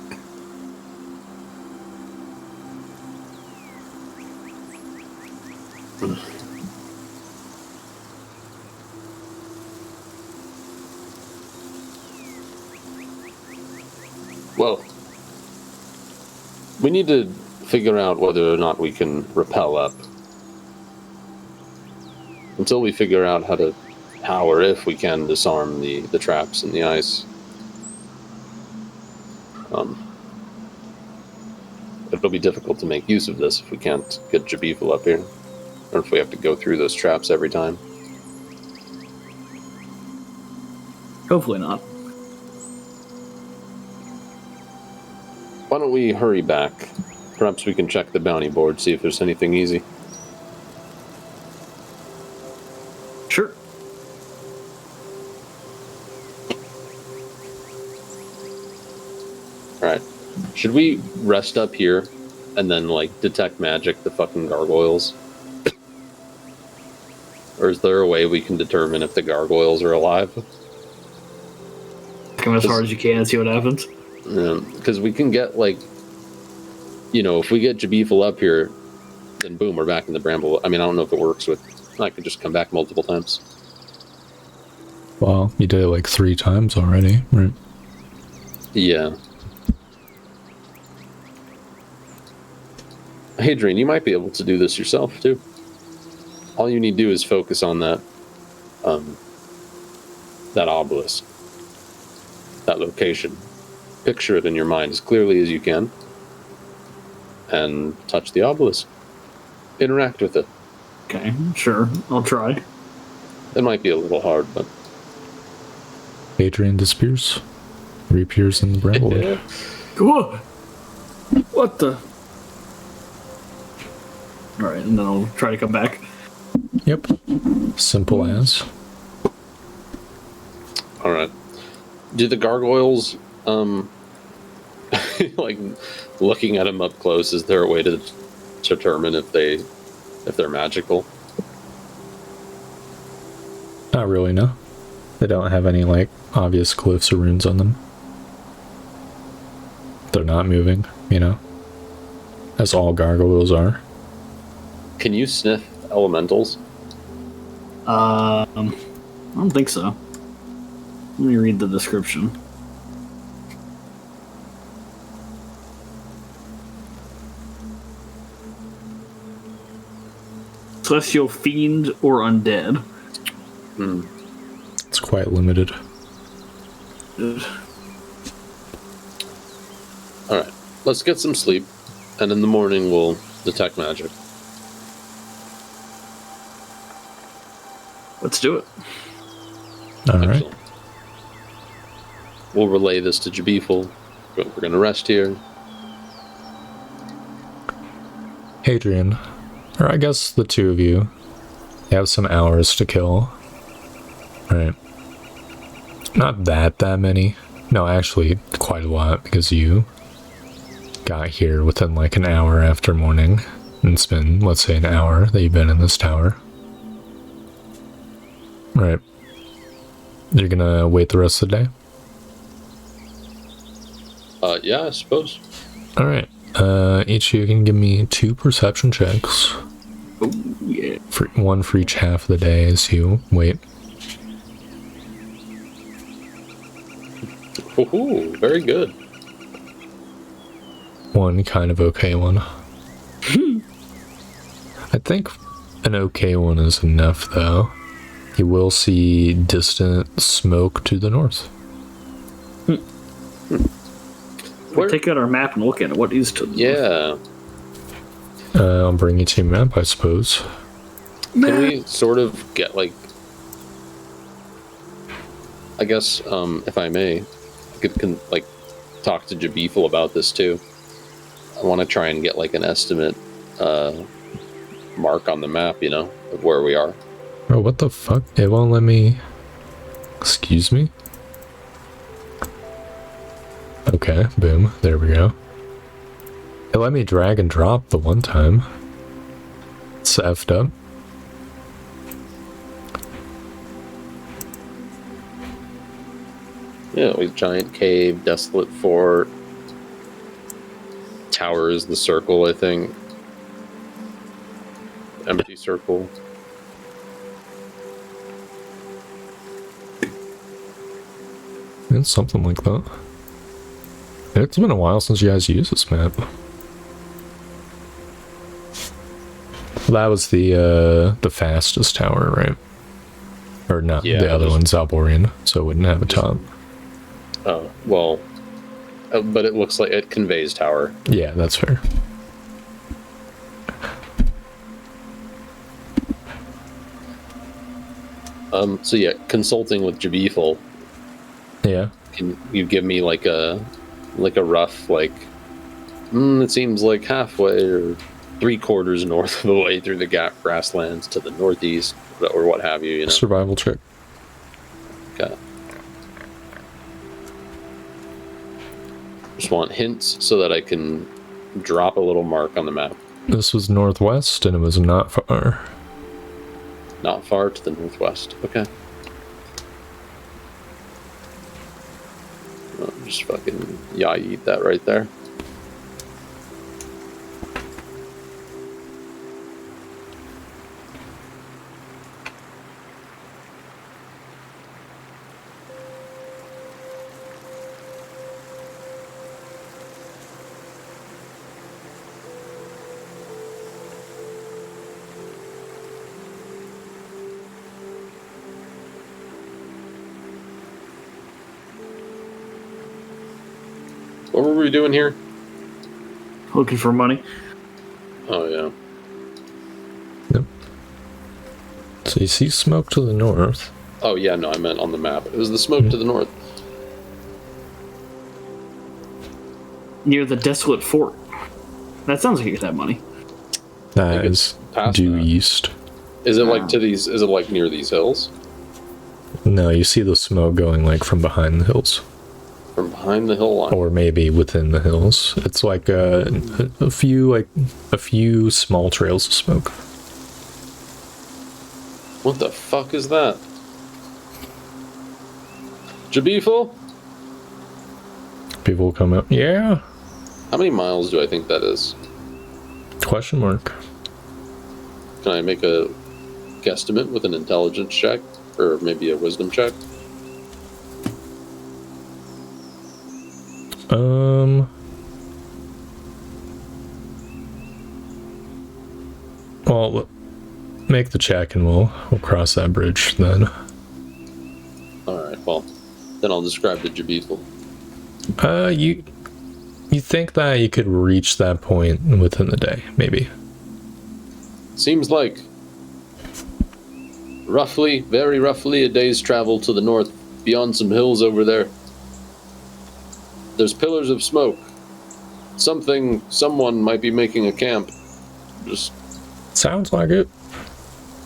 Well, we need to figure out whether or not we can rappel up. Until we figure out how or if we can disarm the traps in the ice. It'll be difficult to make use of this if we can't get Jabifel up here. Or if we have to go through those traps every time. Hopefully not. Why don't we hurry back? Perhaps we can check the bounty board, see if there's anything easy. Sure. Alright. Should we rest up here and then, like, detect magic the fucking gargoyles? Or is there a way we can determine if the gargoyles are alive? Come as hard as you can and see what happens. Because we can get, like, you know, if we get Jabifel up here, then boom, we're back in the bramble. I mean, I don't know if it works with. I could just come back multiple times. Well, you did it like 3 times already, right? Yeah. Hadrian, you might be able to do this yourself too. All you need to do is focus on that, that obelisk, that location. Picture it in your mind as clearly as you can, and touch the obelisk. Interact with it. Okay, sure. I'll try. It might be a little hard, but Adrian disappears. Reappears in the bramblewood. Whoa! What the? Alright, and then I'll try to come back. Yep. Simple as. all right. Do the gargoyles, like looking at them up close? Is there a way to determine if they're magical? Not really, no. They don't have any, like, obvious glyphs or runes on them. They're not moving, you know? As all gargoyles are. Can you sniff elementals? I don't think so. Let me read the description. Celestial fiend or undead. It's quite limited. All right, let's get some sleep, and in the morning we'll detect magic. Let's do it. Alright. Excellent. We'll relay this to Jabiful. We're going to rest here. Hadrian, or I guess the two of you, have some hours to kill. Right. Not that many. No, actually, quite a lot, because you got here within like an hour after morning. And it's been, let's say, an hour that you've been in this tower. Right. You're gonna wait the rest of the day? Yeah, I suppose. Alright. Each of you can give me 2 perception checks. Oh, yeah. One for each half of the day as you wait. Ooh, very good. One kind of okay one. I think an okay one is enough, though. You will see distant smoke to the north. We'll take out our map and look at it. What is to the north? Yeah. I'll bring you to your map, I suppose. Can we sort of get, like, I guess, if I may, I could like talk to Jabiful about this too. I want to try and get like an estimate mark on the map, you know, of where we are. Bro, what the fuck? It won't let me... Excuse me? Okay, boom. There we go. It let me drag and drop the one time. It's effed up. Yeah, like giant cave, desolate fort, towers, the circle, I think. Empty circle. It's something like that. It's been a while since you guys used this map. That was the fastest tower, right? Or not, Yeah, the other one's Alborian, so it wouldn't have a top. Oh, well, but it looks like it conveys tower. Yeah, that's fair. So yeah, consulting with Jabiful, Yeah. can you give me like a rough, like, it seems like halfway or 3/4 north of the way through the grasslands to the northeast, or what have you, you know? Survival check. Okay. Just want hints so that I can drop a little mark on the map. This was northwest, and it was not far. Not far to the northwest. Okay. I'll just fucking eat that right there. What were we doing here? Looking for money. Oh, yeah. Yep. So you see smoke to the north. Oh, yeah, no, I meant on the map. It was the smoke to the north. Near the desolate fort. That sounds like you could have money. That is past due that. east. Is it like to these? Is it like near these hills? No, you see the smoke going like from behind the hills. From behind the hill line? Or maybe within the hills. It's like a few small trails of smoke. What the fuck is that? Jabiful? People will come up. Yeah. How many miles do I think that is? Question mark. Can I make a guesstimate with an intelligence check? Or maybe a wisdom check? Well, make the check and we'll cross that bridge then. Alright, well, then I'll describe the Jabiful. You think that you could reach that point within the day, maybe? Seems like roughly, very roughly, a day's travel to the north, beyond some hills over there. There's pillars of smoke. Someone might be making a camp. Just, Sounds like it.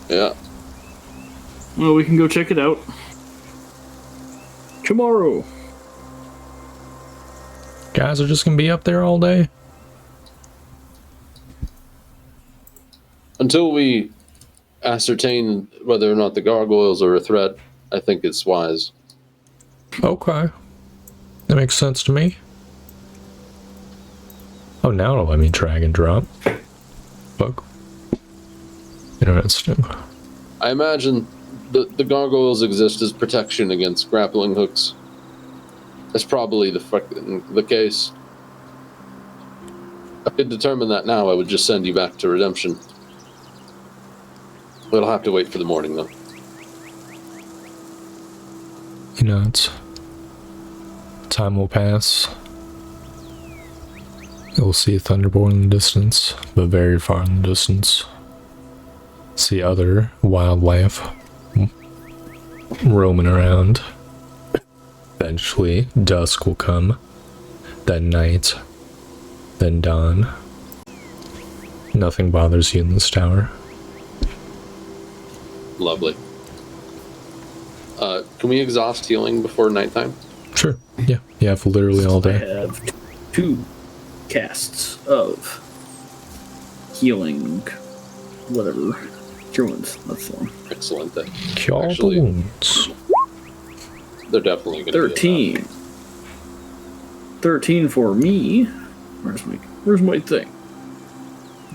yeah. Well, we can go check it out. Tomorrow. Guys are just gonna be up there all day? Until we ascertain whether or not the gargoyles are a threat, I think it's wise. Okay. That makes sense to me. Oh, now it'll let me drag and drop. Fuck. Interesting. I imagine the gargoyles exist as protection against grappling hooks. That's probably the case. If I could determine that now, I would just send you back to Redemption. We'll have to wait for the morning, though. You know, time will pass. You'll see a thunderbolt in the distance, but very far in the distance. See other wildlife roaming around. Eventually, dusk will come, then night, then dawn. Nothing bothers you in this tower. Lovely. Can we exhaust healing before nighttime? Sure, yeah. You have literally all I day. have 2 casts of healing, whatever. Druids, that's the one. Excellent. Cure Actually, wounds. they're definitely going to 13. 13 for me. Where's my thing?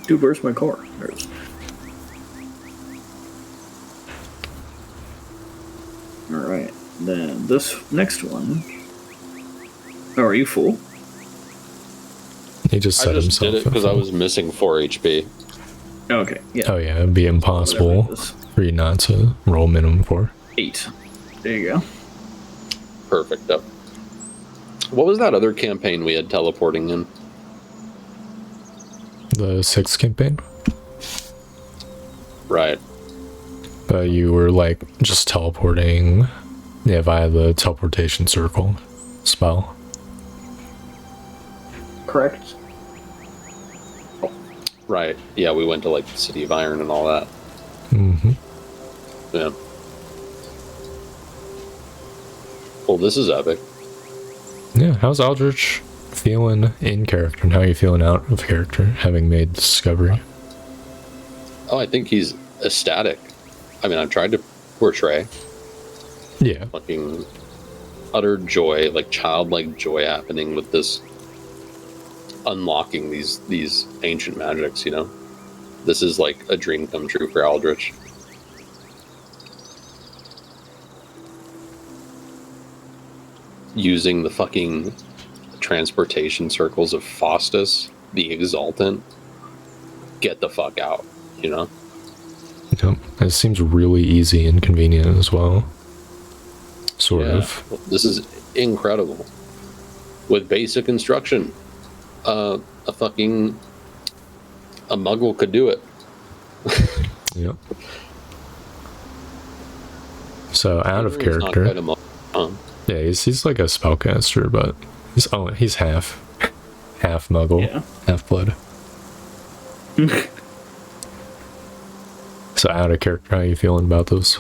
Dude, where's my car? There it is. Alright, then this next one. Oh, are you full? He just I set just himself did it up. because I was missing 4 HP. Okay, yeah. Oh yeah, it'd be impossible Whatever it is. for you not to roll minimum 4. 8. There you go. Perfect. Up. What was that other campaign we had teleporting in? The 6th campaign? Right. But you were like just teleporting, yeah, via the teleportation circle spell. Correct. Right. Yeah, we went to like the City of Iron and all that. Mm-hmm. Yeah. Well, this is epic. Yeah, how's Aldrich feeling in character, and how are you feeling out of character, having made the discovery? Oh, I think he's ecstatic. I mean, I tried to portray Yeah. fucking utter joy, like childlike joy happening with this unlocking these ancient magics, you know? This is like a dream come true for Aldrich. Using the fucking transportation circles of Faustus, the Exaltant, get the fuck out, you know? Yep. It seems really easy and convenient as well. Sort of. This is incredible. with basic instruction, a muggle could do it. Yep. So out of He's not character. quite a muggle, huh? Yeah, he's like a spellcaster, but he's half muggle, Yeah. half blood. So out of character, how you feeling about this?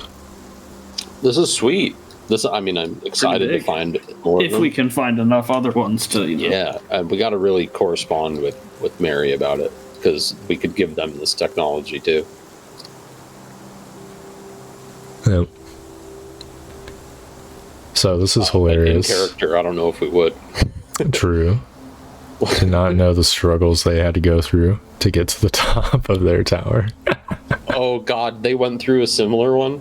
This is sweet. I'm excited to big. find more of If them. we can find enough other ones to, Yeah, we got to really correspond with Mary about it, because we could give them this technology too. Yep. So this is In hilarious. character, I don't know if we would. True. To not know the struggles they had to go through to get to the top of their tower. Oh God, they went through a similar one.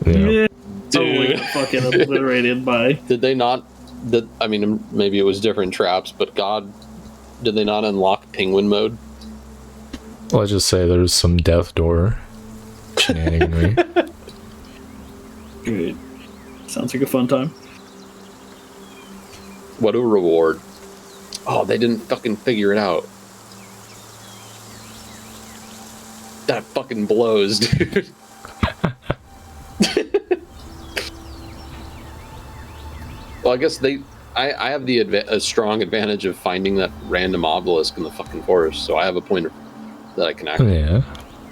Yeah. Totally got fucking obliterated by. Did they not? Maybe it was different traps, but God, did they not unlock penguin mode? Let's just say there's some death door shenaniganry. Great. Sounds like a fun time. What a reward! Oh, they didn't fucking figure it out. That fucking blows, dude. Well, I guess I have a strong advantage of finding that random obelisk in the fucking forest, so I have a pointer that I can actually Yeah.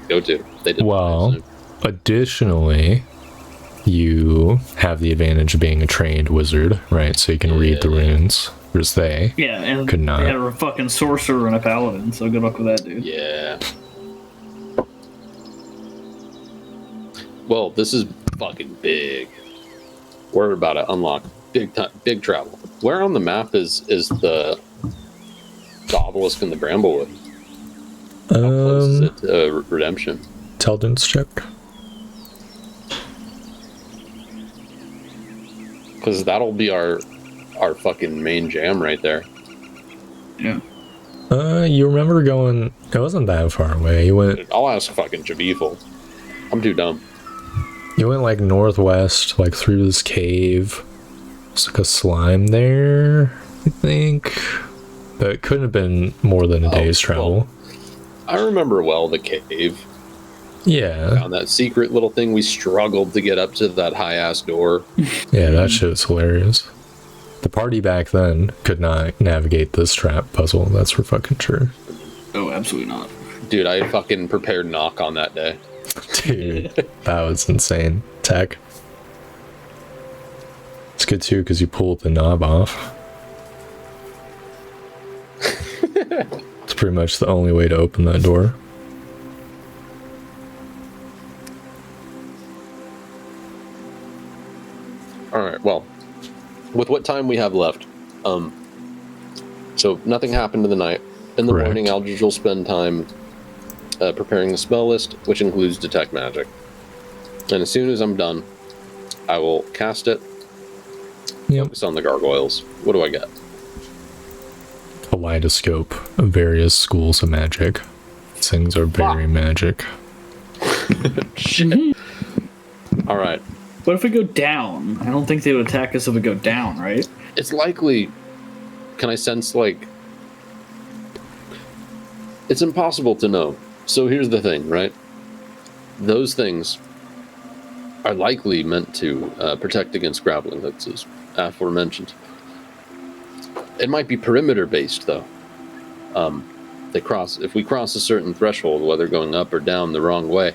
go to. They did. Well, additionally, you have the advantage of being a trained wizard, right? So you can read the runes. Whereas they Yeah, and could not. they had a fucking sorcerer and a paladin, so good luck with that, dude. Yeah. Well, this is fucking big. We're about to unlock big travel. Where on the map is the obelisk and the Bramblewood? How close is it to Redemption? Intelligence check. Because that'll be our fucking main jam right there. Yeah. You remember going? It wasn't that far away. You went. I'll ask fucking Jabiful. I'm too dumb. You went like northwest, like through this cave. It's like a slime there, I think. But it couldn't have been more than a day's travel. Well, I remember well the cave. Yeah. Found that secret little thing. We struggled to get up to that high ass door. Yeah, that shit is hilarious. The party back then could not navigate this trap puzzle. That's for fucking sure. Oh, absolutely not. Dude, I fucking prepared knock on that day. Dude, that was insane. Tech. It's good too because you pulled the knob off. It's pretty much the only way to open that door. Alright, well, with what time we have left, so nothing happened in the night. In the Correct. morning, Aldridge will spend time preparing the spell list, which includes Detect Magic. And as soon as I'm done, I will cast it, Yep. focus on the gargoyles. What do I get? Kaleidoscope of various schools of magic. These things are very magic. Shit. Alright. What if we go down? I don't think they would attack us if we go down, right? It's likely... Can I sense, like... It's impossible to know. So here's the thing, right? Those things are likely meant to protect against grappling hooks, as aforementioned. It might be perimeter-based, though. If we cross a certain threshold, whether going up or down the wrong way,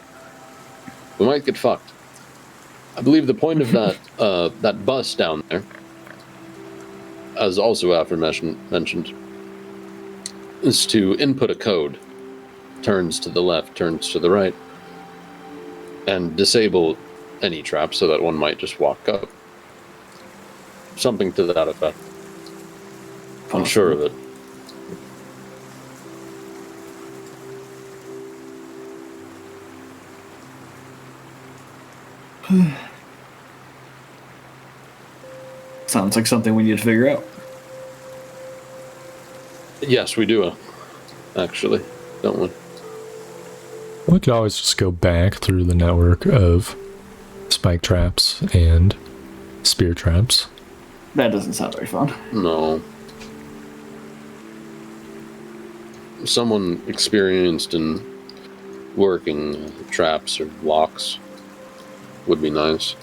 we might get fucked. I believe the point of that bus down there, as also aforementioned, is to input a code. Turns to the left, turns to the right, and disable any trap so that one might just walk up. Something to that effect. I'm sure of it. Sounds like something we need to figure out. Yes, we do, actually, don't we? We could always just go back through the network of spike traps and spear traps. That doesn't sound very fun. No. someone experienced in working traps or locks would be nice.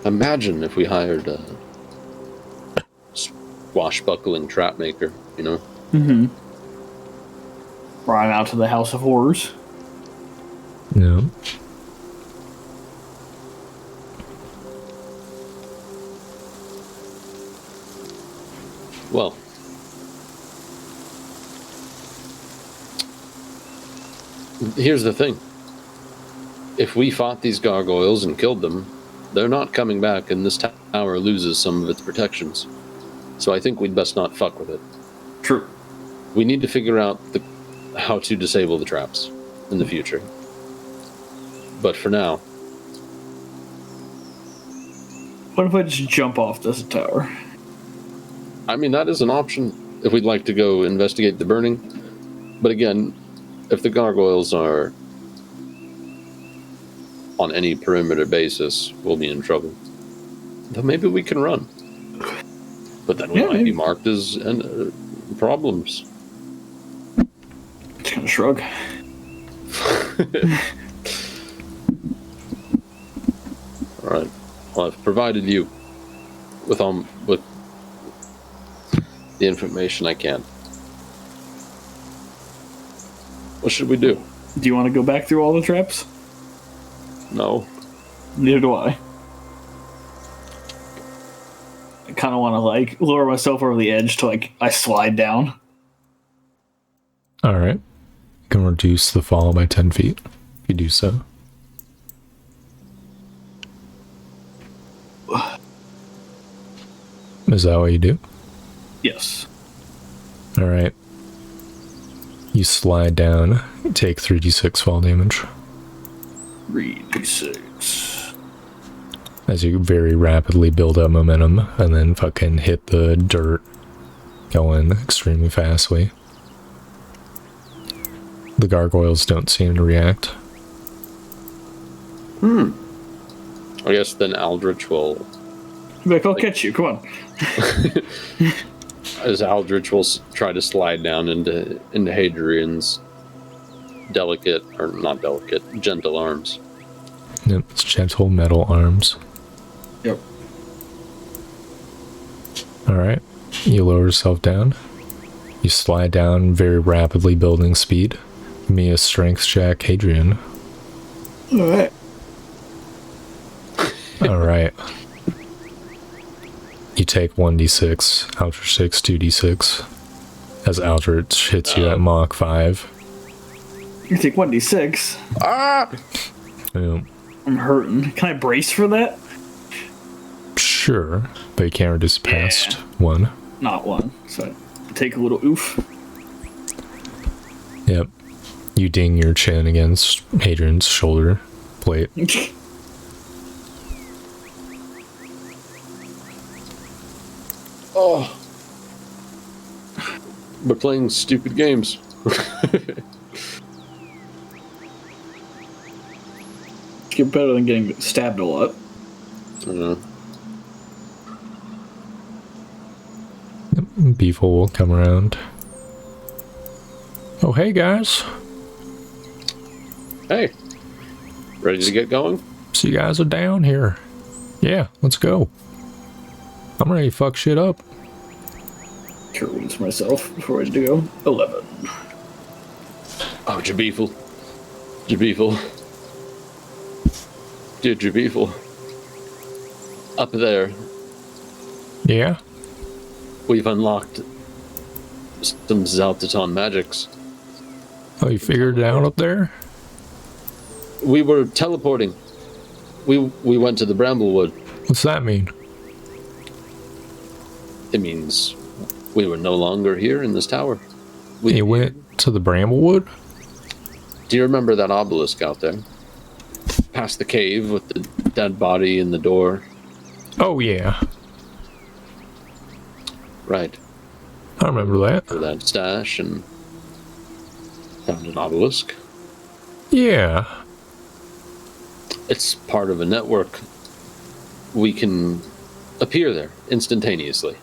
Imagine if we hired a swashbuckling trap maker, you know? Mm-hmm. Ride out to the House of Horrors. Yeah. Well, here's the thing. If we fought these gargoyles and killed them, they're not coming back, and this tower loses some of its protections. So I think we'd best not fuck with it. True. We need to figure out how to disable the traps in the future. But for now... What if I just jump off this tower? I mean, that is an option if we'd like to go investigate the burning. But again, if the gargoyles are on any perimeter basis, we'll be in trouble. Though maybe we can run. But then we might be marked as problems. Just kind of shrug. Alright. Well, I've provided you with the information I can. What should we do? Do you want to go back through all the traps? No. Neither do I. I kind of want to, like, lower myself over the edge to, like, I slide down. Alright. You can reduce the fall by 10 feet if you do so. Is that what you do? Yes. Alright. You slide down, take 3d6 fall damage. 3d6. As you very rapidly build up momentum and then fucking hit the dirt going extremely fastly. The gargoyles don't seem to react. I guess then Aldrich will... Like, I'll catch you, come on. As Aldrich will try to slide down into Hadrian's delicate, or not delicate, gentle arms. Yep, it's gentle metal arms. Yep. Alright. You lower yourself down. You slide down very rapidly, building speed. Give me a strength check, Hadrian. Alright. Alright. You take 1d6, Aldrich takes 2d6. As Aldrich hits you at Mach 5. You take 1d6. Ah! Yeah. I'm hurting. Can I brace for that? Sure, but you can't reduce past 1. Not 1. So I take a little oof. Yep. You ding your chin against Hadrian's shoulder plate. Oh. We're playing stupid games. Get better than getting stabbed a lot. Beefle will come around. Oh, hey guys. Hey. Ready to get going? So you guys are down here. Yeah, let's go. I'm ready to fuck shit up. Turns myself before I do go. 11. Oh, Jabeefle. Dear Jabeefle. Up there, Yeah? we've unlocked some Zaltaton magics. Oh, you figured it out up there? We were teleporting. We went to the Bramblewood. What's that mean? It means we were no longer here in this tower. You went to the Bramblewood? Do you remember that obelisk out there? Past the cave with the dead body in the door. Oh, yeah. Right. I remember that. For that stash and found an obelisk. Yeah. It's part of a network. We can appear there instantaneously.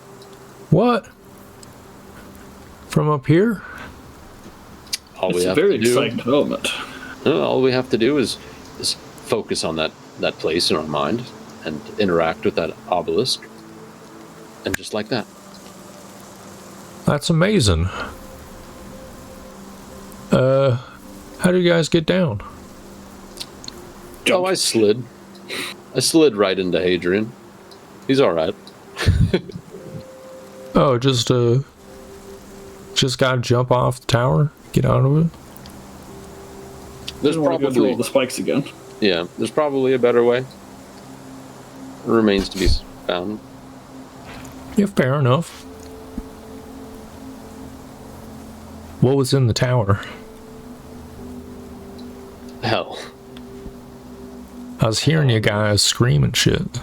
What? From up here? All It's we a have very to do, exciting development. all we have to do is focus on that place in our mind and interact with that obelisk, and just like that. That's amazing. How do you guys get down? Oh, I slid right into Hadrian. He's all right. Oh, just gotta jump off the tower, get out of it. There's I don't want to go through probably all the spikes again. there's probably a better way. It remains to be found. Yeah, fair enough. What was in the tower? Hell, I was hearing you guys screaming shit.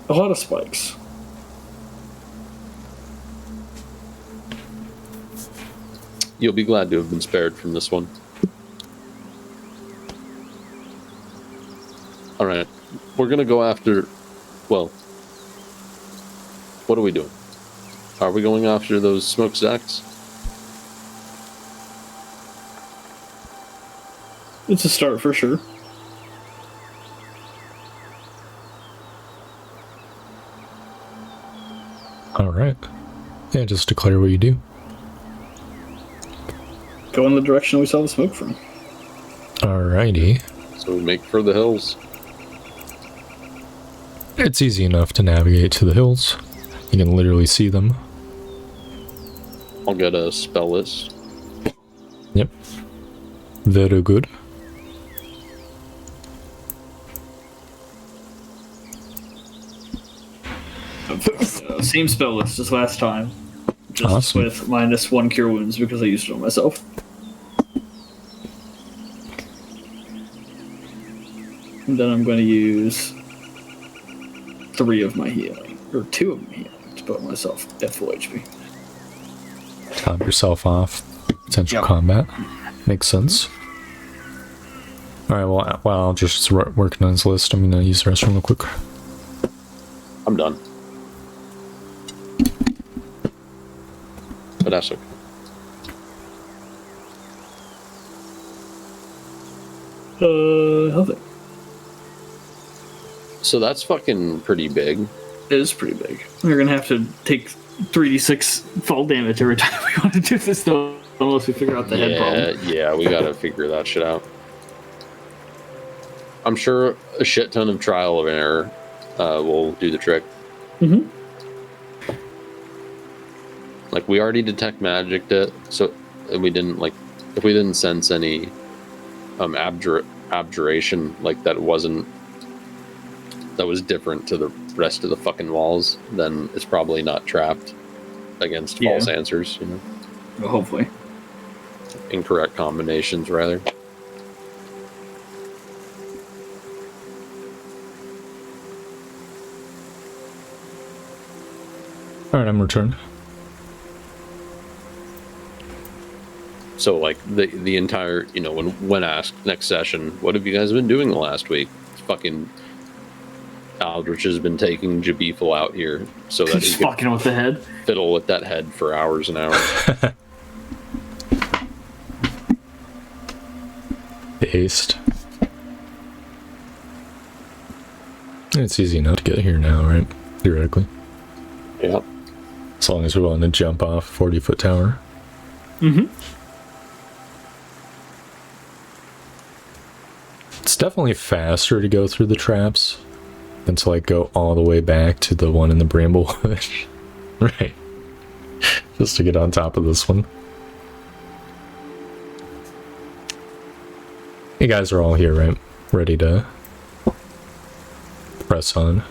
A lot of spikes. you'll be glad to have been spared from this one. All right, we're gonna go after. Well, what are we doing? Are we going after those smokestacks? It's a start for sure. All right. Yeah, just declare what you do. Go in the direction we saw the smoke from. Alrighty. So we make for the hills. It's easy enough to navigate to the hills. You can literally see them. I'll get a spell list. Yep. Very good. Same spell list as last time. Just Awesome. with -1 cure wounds because I used it on myself. And then I'm going to use 3 of my healing, or 2 of my healing, to put myself at full HP. Top yourself off. Potential Yep. combat. Makes sense. Alright, well, while I'll just working on his list, I'm gonna use the restroom real quick. I'm done. But that's okay. Nothing. So that's fucking pretty big. It is pretty big. We're going to have to take 3d6 fall damage every time we want to do this, though, unless we figure out the head problem. Yeah, we gotta figure that shit out. I'm sure a shit ton of trial and error will do the trick. Mm-hmm. Like, we already detect magic it, so we didn't, like, if we didn't sense any abjuration, like, that was different to the rest of the fucking walls, then it's probably not trapped against false answers, you know? Well, hopefully. Incorrect combinations, rather. Alright, I'm returned. So, like, the entire, you know, when asked next session, what have you guys been doing the last week? Fucking Aldrich has been taking Jabifel out here so that he Just can fucking with the head. fiddle with that head for hours and hours. Based. It's easy enough to get here now, right? Theoretically. Yeah. As long as we're willing to jump off a 40-foot tower. Mm-hmm. It's definitely faster to go through the traps than to, like, go all the way back to the one in the Bramblebush. Right. Just to get on top of this one. You guys are all here, right? Ready to press on.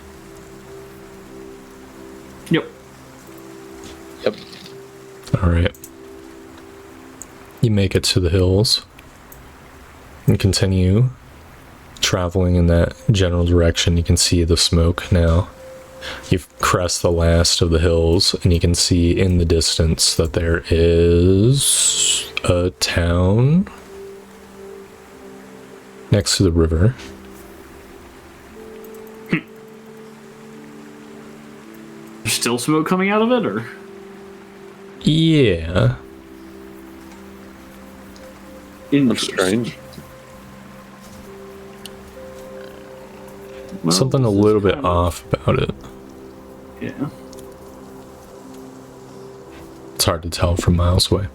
Yep. Yep. Alright. You make it to the hills and continue traveling in that general direction. You can see the smoke now. You've crossed the last of the hills and you can see in the distance that there is a town next to the river. There's still smoke coming out of it, or? Yeah. That's strange. Well, Something a this is little bit kind of- off about it. Yeah. It's hard to tell from miles away.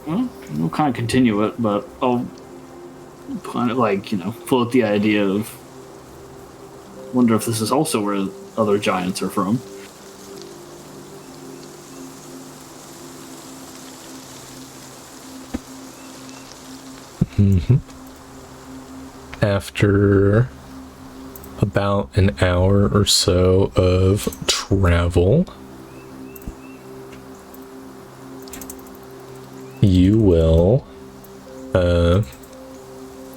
Well, we'll kind of continue it, but I'll kind of float the idea of wonder if this is also where other giants are from. After about an hour or so of travel, you will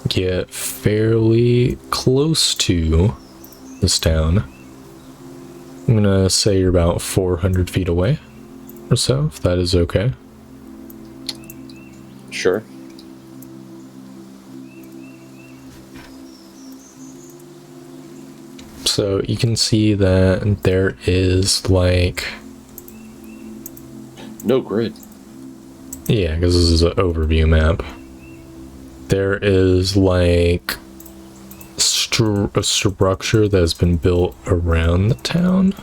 get fairly close to this town. I'm gonna say you're about 400 feet away or so, if that is okay. Sure. So you can see that there is like, No grid. yeah, because this is an overview map. There is like a structure that has been built around the town.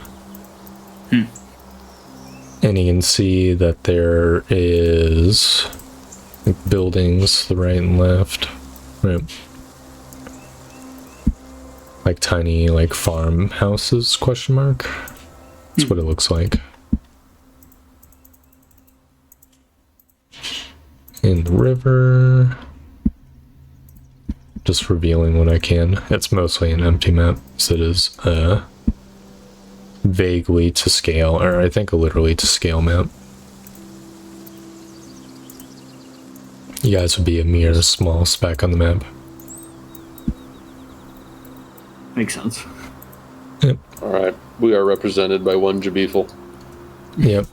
And you can see that there is buildings to the right and left. Right. Like tiny like farmhouses, question mark. That's what it looks like. In the river. Just revealing what I can. It's mostly an empty map, so it is vaguely to scale, or I think literally to scale map. You guys would be a mere small speck on the map. Makes sense. Yep. All right. We are represented by one Jabifel. Yep.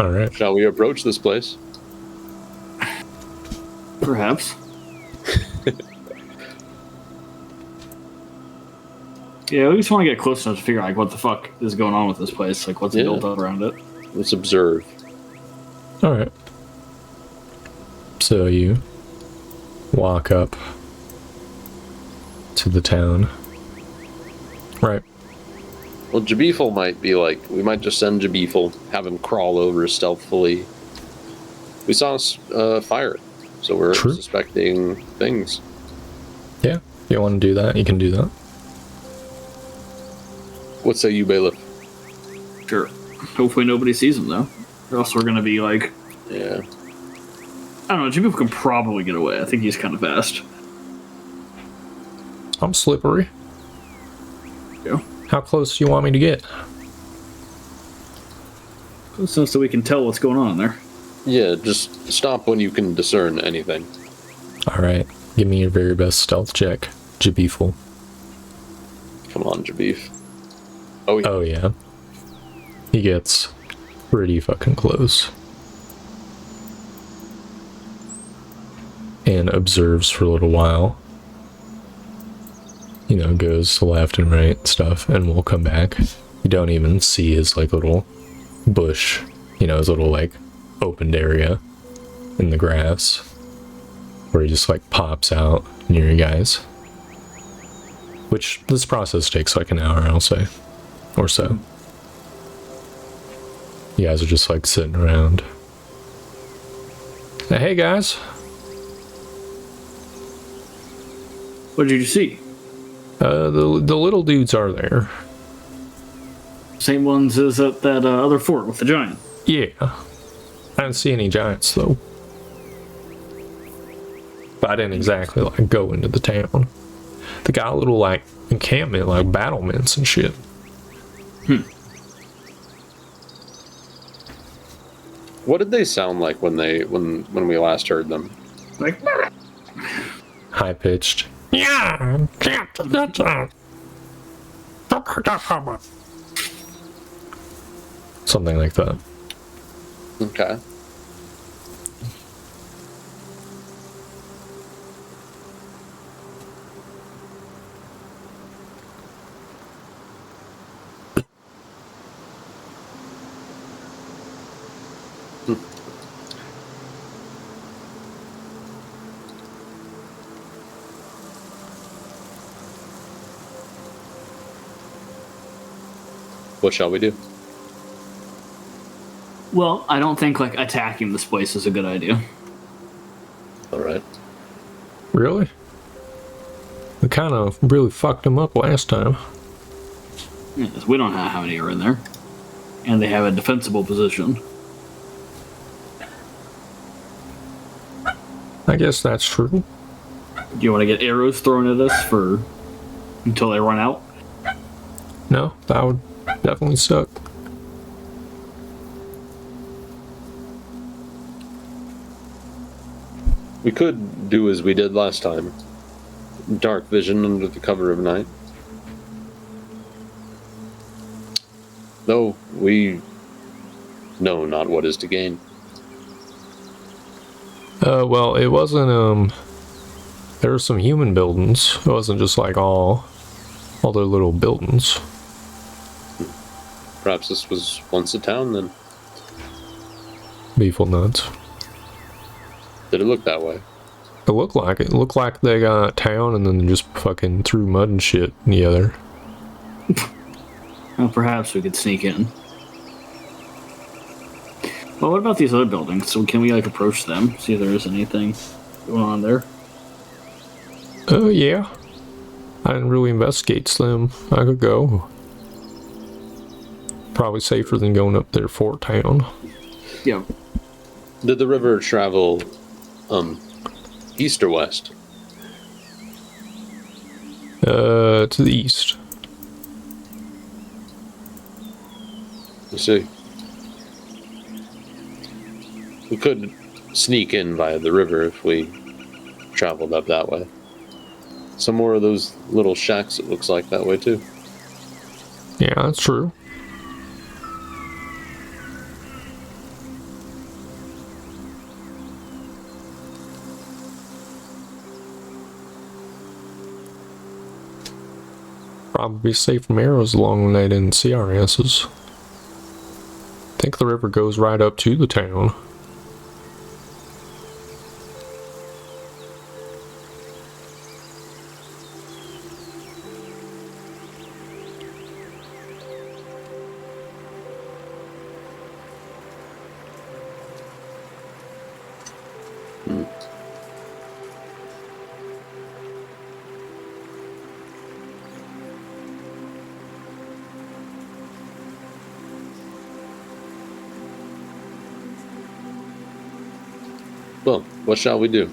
All right. Shall we approach this place? Perhaps. Yeah, we just want to get close enough to figure out like what the fuck is going on with this place, like what's built up around it. Let's observe. All right. So you walk up to the town. Right. Well, Jabifel might be like, we might just send Jabifel, have him crawl over stealthily. We saw fire, so we're True. suspecting things. Yeah. If you want to do that, you can do that. What say you, Bailiff? Sure. Hopefully nobody sees him though, or else we're gonna be like, Yeah. I don't know. Jimmy can probably get away. I think he's kind of fast. I'm slippery. Yeah. How close do you want me to get? Close enough so we can tell what's going on in there. Yeah, just stop when you can discern anything. All right. Give me your very best stealth check, Jabiful. Come on, Jabif. Oh, yeah. Oh, yeah. He gets pretty fucking close. And observes for a little while. You know, goes to left and right and stuff, and we'll come back. You don't even see his, like, little bush, you know, his little, like, opened area in the grass, where he just, like, pops out near you guys. Which, this process takes, like, an hour, I'll say, or so. You guys are just, like, sitting around. Hey, guys. What did you see? The little dudes are there. Same ones as at that other fort with the giant. Yeah. I didn't see any giants, though. But I didn't exactly, like, go into the town. They got a little, like, encampment, like, battlements and shit. What did they sound like when we last heard them? Like, High-pitched. Yeah! Something like that. Okay. What shall we do? Well, I don't think like attacking this place is a good idea. All right. Really? We kind of really fucked them up last time. Yes, we don't know how many are in there, and they have a defensible position. I guess that's true. Do you want to get arrows thrown at us for until they run out? No, that would definitely suck. We could do as we did last time. Dark vision under the cover of night. Though we know not what is to gain. Well, it wasn't, there were some human buildings. It wasn't just like all their little buildings. Perhaps this was once a town then. Beefle nuts. Did it look that way? It looked like it. It looked like they got a town and then just fucking threw mud and shit together. Well, perhaps we could sneak in. Well, what about these other buildings? So can we like approach them, see if there is anything going on there? Oh, yeah. I didn't really investigate them. I could go. Probably safer than going up there Fort Town. Yeah. Did the river travel east or west? To the east. You see. We could sneak in via the river if we traveled up that way. Some more of those little shacks, it looks like that way too. Yeah, that's true. Probably safe from arrows along when they didn't see our asses. I think the river goes right up to the town. Well, what shall we do?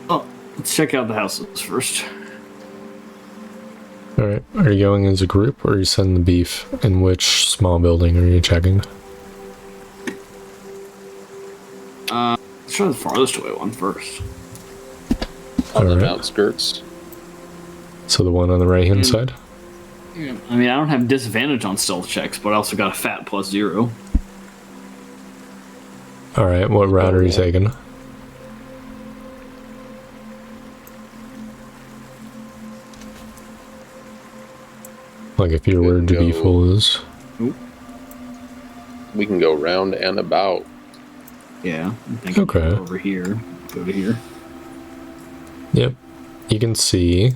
Oh, let's check out the houses first. Alright, are you going as a group or are you sending the beef? And which small building are you checking? Let's try the farthest away one first. On the Alright. outskirts? So the one on the right hand side? Yeah. I mean, I don't have disadvantage on stealth checks, but I also got a fat +0. Alright, what route are you taking? Like if your word to be full is. We can go round and about. Yeah, I'm thinking Okay. over here. Go to here. Yep. You can see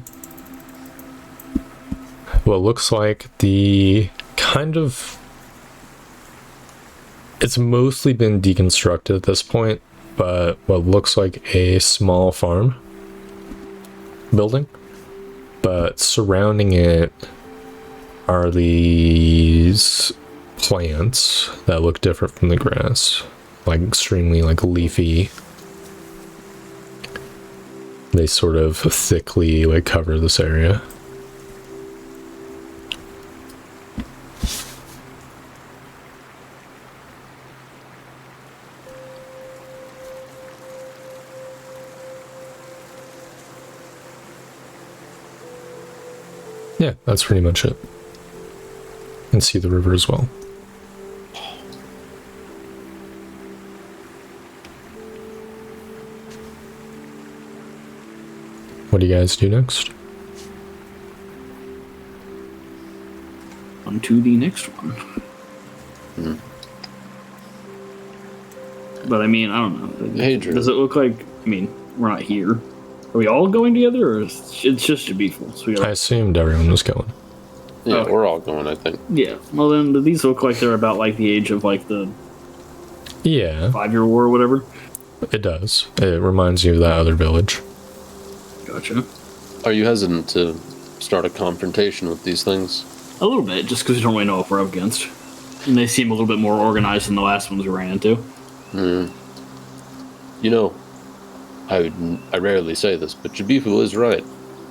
what looks like the kind of... It's mostly been deconstructed at this point, but what looks like a small farm building. But surrounding it are these plants that look different from the grass. Like extremely like leafy. They sort of thickly like cover this area. Yeah, that's pretty much it. And see the river as well. What do you guys do next? On to the next one. But I mean, I don't know. Hey, Drew. Does it look like? I mean, we're not here. Are we all going together, or it's just to be full? So we I assumed everyone was going. Yeah, Okay. we're all going, I think. Yeah. Well, then these look like they're about like the age of like the Yeah, 5-year war or whatever. it does. It reminds you of that other village. Gotcha. Are you hesitant to start a confrontation with these things? A little bit, just because you don't really know what we're up against. And they seem a little bit more organized than the last ones we ran into. You know, I rarely say this, but Jabifu is right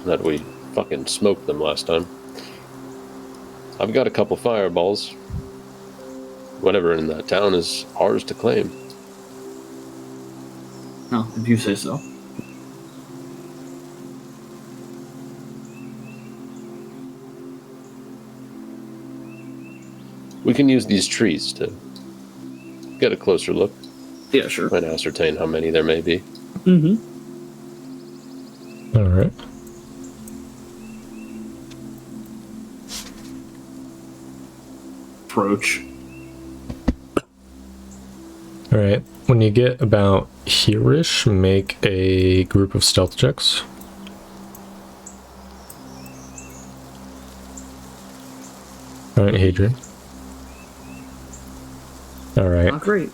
that we fucking smoked them last time. I've got a couple fireballs. Whatever in that town is ours to claim. No, if you say so. We can use these trees to get a closer look Yeah, sure. and ascertain how many there may be. Mm-hmm. All right. Approach. All right. When you get about here-ish, make a group of stealth checks. All right, Hadrian. All right. Not great.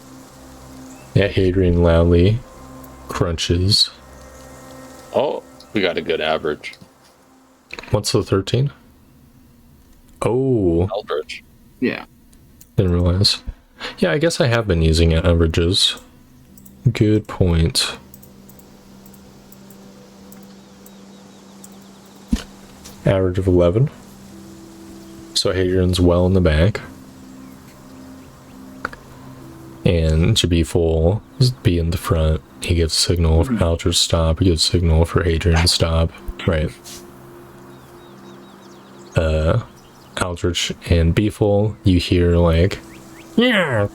Yeah, Hadrian loudly crunches. Oh, we got a good average. What's the 13? Oh, Eldritch. Yeah. didn't realize. Yeah, I guess I have been using averages. Good point. Average of 11. So Hadrian's well in the back. And Jabiful be in the front. He gives a signal for Aldrich to stop. He gives a signal for Hadrian to stop. Right. Aldrich and Beeful, you hear like, yeah,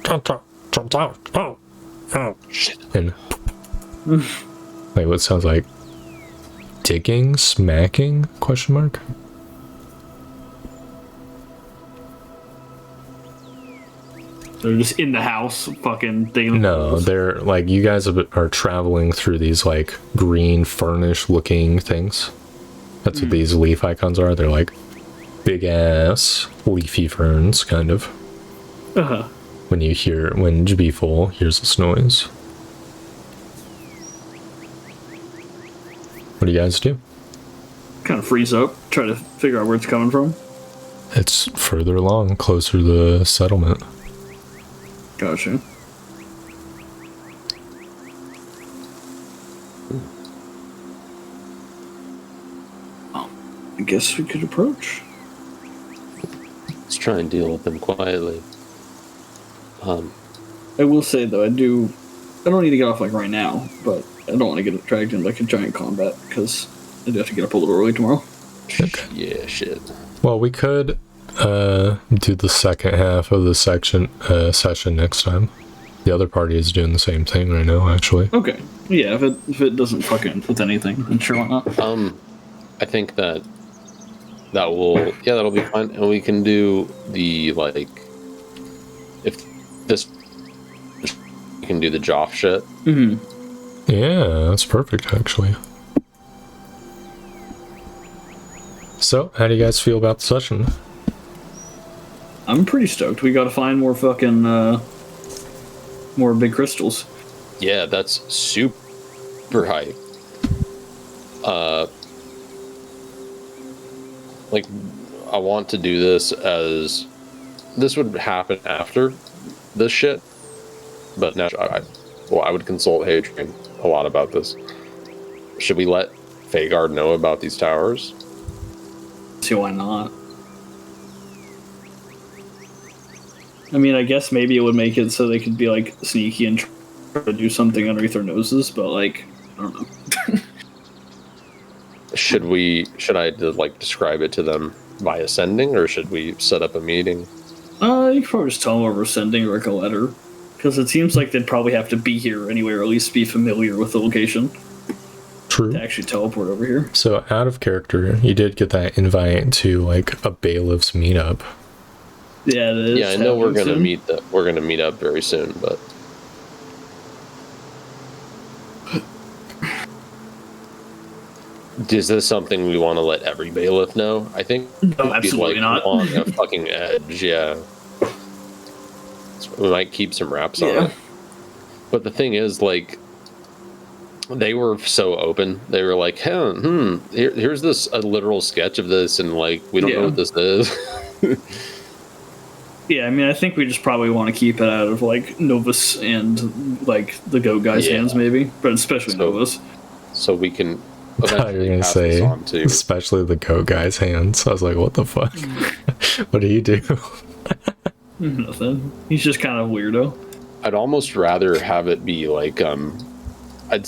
Shit. and like what sounds like digging, smacking, question mark. They're just in the house, fucking digging. No, they're like, you guys are traveling through these like green furnish looking things. That's what these leaf icons are. They're like big ass leafy ferns, kind of. Uh-huh. When Jabiful hears this noise. What do you guys do? Kind of freeze up, try to figure out where it's coming from. It's further along, closer to the settlement. Gotcha. Well, I guess we could approach. Let's try and deal with them quietly. I will say though, I don't need to get off like right now, but I don't want to get dragged into like a giant combat because I do have to get up a little early tomorrow. Okay. Yeah, shit. Well, we could do the second half of the session next time. The other party is doing the same thing right now, actually. Okay. Yeah, if it doesn't fucking with anything, then sure why not. I think that'll be fine, and we can do the like, if this, we can do the Joff shit. Mm-hmm. Yeah, that's perfect, actually. So, how do you guys feel about the session? I'm pretty stoked. We got to find more fucking more big crystals. Yeah, that's super hype. Like, I want to do this as this would happen after this shit, but now I would consult Hadrian a lot about this. Should we let Fagard know about these towers? See why not? I mean, I guess maybe it would make it so they could be like sneaky and try to do something underneath their noses, but like, I don't know. Should I like describe it to them via sending, or should we set up a meeting? You could probably just tell them we're sending like a letter, because it seems like they'd probably have to be here anyway, or at least be familiar with the location True. to actually teleport over here. So, out of character, you did get that invite to like a bailiff's meetup. Yeah, it is. Yeah, I know we're gonna soon. meet up very soon, but Is this something we want to let every bailiff know? I think No, absolutely not. on a fucking edge, yeah. So we might keep some wraps on it. But the thing is, like, they were so open. They were like, here's this a literal sketch of this, and like we don't know what this is. Yeah, I mean, I think we just probably want to keep it out of like Novus and like the Go guys' hands, maybe, but especially Novus. So we can. I thought you were gonna say, especially the Go guy's hands. I was like, what the fuck? What do you do? Nothing. He's just kind of weirdo. I'd almost rather have it be like,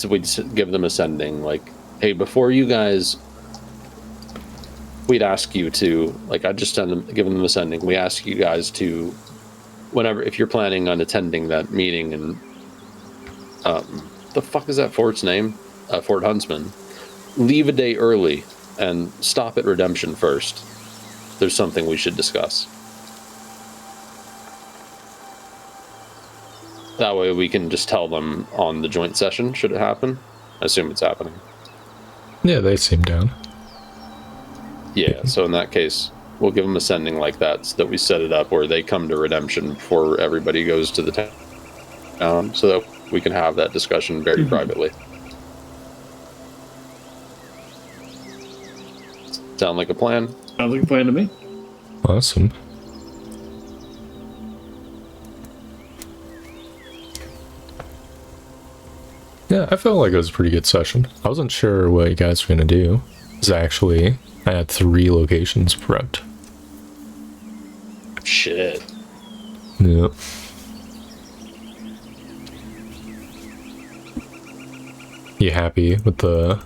we'd give them a sending, like, hey, before you guys, we'd ask you to, like, I'd just give them a sending. We ask you guys to, whenever, if you're planning on attending that meeting, and the fuck is that fort's name? Fort Huntsman. Leave a day early and stop at Redemption first. There's something we should discuss. That way we can just tell them on the joint session, should it happen. I assume it's happening. Yeah, they seem down. Yeah, so in that case, we'll give them a sending like that, so that we set it up where they come to Redemption before everybody goes to the town, so that we can have that discussion very privately. Sound like a plan? Sounds like a plan to me. Awesome. Yeah, I felt like it was a pretty good session. I wasn't sure what you guys were going to do. Because actually, I had 3 locations prepped. Shit. Yeah. You happy with the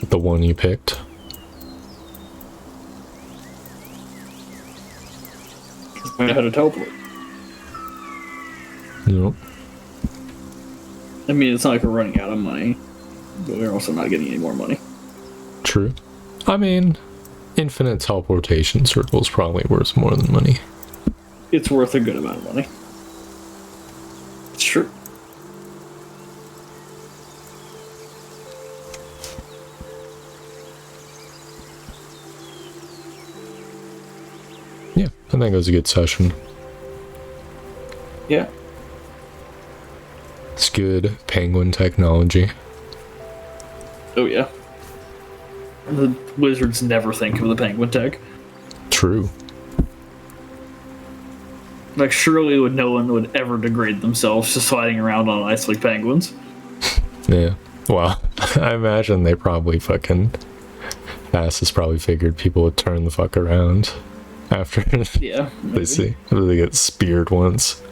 one you picked? I know how to teleport. Nope. I mean, it's not like we're running out of money, but we're also not getting any more money. True. I mean, infinite teleportation circle is probably worth more than money. It's worth a good amount of money. It's true. Yeah, I think it was a good session. Yeah. It's good penguin technology. Oh, yeah. The wizards never think of the penguin tech. True. Like, surely no one would ever degrade themselves just sliding around on ice like penguins. Yeah. Well, I imagine they probably fucking... Fastest probably figured people would turn the fuck around after Yeah, they get speared once.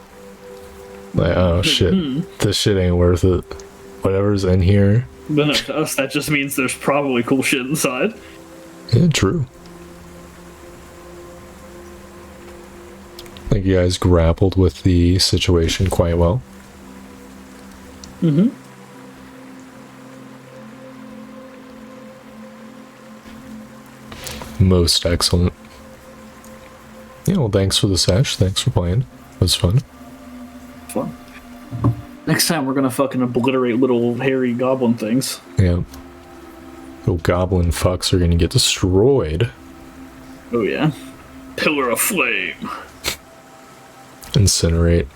Like, oh shit, this shit ain't worth it. Whatever's in here. But no, to us, that just means there's probably cool shit inside. Yeah, true. I think you guys grappled with the situation quite well. Mm-hmm. Most excellent. Yeah, well, thanks for the sesh. Thanks for playing. It was fun. Fun. Next time we're gonna fucking obliterate little hairy goblin things. Yeah. Little goblin fucks are gonna get destroyed. Oh yeah. Pillar of flame. Incinerate.